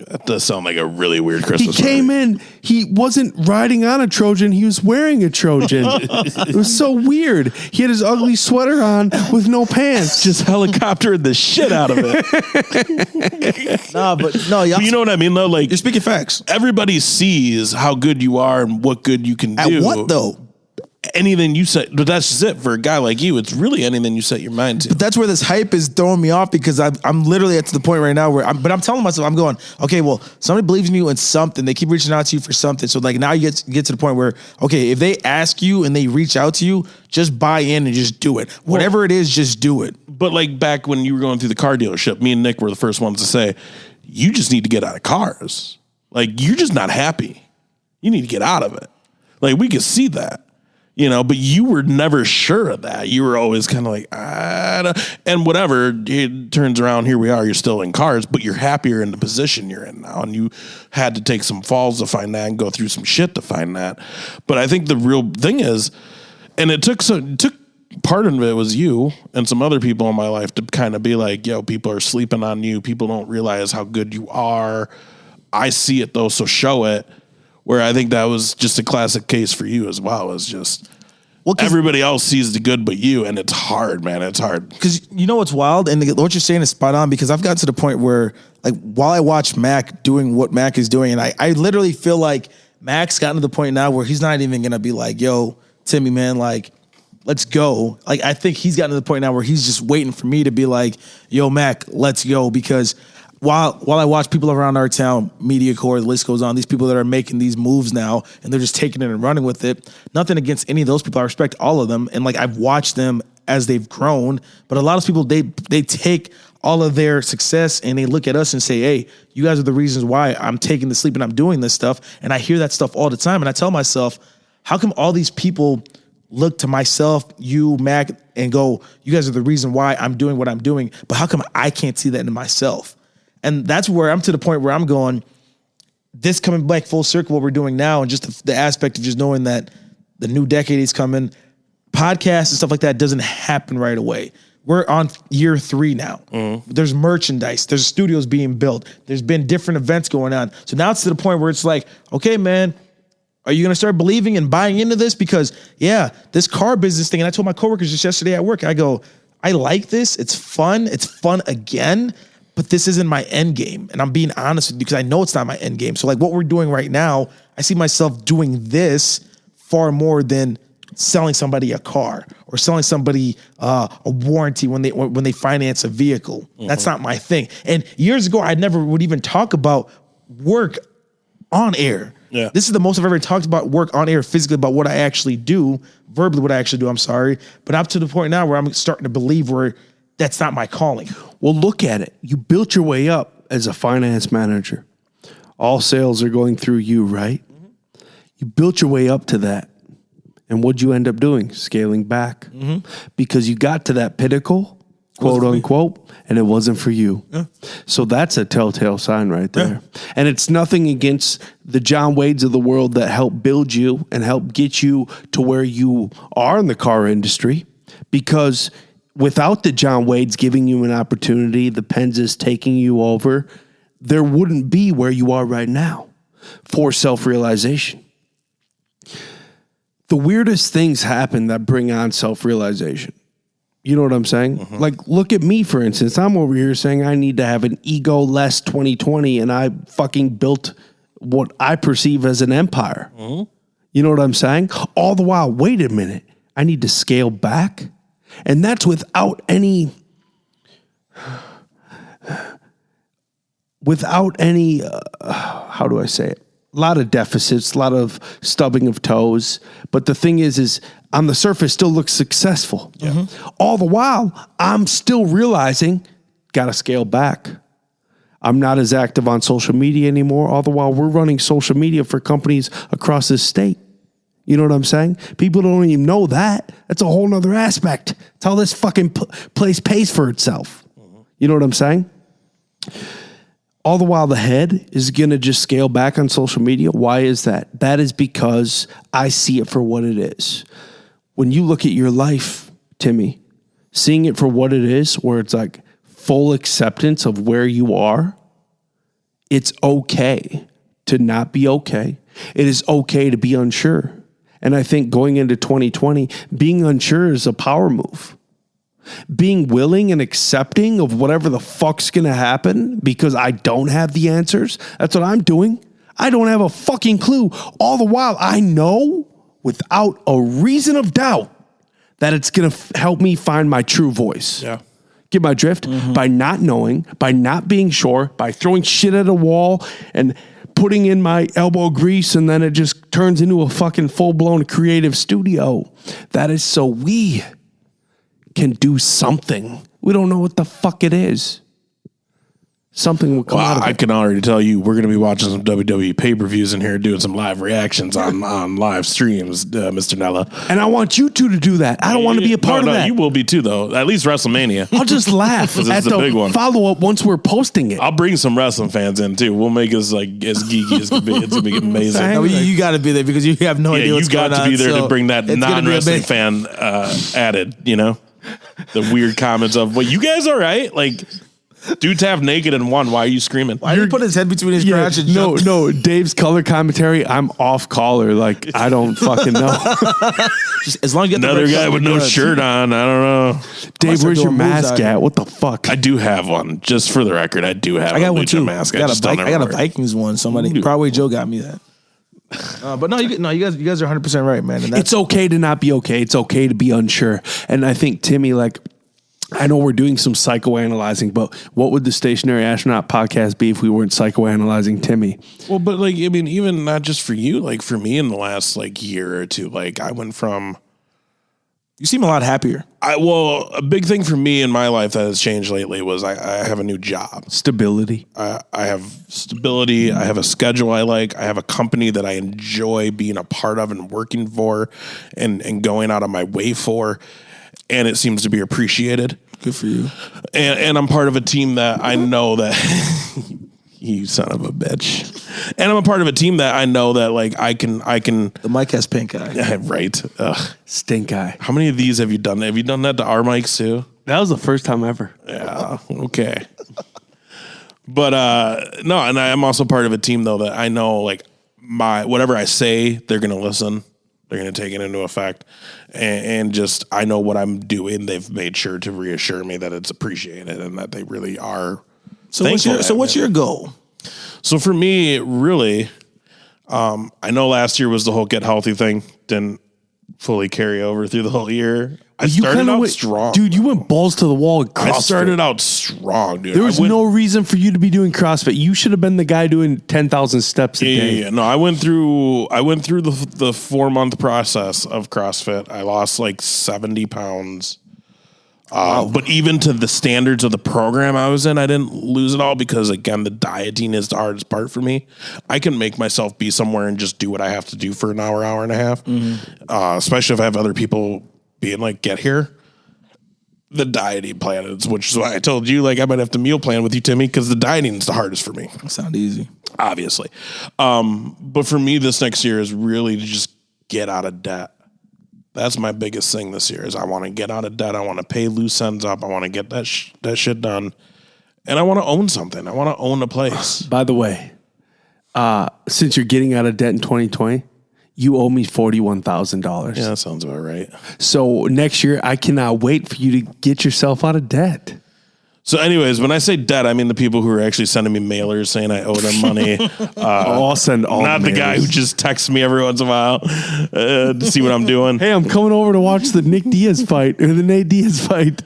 That does sound like a really weird He Christmas. came in, he wasn't riding on a Trojan, he was wearing a Trojan. It was so weird. He had his ugly sweater on with no pants. just helicoptered the shit out of it. Nah, but no, y'all. But you know what I mean, though? Like, You're speaking facts. everybody sees how good you are and what good you can At do. what though? Anything you say, but that's just it for a guy like you. It's really anything you set your mind to. But that's where this hype is throwing me off because I'm literally at the point right now where I'm telling myself, I'm going, okay, well, somebody believes in you in something. They keep reaching out to you for something. So like now you get to the point where, okay, if they ask you and they reach out to you, just buy in and just do it. Whatever it is, just do it. But like back when you were going through the car dealership, me and Nick were the first ones to say, you just need to get out of cars. Like, you're just not happy. You need to get out of it. Like, we could see that. But you were never sure of that. You were always kind of like, and whatever, it turns around, here we are, you're still in cars, but you're happier in the position you're in now. And you had to take some falls to find that and go through some shit to find that. But I think the real thing is, and it took part of it was you and some other people in my life to kind of be like, yo, people are sleeping on you. People don't realize how good you are. I see it though, so show it. Where I think that was just a classic case for you as well. Is just everybody else sees the good but you, and it's hard, man. It's hard. Because you know what's wild? And what you're saying is spot on because I've gotten to the point where, like, while I watch Mac doing what Mac is doing, and I literally feel like Mac's gotten to the point now where he's not even going to be like, yo, Timmy, man, like, let's go. Like, I think he's gotten to the point now where he's just waiting for me to be like, yo, Mac, let's go. Because while I watch people around our town, MediaCorp, the list goes on, these people that are making these moves now, and they're just taking it and running with it. Nothing against any of those people. I respect all of them. And like, I've watched them as they've grown, but a lot of people, they take all of their success and they look at us and say, hey, you guys are the reasons why I'm taking the sleep and I'm doing this stuff. And I hear that stuff all the time. And I tell myself, how come all these people look to myself, you, Mac, and go, you guys are the reason why I'm doing what I'm doing, but how come I can't see that in myself? And that's where I'm to the point where I'm going, this coming back full circle, what we're doing now, and just the aspect of just knowing that the new decade is coming, podcasts and stuff like that doesn't happen right away. We're on year 3 now. Mm-hmm. There's merchandise. There's studios being built. There's been different events going on. So now it's to the point where it's like, okay, man, are you going to start believing and buying into this? Because, yeah, this car business thing, and I told my coworkers just yesterday at work, I go, I like this. It's fun. It's fun again. But this isn't my end game. And I'm being honest with you because I know it's not my end game. So like what we're doing right now, I see myself doing this far more than selling somebody a car or selling somebody a warranty when they finance a vehicle. Mm-hmm. That's not my thing. And years ago, I never would even talk about work on air. Yeah. This is the most I've ever talked about work on air physically, about what I actually do, verbally what I actually do, I'm sorry. But up to the point now where I'm starting to believe where that's not my calling. Well, look at it. You built your way up as a finance manager. All sales are going through you, right? Mm-hmm. You built your way up to that. And what'd you end up doing? Scaling back. Because you got to that pinnacle, quote unquote, and it wasn't for you. Yeah. So that's a telltale sign right there. Yeah. And it's nothing against the John Wades of the world that helped build you and help get you to where you are in the car industry. Because without the John Wades giving you an opportunity, the Penzas taking you over, there wouldn't be where you are right now for self-realization. The weirdest things happen that bring on self-realization. You know what I'm saying? Mm-hmm. Like, look at me, for instance. I'm over here saying I need to have an ego-less 2020, and I fucking built what I perceive as an empire. Mm-hmm. You know what I'm saying? All the while, wait a minute. I need to scale back. And that's without any... how do I say it? A lot of deficits, a lot of stubbing of toes. But the thing is on the surface still looks successful. Yeah. Mm-hmm. All the while, I'm still realizing, got to scale back. I'm not as active on social media anymore. All the while, we're running social media for companies across this state. You know what I'm saying? People don't even know that. That's a whole nother aspect. It's how this fucking place pays for itself. Mm-hmm. You know what I'm saying? All the while, the head is going to just scale back on social media. Why is that? That is because I see it for what it is. When you look at your life, Timmy, seeing it for what it is, where it's like full acceptance of where you are, it's okay to not be okay. It is okay to be unsure. And I think going into 2020, being unsure is a power move. Being willing and accepting of whatever the fuck's going to happen because I don't have the answers. That's what I'm doing. I don't have a fucking clue. All the while, I know without a reason of doubt that it's going to help me find my true voice. Yeah. Get my drift? Mm-hmm. By not knowing, by not being sure, by throwing shit at a wall and putting in my elbow grease, and then it just turns into a fucking full-blown creative studio. That is so we can do something. We don't know what the fuck it is. Something will come out of it. I can already tell you we're going to be watching some WWE pay-per-views in here, doing some live reactions on live streams, Mr. Nella. And I want you two to do that. I don't want to be a part of that. You will be too, though. At least WrestleMania. I'll just laugh at the big one. Follow-up once we're posting it. I'll bring some wrestling fans in, too. We'll make us like as geeky as can be. It's going to be amazing. No, you got to be there because you have no idea what's going on. You got to be there to bring that non-wrestling fan added, you know? The weird comments of, well, you guys all right? Like... Dude's half naked and one. Why are you screaming? Why did he put his head between his crotch and No, Dave's color commentary, I'm off color. Like, I don't fucking know. Just as long as you get another guy with no shirt on, I don't know. Dave, where's your mask at? What the fuck? I do have one. Just for the record, I do have a Lucha mask. I got a Vikings one. Somebody, Broadway Joe got me that. But no, you guys are 100% right, man. And it's okay to not be okay. It's okay to be unsure. And I think, Timmy, like, I know we're doing some psychoanalyzing, but what would the Stationary Astronaut podcast be if we weren't psychoanalyzing Timmy? Well, but like, I mean, even not just for you, like for me in the last like year or two, like I went from... You seem a lot happier. A big thing for me in my life that has changed lately was I have a new job. Stability. I have stability. I have a schedule I like. I have a company that I enjoy being a part of and working for and going out of my way for. And it seems to be appreciated. Good for you. And I'm part of a team that I know that you son of a bitch. And I'm a part of a team that I know that like I can. The mic has pink eye. Right. Stink eye. How many of these have you done? Have you done that to our mics too? That was the first time ever. Yeah. Okay. But no, and I'm also part of a team though that I know like whatever I say, they're gonna listen. They're going to take it into effect. And just, I know what I'm doing. They've made sure to reassure me that it's appreciated and that they really are. So what's your goal? So for me, really, I know last year was the whole get healthy thing. Didn't fully carry over through the whole year. I started out strong. Dude, you went balls to the wall with CrossFit. I started out strong, dude. There was no reason for you to be doing CrossFit. You should have been the guy doing 10,000 steps a day. Yeah. No, I went through the 4-month process of CrossFit. I lost like 70 pounds. But even to the standards of the program I was in, I didn't lose it all because, again, the dieting is the hardest part for me. I can make myself be somewhere and just do what I have to do for an hour, hour and a half, especially if I have other people being like, get here. The dieting plan is, which is why I told you, like, I might have to meal plan with you, Timmy, because the dieting is the hardest for me. Sound easy. Obviously. But for me, this next year is really to just get out of debt. That's my biggest thing this year is I want to get out of debt. I want to pay loose ends up. I want to get that shit done. And I want to own something. I want to own a place. By the way, since you're getting out of debt in 2020, you owe me $41,000. Yeah, that sounds about right. So next year, I cannot wait for you to get yourself out of debt. So anyways, when I say debt, I mean the people who are actually sending me mailers saying I owe them money. I'll send all Not the guy who just texts me every once in a while to see what I'm doing. Hey, I'm coming over to watch the Nick Diaz fight or the Nate Diaz fight.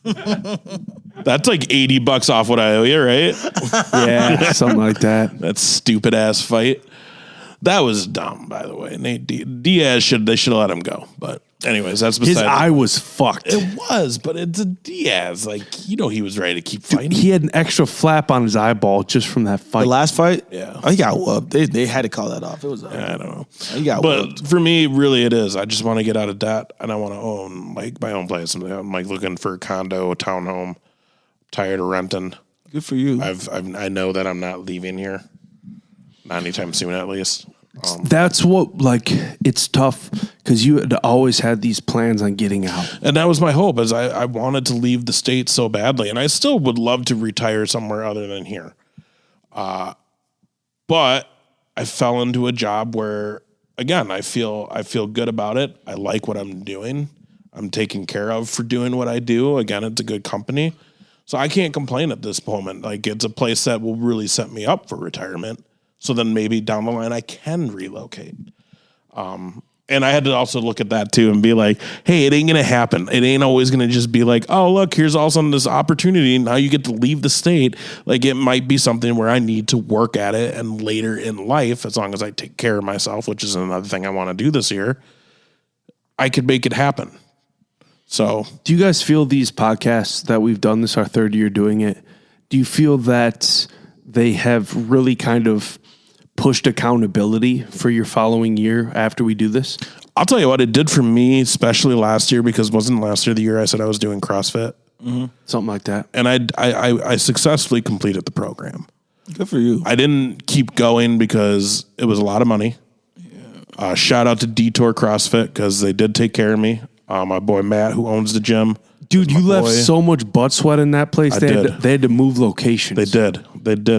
That's like $80 off what I owe you, right? Yeah, something like that. That stupid ass fight. That was dumb, by the way. Nate Diaz should have let him go. But anyways, that's beside His eye was fucked. It was, but it's a Diaz. Like, you know, he was ready to keep fighting. He had an extra flap on his eyeball just from that fight. The last fight? Yeah. Oh, he got whooped. They had to call that off. It was. I don't know. He got whooped. But for me, really, it is. I just want to get out of debt and I want to own like my own place. I'm like looking for a condo, a townhome. Tired of renting. Good for you. I know that I'm not leaving here. Not anytime soon, at least. That's what, like, it's tough because you had always had these plans on getting out. And that was my hope, is I wanted to leave the state so badly. And I still would love to retire somewhere other than here. But I fell into a job where, again, I feel good about it. I like what I'm doing. I'm taken care of for doing what I do. Again, it's a good company. So I can't complain at this moment. Like, it's a place that will really set me up for retirement. So then maybe down the line I can relocate. And I had to also look at that too and be like, hey, it ain't going to happen. It ain't always going to just be like, oh, look, here's all of a sudden this opportunity. Now you get to leave the state. Like, it might be something where I need to work at it. And later in life, as long as I take care of myself, which is another thing I want to do this year, I could make it happen. So do you guys feel these podcasts that we've done, this our third year doing it, do you feel that they have really kind of pushed accountability for your following year after we do this? I'll tell you what it did for me, especially last year, because wasn't last year the year I said I was doing CrossFit? Mm-hmm. Something like that. And I successfully completed the program. Good for you. I didn't keep going because it was a lot of money. Yeah. Shout out to Detour CrossFit because they did take care of me. My boy Matt, who owns the gym. Dude, you left so much butt sweat in that place. They had to move locations. They did.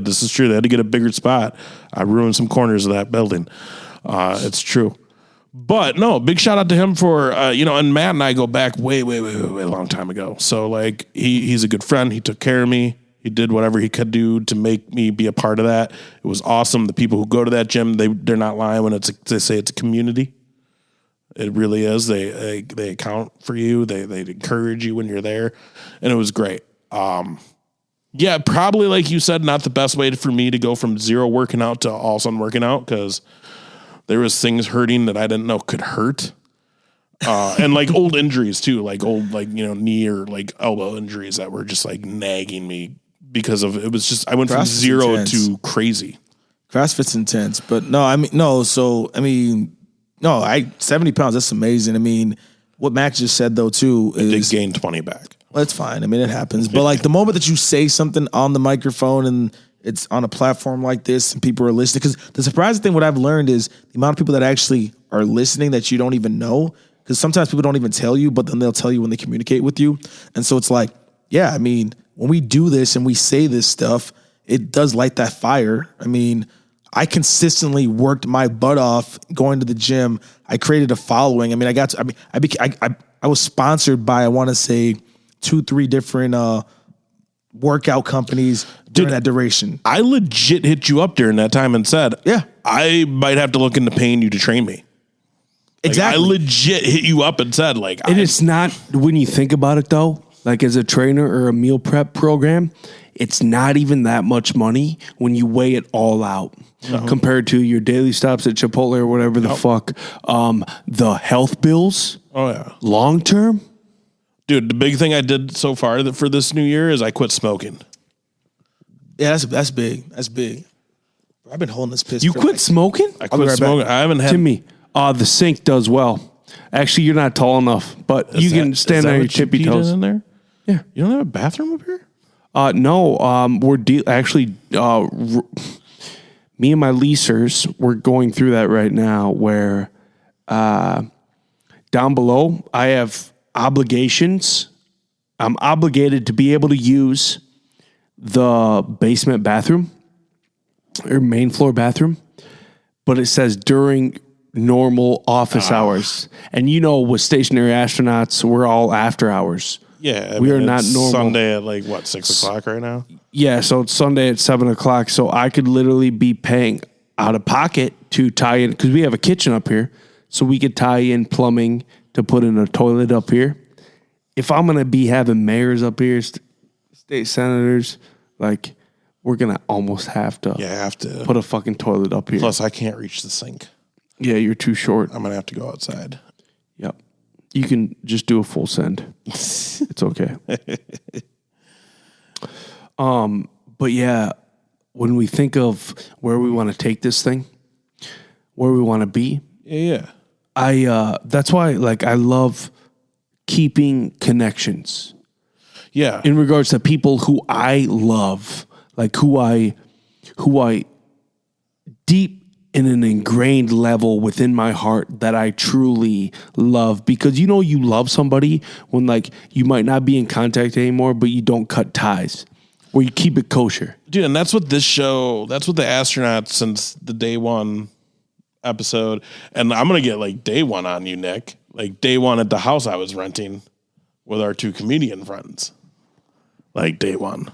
This is true. They had to get a bigger spot. I ruined some corners of that building. It's true. But no, big shout out to him for, and Matt and I go back way a long time ago. So like he's a good friend. He took care of me. He did whatever he could do to make me be a part of that. It was awesome. The people who go to that gym, they're not lying when they say it's a community. It really is. They account for you. They encourage you when you're there, and it was great. Yeah, probably like you said, not the best way for me to go from zero working out to all of a sudden working out because there was things hurting that I didn't know could hurt, and like old injuries too, like old knee or like elbow injuries that were just like nagging me because of it was just I went from zero to crazy. CrossFit's intense, but no, 70 pounds, that's amazing. I mean, what Max just said, though, too, is... I did gain 20 back. Well, that's fine. I mean, it happens. But, like, the moment that you say something on the microphone and it's on a platform like this and people are listening... Because the surprising thing, what I've learned is the amount of people that actually are listening that you don't even know. Because sometimes people don't even tell you, but then they'll tell you when they communicate with you. And so it's like, yeah, I mean, when we do this and we say this stuff, it does light that fire. I mean... I consistently worked my butt off going to the gym. I created a following. I mean, I was sponsored by, I want to say 2-3 different workout companies during that duration. I legit hit you up during that time and said, yeah, I might have to look into paying you to train me. Exactly. I legit hit you up and said, like, and it's not, when you think about it though, like as a trainer or a meal prep program, it's not even that much money when you weigh it all out compared to your daily stops at Chipotle or whatever the fuck. The health bills. Oh yeah. Long term. Dude, the big thing I did so far for this new year is I quit smoking. Yeah, that's big. That's big. I've been holding this piss. You for quit like, smoking? be I quit right smoking. back. I haven't had. Timmy, the sink does well. Actually, you're not tall enough, but you can stand on your tippy toes. In there? Yeah. You don't have a bathroom up here? No, we're actually me and my leasers, we're going through that right now where down below I have obligations. I'm obligated to be able to use the basement bathroom or main floor bathroom, but it says during normal office hours. And with stationary astronauts, we're all after hours. Yeah. We are not normal. Sunday at like, 6 o'clock right now? Yeah, so it's Sunday at 7 o'clock. So I could literally be paying out of pocket to tie in, because we have a kitchen up here. So we could tie in plumbing to put in a toilet up here. If I'm going to be having mayors up here, state senators, like, we're going to almost have to, put a fucking toilet up here. Plus, I can't reach the sink. Yeah, you're too short. I'm going to have to go outside. Yep. You can just do a full send. It's okay. But yeah, when we think of where we want to take this thing, where we want to be, Yeah. that's why I love keeping connections. Yeah. In regards to people who I love, who I deep in an ingrained level within my heart that I truly love, because you love somebody when you might not be in contact anymore, but you don't cut ties, or you keep it kosher. Dude, and that's what the astronauts since the day one episode, and I'm going to get day one on you, Nick, day one at the house I was renting with our 2 comedian friends, day one,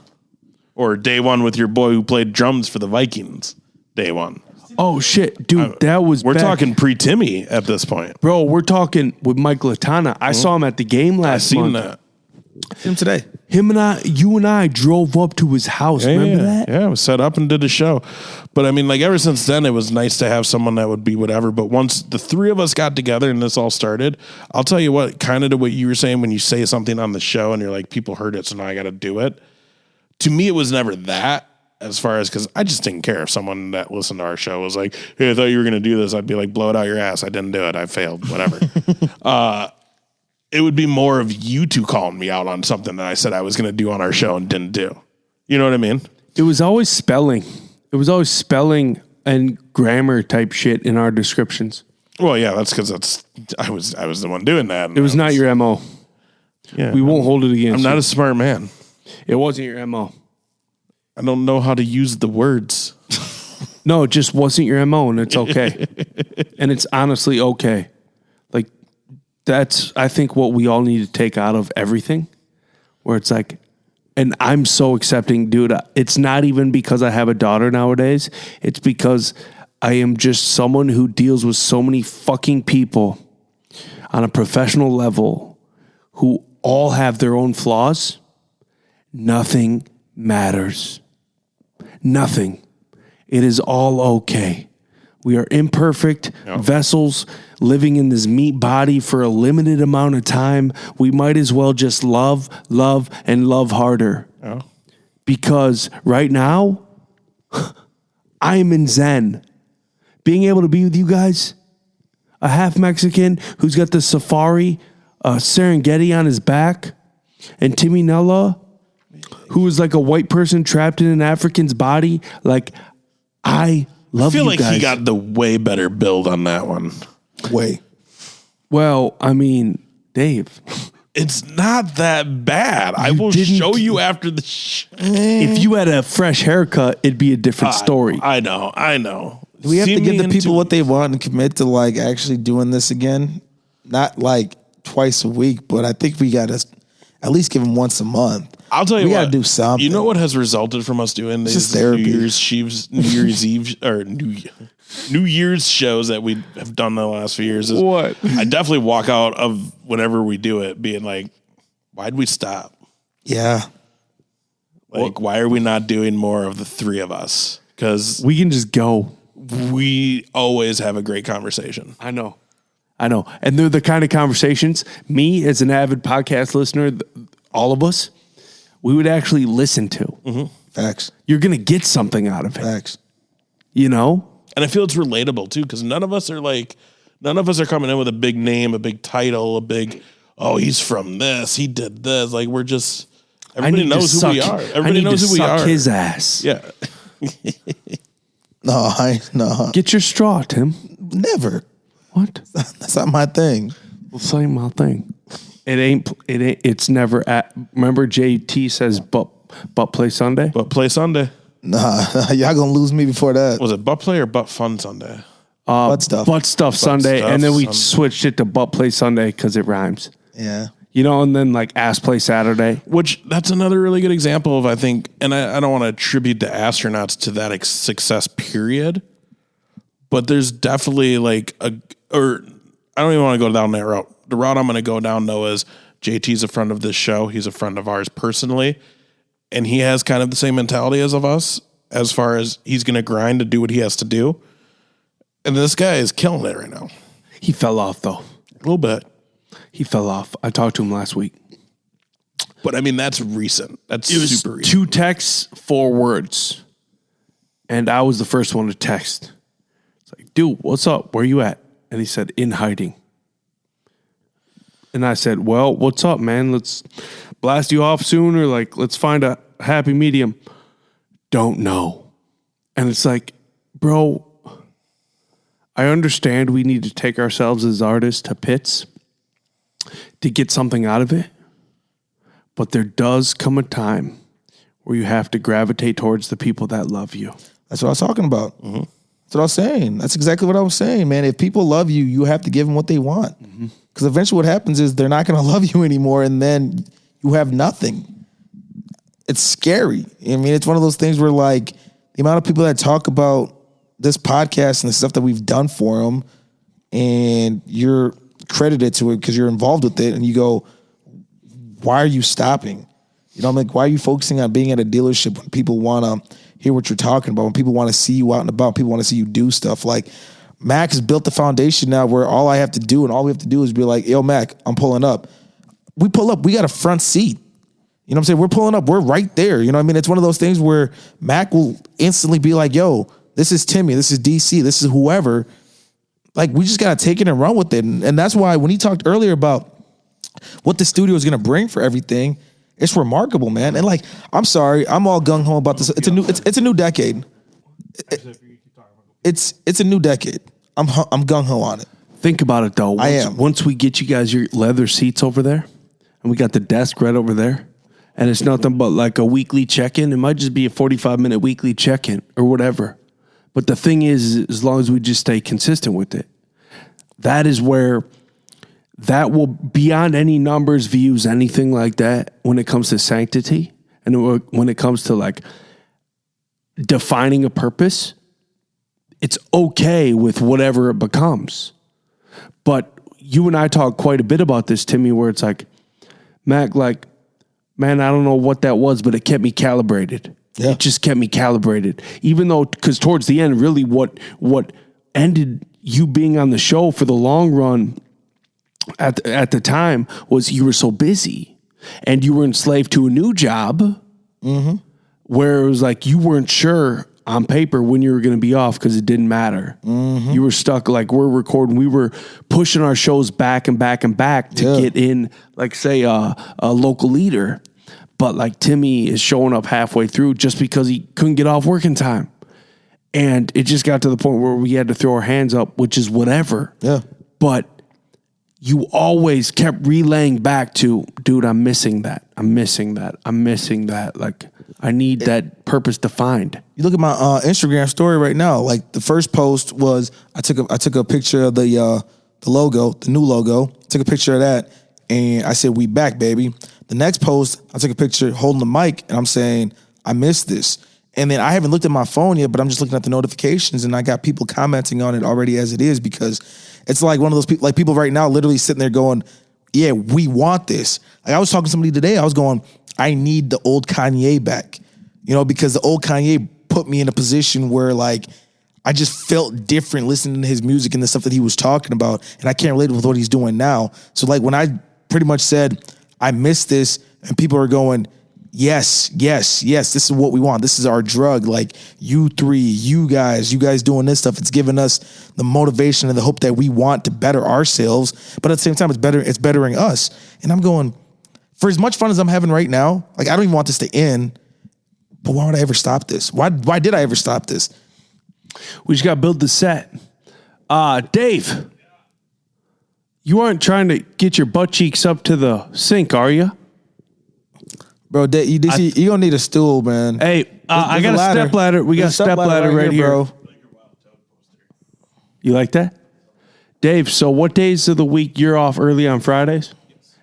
or day one with your boy who played drums for the Vikings, day one. Oh shit, dude, we're talking pre-Timmy at this point. Bro, we're talking with Mike Latana. I saw him at the game last month. I seen that. Him today. You and I drove up to his house. Remember that? Yeah, I was set up and did a show. But I mean, ever since then, it was nice to have someone that would be whatever. But once the 3 of us got together and this all started, I'll tell you what, kind of to what you were saying when you say something on the show and you're like, people heard it, so now I got to do it. To me, it was never that. As far as, because I just didn't care if someone that listened to our show was like, hey, I thought you were going to do this. I'd be like, blow it out your ass. I didn't do it. I failed. Whatever. It would be more of you 2 calling me out on something that I said I was going to do on our show and didn't do. You know what I mean? It was always spelling. It was always spelling and grammar type shit in our descriptions. Well, yeah, that's because I was the one doing that. It was not your MO. Yeah, we won't hold it against I'm not you. a smart man. It wasn't your MO. I don't know how to use the words. No, it just wasn't your MO, and it's okay. And it's honestly okay. That's, I think, what we all need to take out of everything, where it's and I'm so accepting, dude. It's not even because I have a daughter nowadays. It's because I am just someone who deals with so many fucking people on a professional level who all have their own flaws. Nothing matters. Nothing. It is all okay. We are imperfect vessels living in this meat body for a limited amount of time. We might as well just love, and love harder. Oh. Because right now, I am in Zen. Being able to be with you guys, a half Mexican who's got the safari Serengeti on his back, and Timmy Nella, who is like a white person trapped in an African's body. I love you guys. I feel like he got the way better build on that one. Way. Well, I mean, Dave. It's not that bad. I will show you after the If you had a fresh haircut, it'd be a different story. I know. Do we have to give the people what they want and commit to actually doing this again? Not twice a week, but I think we got to at least give them once a month. I'll tell you we what. We got to do something. You know what has resulted from us doing these New Year's Eve or New Year's shows that we have done the last few years? Is what? I definitely walk out of whenever we do it being like, why'd we stop? Yeah. Why are we not doing more of the 3 of us? Because we can just go. We always have a great conversation. I know. I know. And they're the kind of conversations, me as an avid podcast listener, all of us, we would actually listen to. Mm-hmm. Facts. You're going to get something out of it. Facts. You know? And I feel it's relatable too, because none of us are coming in with a big name, a big title, a big, oh, he's from this, he did this. Like, we're just, everybody knows who we are. Everybody knows who we are. His ass. Yeah. No. Get your straw, Tim. Never. What? That's not my thing. Well, same my thing. It's never at, remember JT says, but play Sunday? But play Sunday. Nah, y'all gonna lose me before that. Was it butt play or butt fun Sunday? Butt stuff. Butt stuff Sunday. stuff And then we Sunday. switched it to butt play Sunday because it rhymes. Yeah. You know, and then like ass play Saturday. Which, that's another really good example of, I think, and I don't want to attribute the astronauts to that success period, but there's definitely like I don't even want to go down that route. The route I'm going to go down, though, is JT's a friend of this show. He's a friend of ours personally. And he has kind of the same mentality as of us, as far as he's going to grind to do what he has to do. And this guy is killing it right now. He fell off, though. A little bit. He fell off. I talked to him last week. But I mean, that's recent. That's It was super recent. 2 texts, 4 words. And I was the first one to text. It's like, dude, what's up? Where you at? And he said, in hiding. And I said, well, what's up, man? Let's blast you off soon, or like, let's find a happy medium. Don't know. And it's like, bro, I understand we need to take ourselves as artists to pits to get something out of it. But there does come a time where you have to gravitate towards the people that love you. That's what I was talking about. Mm-hmm. That's what I was saying. That's exactly what I was saying, man. If people love you, you have to give them what they want. Because eventually what happens is they're not going to love you anymore, and then you have nothing. It's scary. I mean, it's one of those things where, like, the amount of people that talk about this podcast and the stuff that we've done for them, and you're credited to it because you're involved with it, and you go, why are you stopping? You know, I'm like, why are you focusing on being at a dealership when people want to hear what you're talking about, when people want to see you out and about, people want to see you do stuff? Like, Mac has built the foundation now where all I have to do and all we have to do is be like, yo, Mac, I'm pulling up. We pull up, we got a front seat. You know what I'm saying? We're pulling up, we're right there. You know what I mean? It's one of those things where Mac will instantly be like, yo, this is Timmy, this is DC, this is whoever. Like, we just got to take it and run with it. And that's why when he talked earlier about what the studio is going to bring for everything, it's remarkable, man. And like, I'm sorry, I'm all gung ho about this. It's a new decade. It's a new decade. I'm gung ho on it. Think about it, though. Once we get you guys your leather seats over there, and we got the desk right over there, and it's nothing but like a weekly check-in. It might just be a 45-minute weekly check-in or whatever. But the thing is, as long as we just stay consistent with it, that is where that will, beyond any numbers, views, anything like that, when it comes to sanctity and when it comes to like defining a purpose, it's okay with whatever it becomes. But you and I talk quite a bit about this, Timmy, where it's like, Mac, like, man, I don't know what that was, but it kept me calibrated. Yeah. It just kept me calibrated. Even though, because towards the end, really what ended you being on the show for the long run at the time was you were so busy and you were enslaved to a new job where it was like you weren't sure on paper when you were going to be off because it didn't matter. You were stuck, like we're recording. We were pushing our shows back and back and back to get in, like, say, a local leader. But like Timmy is showing up halfway through just because he couldn't get off work in time. And it just got to the point where we had to throw our hands up, which is whatever. Yeah. But you always kept relaying back to, dude, I'm missing that. I'm missing that. I'm missing that. Like, I need that purpose defined. You look at my Instagram story right now. Like, the first post was I took a picture of the logo, the new logo. Took a picture of that, and I said, "We back, baby." The next post, I took a picture holding the mic, and I'm saying, "I missed this." And then I haven't looked at my phone yet, but I'm just looking at the notifications, and I got people commenting on it already as it is, because it's like one of those people, like people right now literally sitting there going, yeah, we want this. Like, I was talking to somebody today, I was going, I need the old Kanye back, you know, because the old Kanye put me in a position where, like, I just felt different listening to his music and the stuff that he was talking about, and I can't relate with what he's doing now. So like when I pretty much said, I miss this, and people are going, yes, this is what we want. This is our drug. Like you three, you guys doing this stuff. It's giving us the motivation and the hope that we want to better ourselves. But at the same time, it's bettering us. And I'm going, for as much fun as I'm having right now, like I don't even want this to end, but why would I ever stop this? Why did I ever stop this? We just got to build the set. Dave, you aren't trying to get your butt cheeks up to the sink, are you? Bro, you gonna need a stool, man. Hey, I got a step ladder. We got a step ladder right here, bro. You like that? Dave, so what days of the week you're off early on Fridays?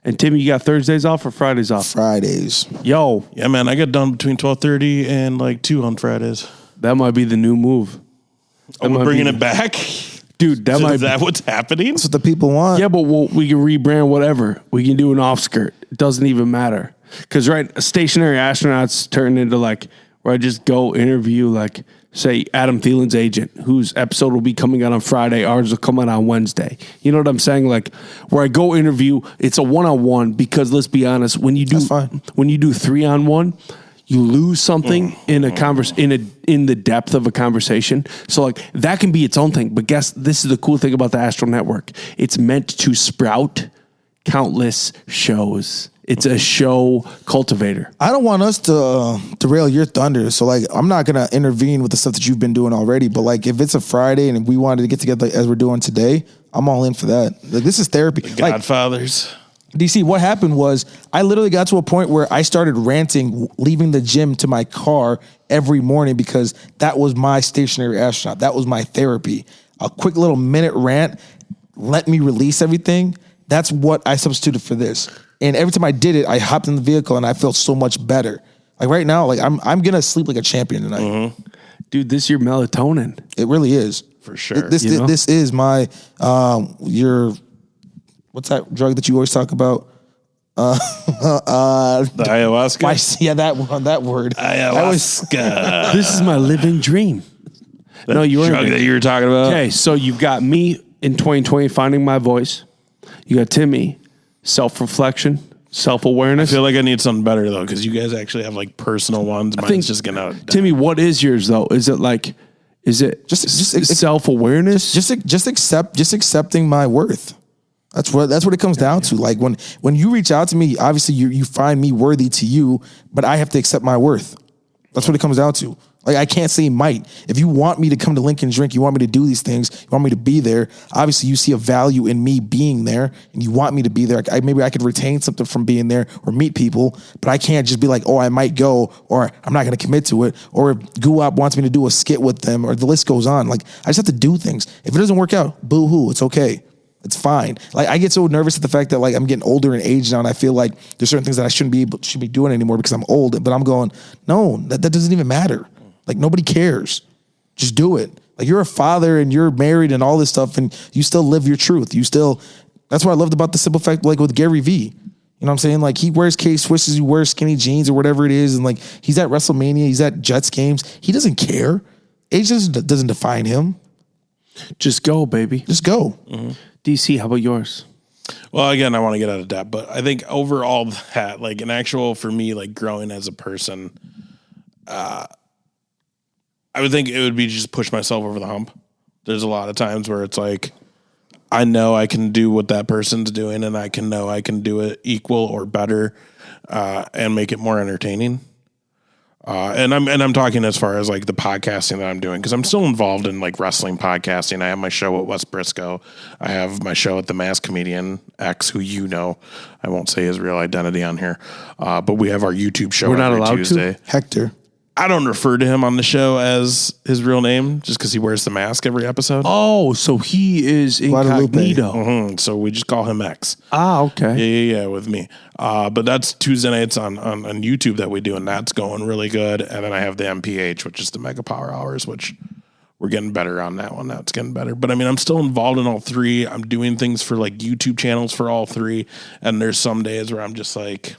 And Timmy, you got Thursdays off or Fridays off? Fridays. Yo. Yeah, man, I get done between 12:30 and like 2 on Fridays. That might be the new move. We're bringing it back? Dude, Is that what's happening? That's what the people want. Yeah, but we can rebrand whatever. We can do an off skirt. It doesn't even matter. Because, right, stationary astronauts turn into like, where I just go interview, like, say, Adam Thielen's agent, whose episode will be coming out on Friday. Ours will come out on Wednesday. You know what I'm saying? Like, where I go interview, it's a one-on-one because, let's be honest, when you do 3-on-1, you lose something in a in the depth of a conversation. So like that can be its own thing. But guess this is the cool thing about the Astral Network. It's meant to sprout countless shows. It's a show cultivator. I don't want us to derail your thunder. So like I'm not gonna intervene with the stuff that you've been doing already. But like if it's a Friday and we wanted to get together as we're doing today, I'm all in for that. Like this is therapy. The Godfathers. DC, what happened was I literally got to a point where I started ranting, leaving the gym to my car every morning because that was my stationary astronaut. That was my therapy. A quick little minute rant, let me release everything. That's what I substituted for this. And every time I did it, I hopped in the vehicle and I felt so much better. Like right now, like I'm gonna sleep like a champion tonight. Mm-hmm. Dude, this is your melatonin. It really is. For sure. This is my what's that drug that you always talk about? The ayahuasca? Yeah, that word. Ayahuasca. This is my living dream. No, you weren't. Drug that you were talking about? Okay, so you've got me in 2020 finding my voice. You got Timmy, self-reflection, self-awareness. I feel like I need something better, though, because you guys actually have, like, personal ones. Mine's just going to... Timmy, what is yours, though? Is it just self-awareness? Just accepting my worth. That's what it comes down to. Like when you reach out to me, obviously you find me worthy to you, but I have to accept my worth. That's what it comes down to. Like I can't say might. If you want me to come to Lincoln Drink, you want me to do these things, you want me to be there. Obviously, you see a value in me being there, and you want me to be there. Maybe I could retain something from being there or meet people, but I can't just be like, oh, I might go, or I'm not going to commit to it, or if Guap wants me to do a skit with them, or the list goes on. Like I just have to do things. If it doesn't work out, boo-hoo, it's okay. It's fine. Like I get so nervous at the fact that like I'm getting older in age now, and I feel like there's certain things that I should be doing anymore because I'm old. But I'm going, no, that doesn't even matter. Like nobody cares. Just do it. Like you're a father and you're married and all this stuff, and you still live your truth. That's what I loved about the simple fact, like with Gary Vee. You know what I'm saying? Like he wears K-Swishes, he wears skinny jeans or whatever it is, and like he's at WrestleMania, he's at Jets games. He doesn't care. Age doesn't define him. Just go, baby. Just go. Mm-hmm. DC, how about yours? Well, again, I want to get out of debt, but I think overall that, like an actual, for me, like growing as a person, I would think it would be just push myself over the hump. There's a lot of times where it's like, I know I can do what that person's doing, and I can do it equal or better, and make it more entertaining. And I'm talking as far as like the podcasting that I'm doing, because I'm still involved in like wrestling podcasting. I have my show at West Briscoe. I have my show at the Mass Comedian X, who I won't say his real identity on here, but we have our YouTube show. We're not allowed Tuesday. to. Hector. I don't refer to him on the show as his real name just because he wears the mask every episode. Oh, so he is incognito. Mm-hmm. So we just call him X. Ah, okay. Yeah, with me. But that's Tuesday nights on YouTube that we do, and that's going really good. And then I have the MPH, which is the Mega Power Hours, which we're getting better on that one. That's getting better. But I mean, I'm still involved in all three. I'm doing things for like YouTube channels for all three. And there's some days where I'm just like,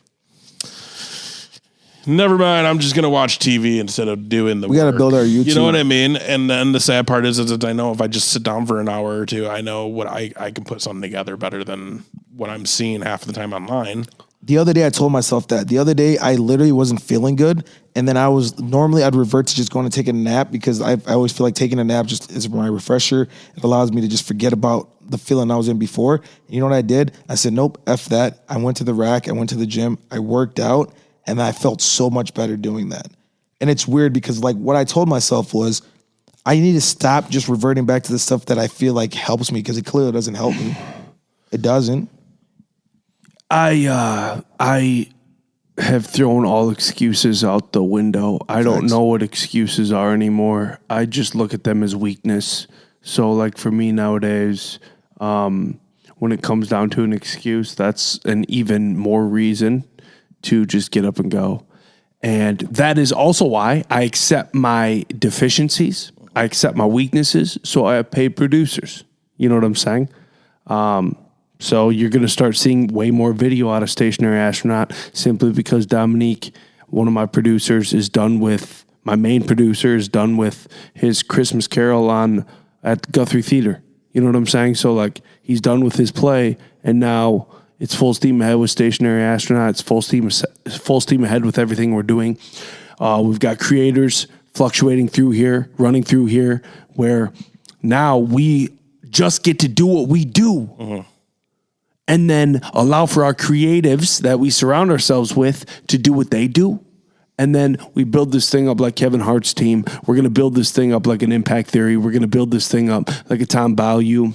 never mind. I'm just gonna watch TV instead of doing the. We got to build our YouTube. You know what I mean? And then the sad part is I know if I just sit down for an hour or two, I know what I can put something together better than what I'm seeing half of the time online. The other day, I told myself that. The other day, I literally wasn't feeling good. And then I'd revert to just going to take a nap because I always feel like taking a nap just is my refresher. It allows me to just forget about the feeling I was in before. And you know what I did? I said, nope, F that. I went to the rack. I went to the gym. I worked out. And I felt so much better doing that. And it's weird because like what I told myself was I need to stop just reverting back to the stuff that I feel like helps me because it clearly doesn't help me. It doesn't. I have thrown all excuses out the window. I don't know what excuses are anymore. I just look at them as weakness. So like for me nowadays, when it comes down to an excuse, that's an even more reason to just get up and go. And that is also why I accept my deficiencies. I accept my weaknesses. So I have paid producers. You know what I'm saying? So you're going to start seeing way more video out of Stationary Astronaut simply because Dominique, one of my producers, my main producer is done with his Christmas Carol at Guthrie Theater. You know what I'm saying? So like he's done with his play and now it's full steam ahead with Stationary Astronaut. It's full steam ahead with everything we're doing. We've got creators fluctuating through here, running through here, where now we just get to do what we do. Mm-hmm. And then allow for our creatives that we surround ourselves with to do what they do. And then we build this thing up like Kevin Hart's team. We're going to build this thing up like an Impact Theory. We're going to build this thing up like a Tom Ballew.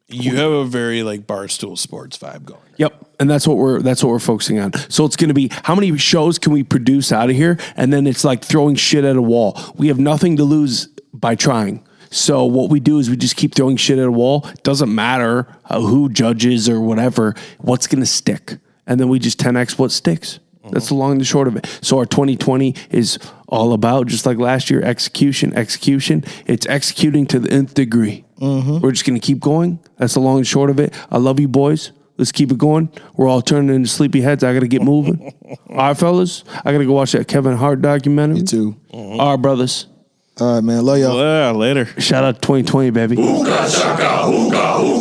You have a very like Barstool Sports vibe going. Yep. And that's what we're focusing on. So it's going to be how many shows can we produce out of here? And then it's like throwing shit at a wall. We have nothing to lose by trying. So what we do is we just keep throwing shit at a wall. It doesn't matter who judges or whatever, what's going to stick. And then we just 10X what sticks. That's the long and the short of it. So our 2020 is all about, just like last year, execution. It's executing to the nth degree. Mm-hmm. We're just going to keep going. That's the long and short of it. I love you boys. Let's keep it going. We're all turning into sleepy heads. I got to get moving. All right, fellas. I got to go watch that Kevin Hart documentary. Me too. Mm-hmm. All right, brothers. All right, man. Love y'all. Yeah, later. Shout out to 2020, baby. Hookah, shaka, hookah, hookah.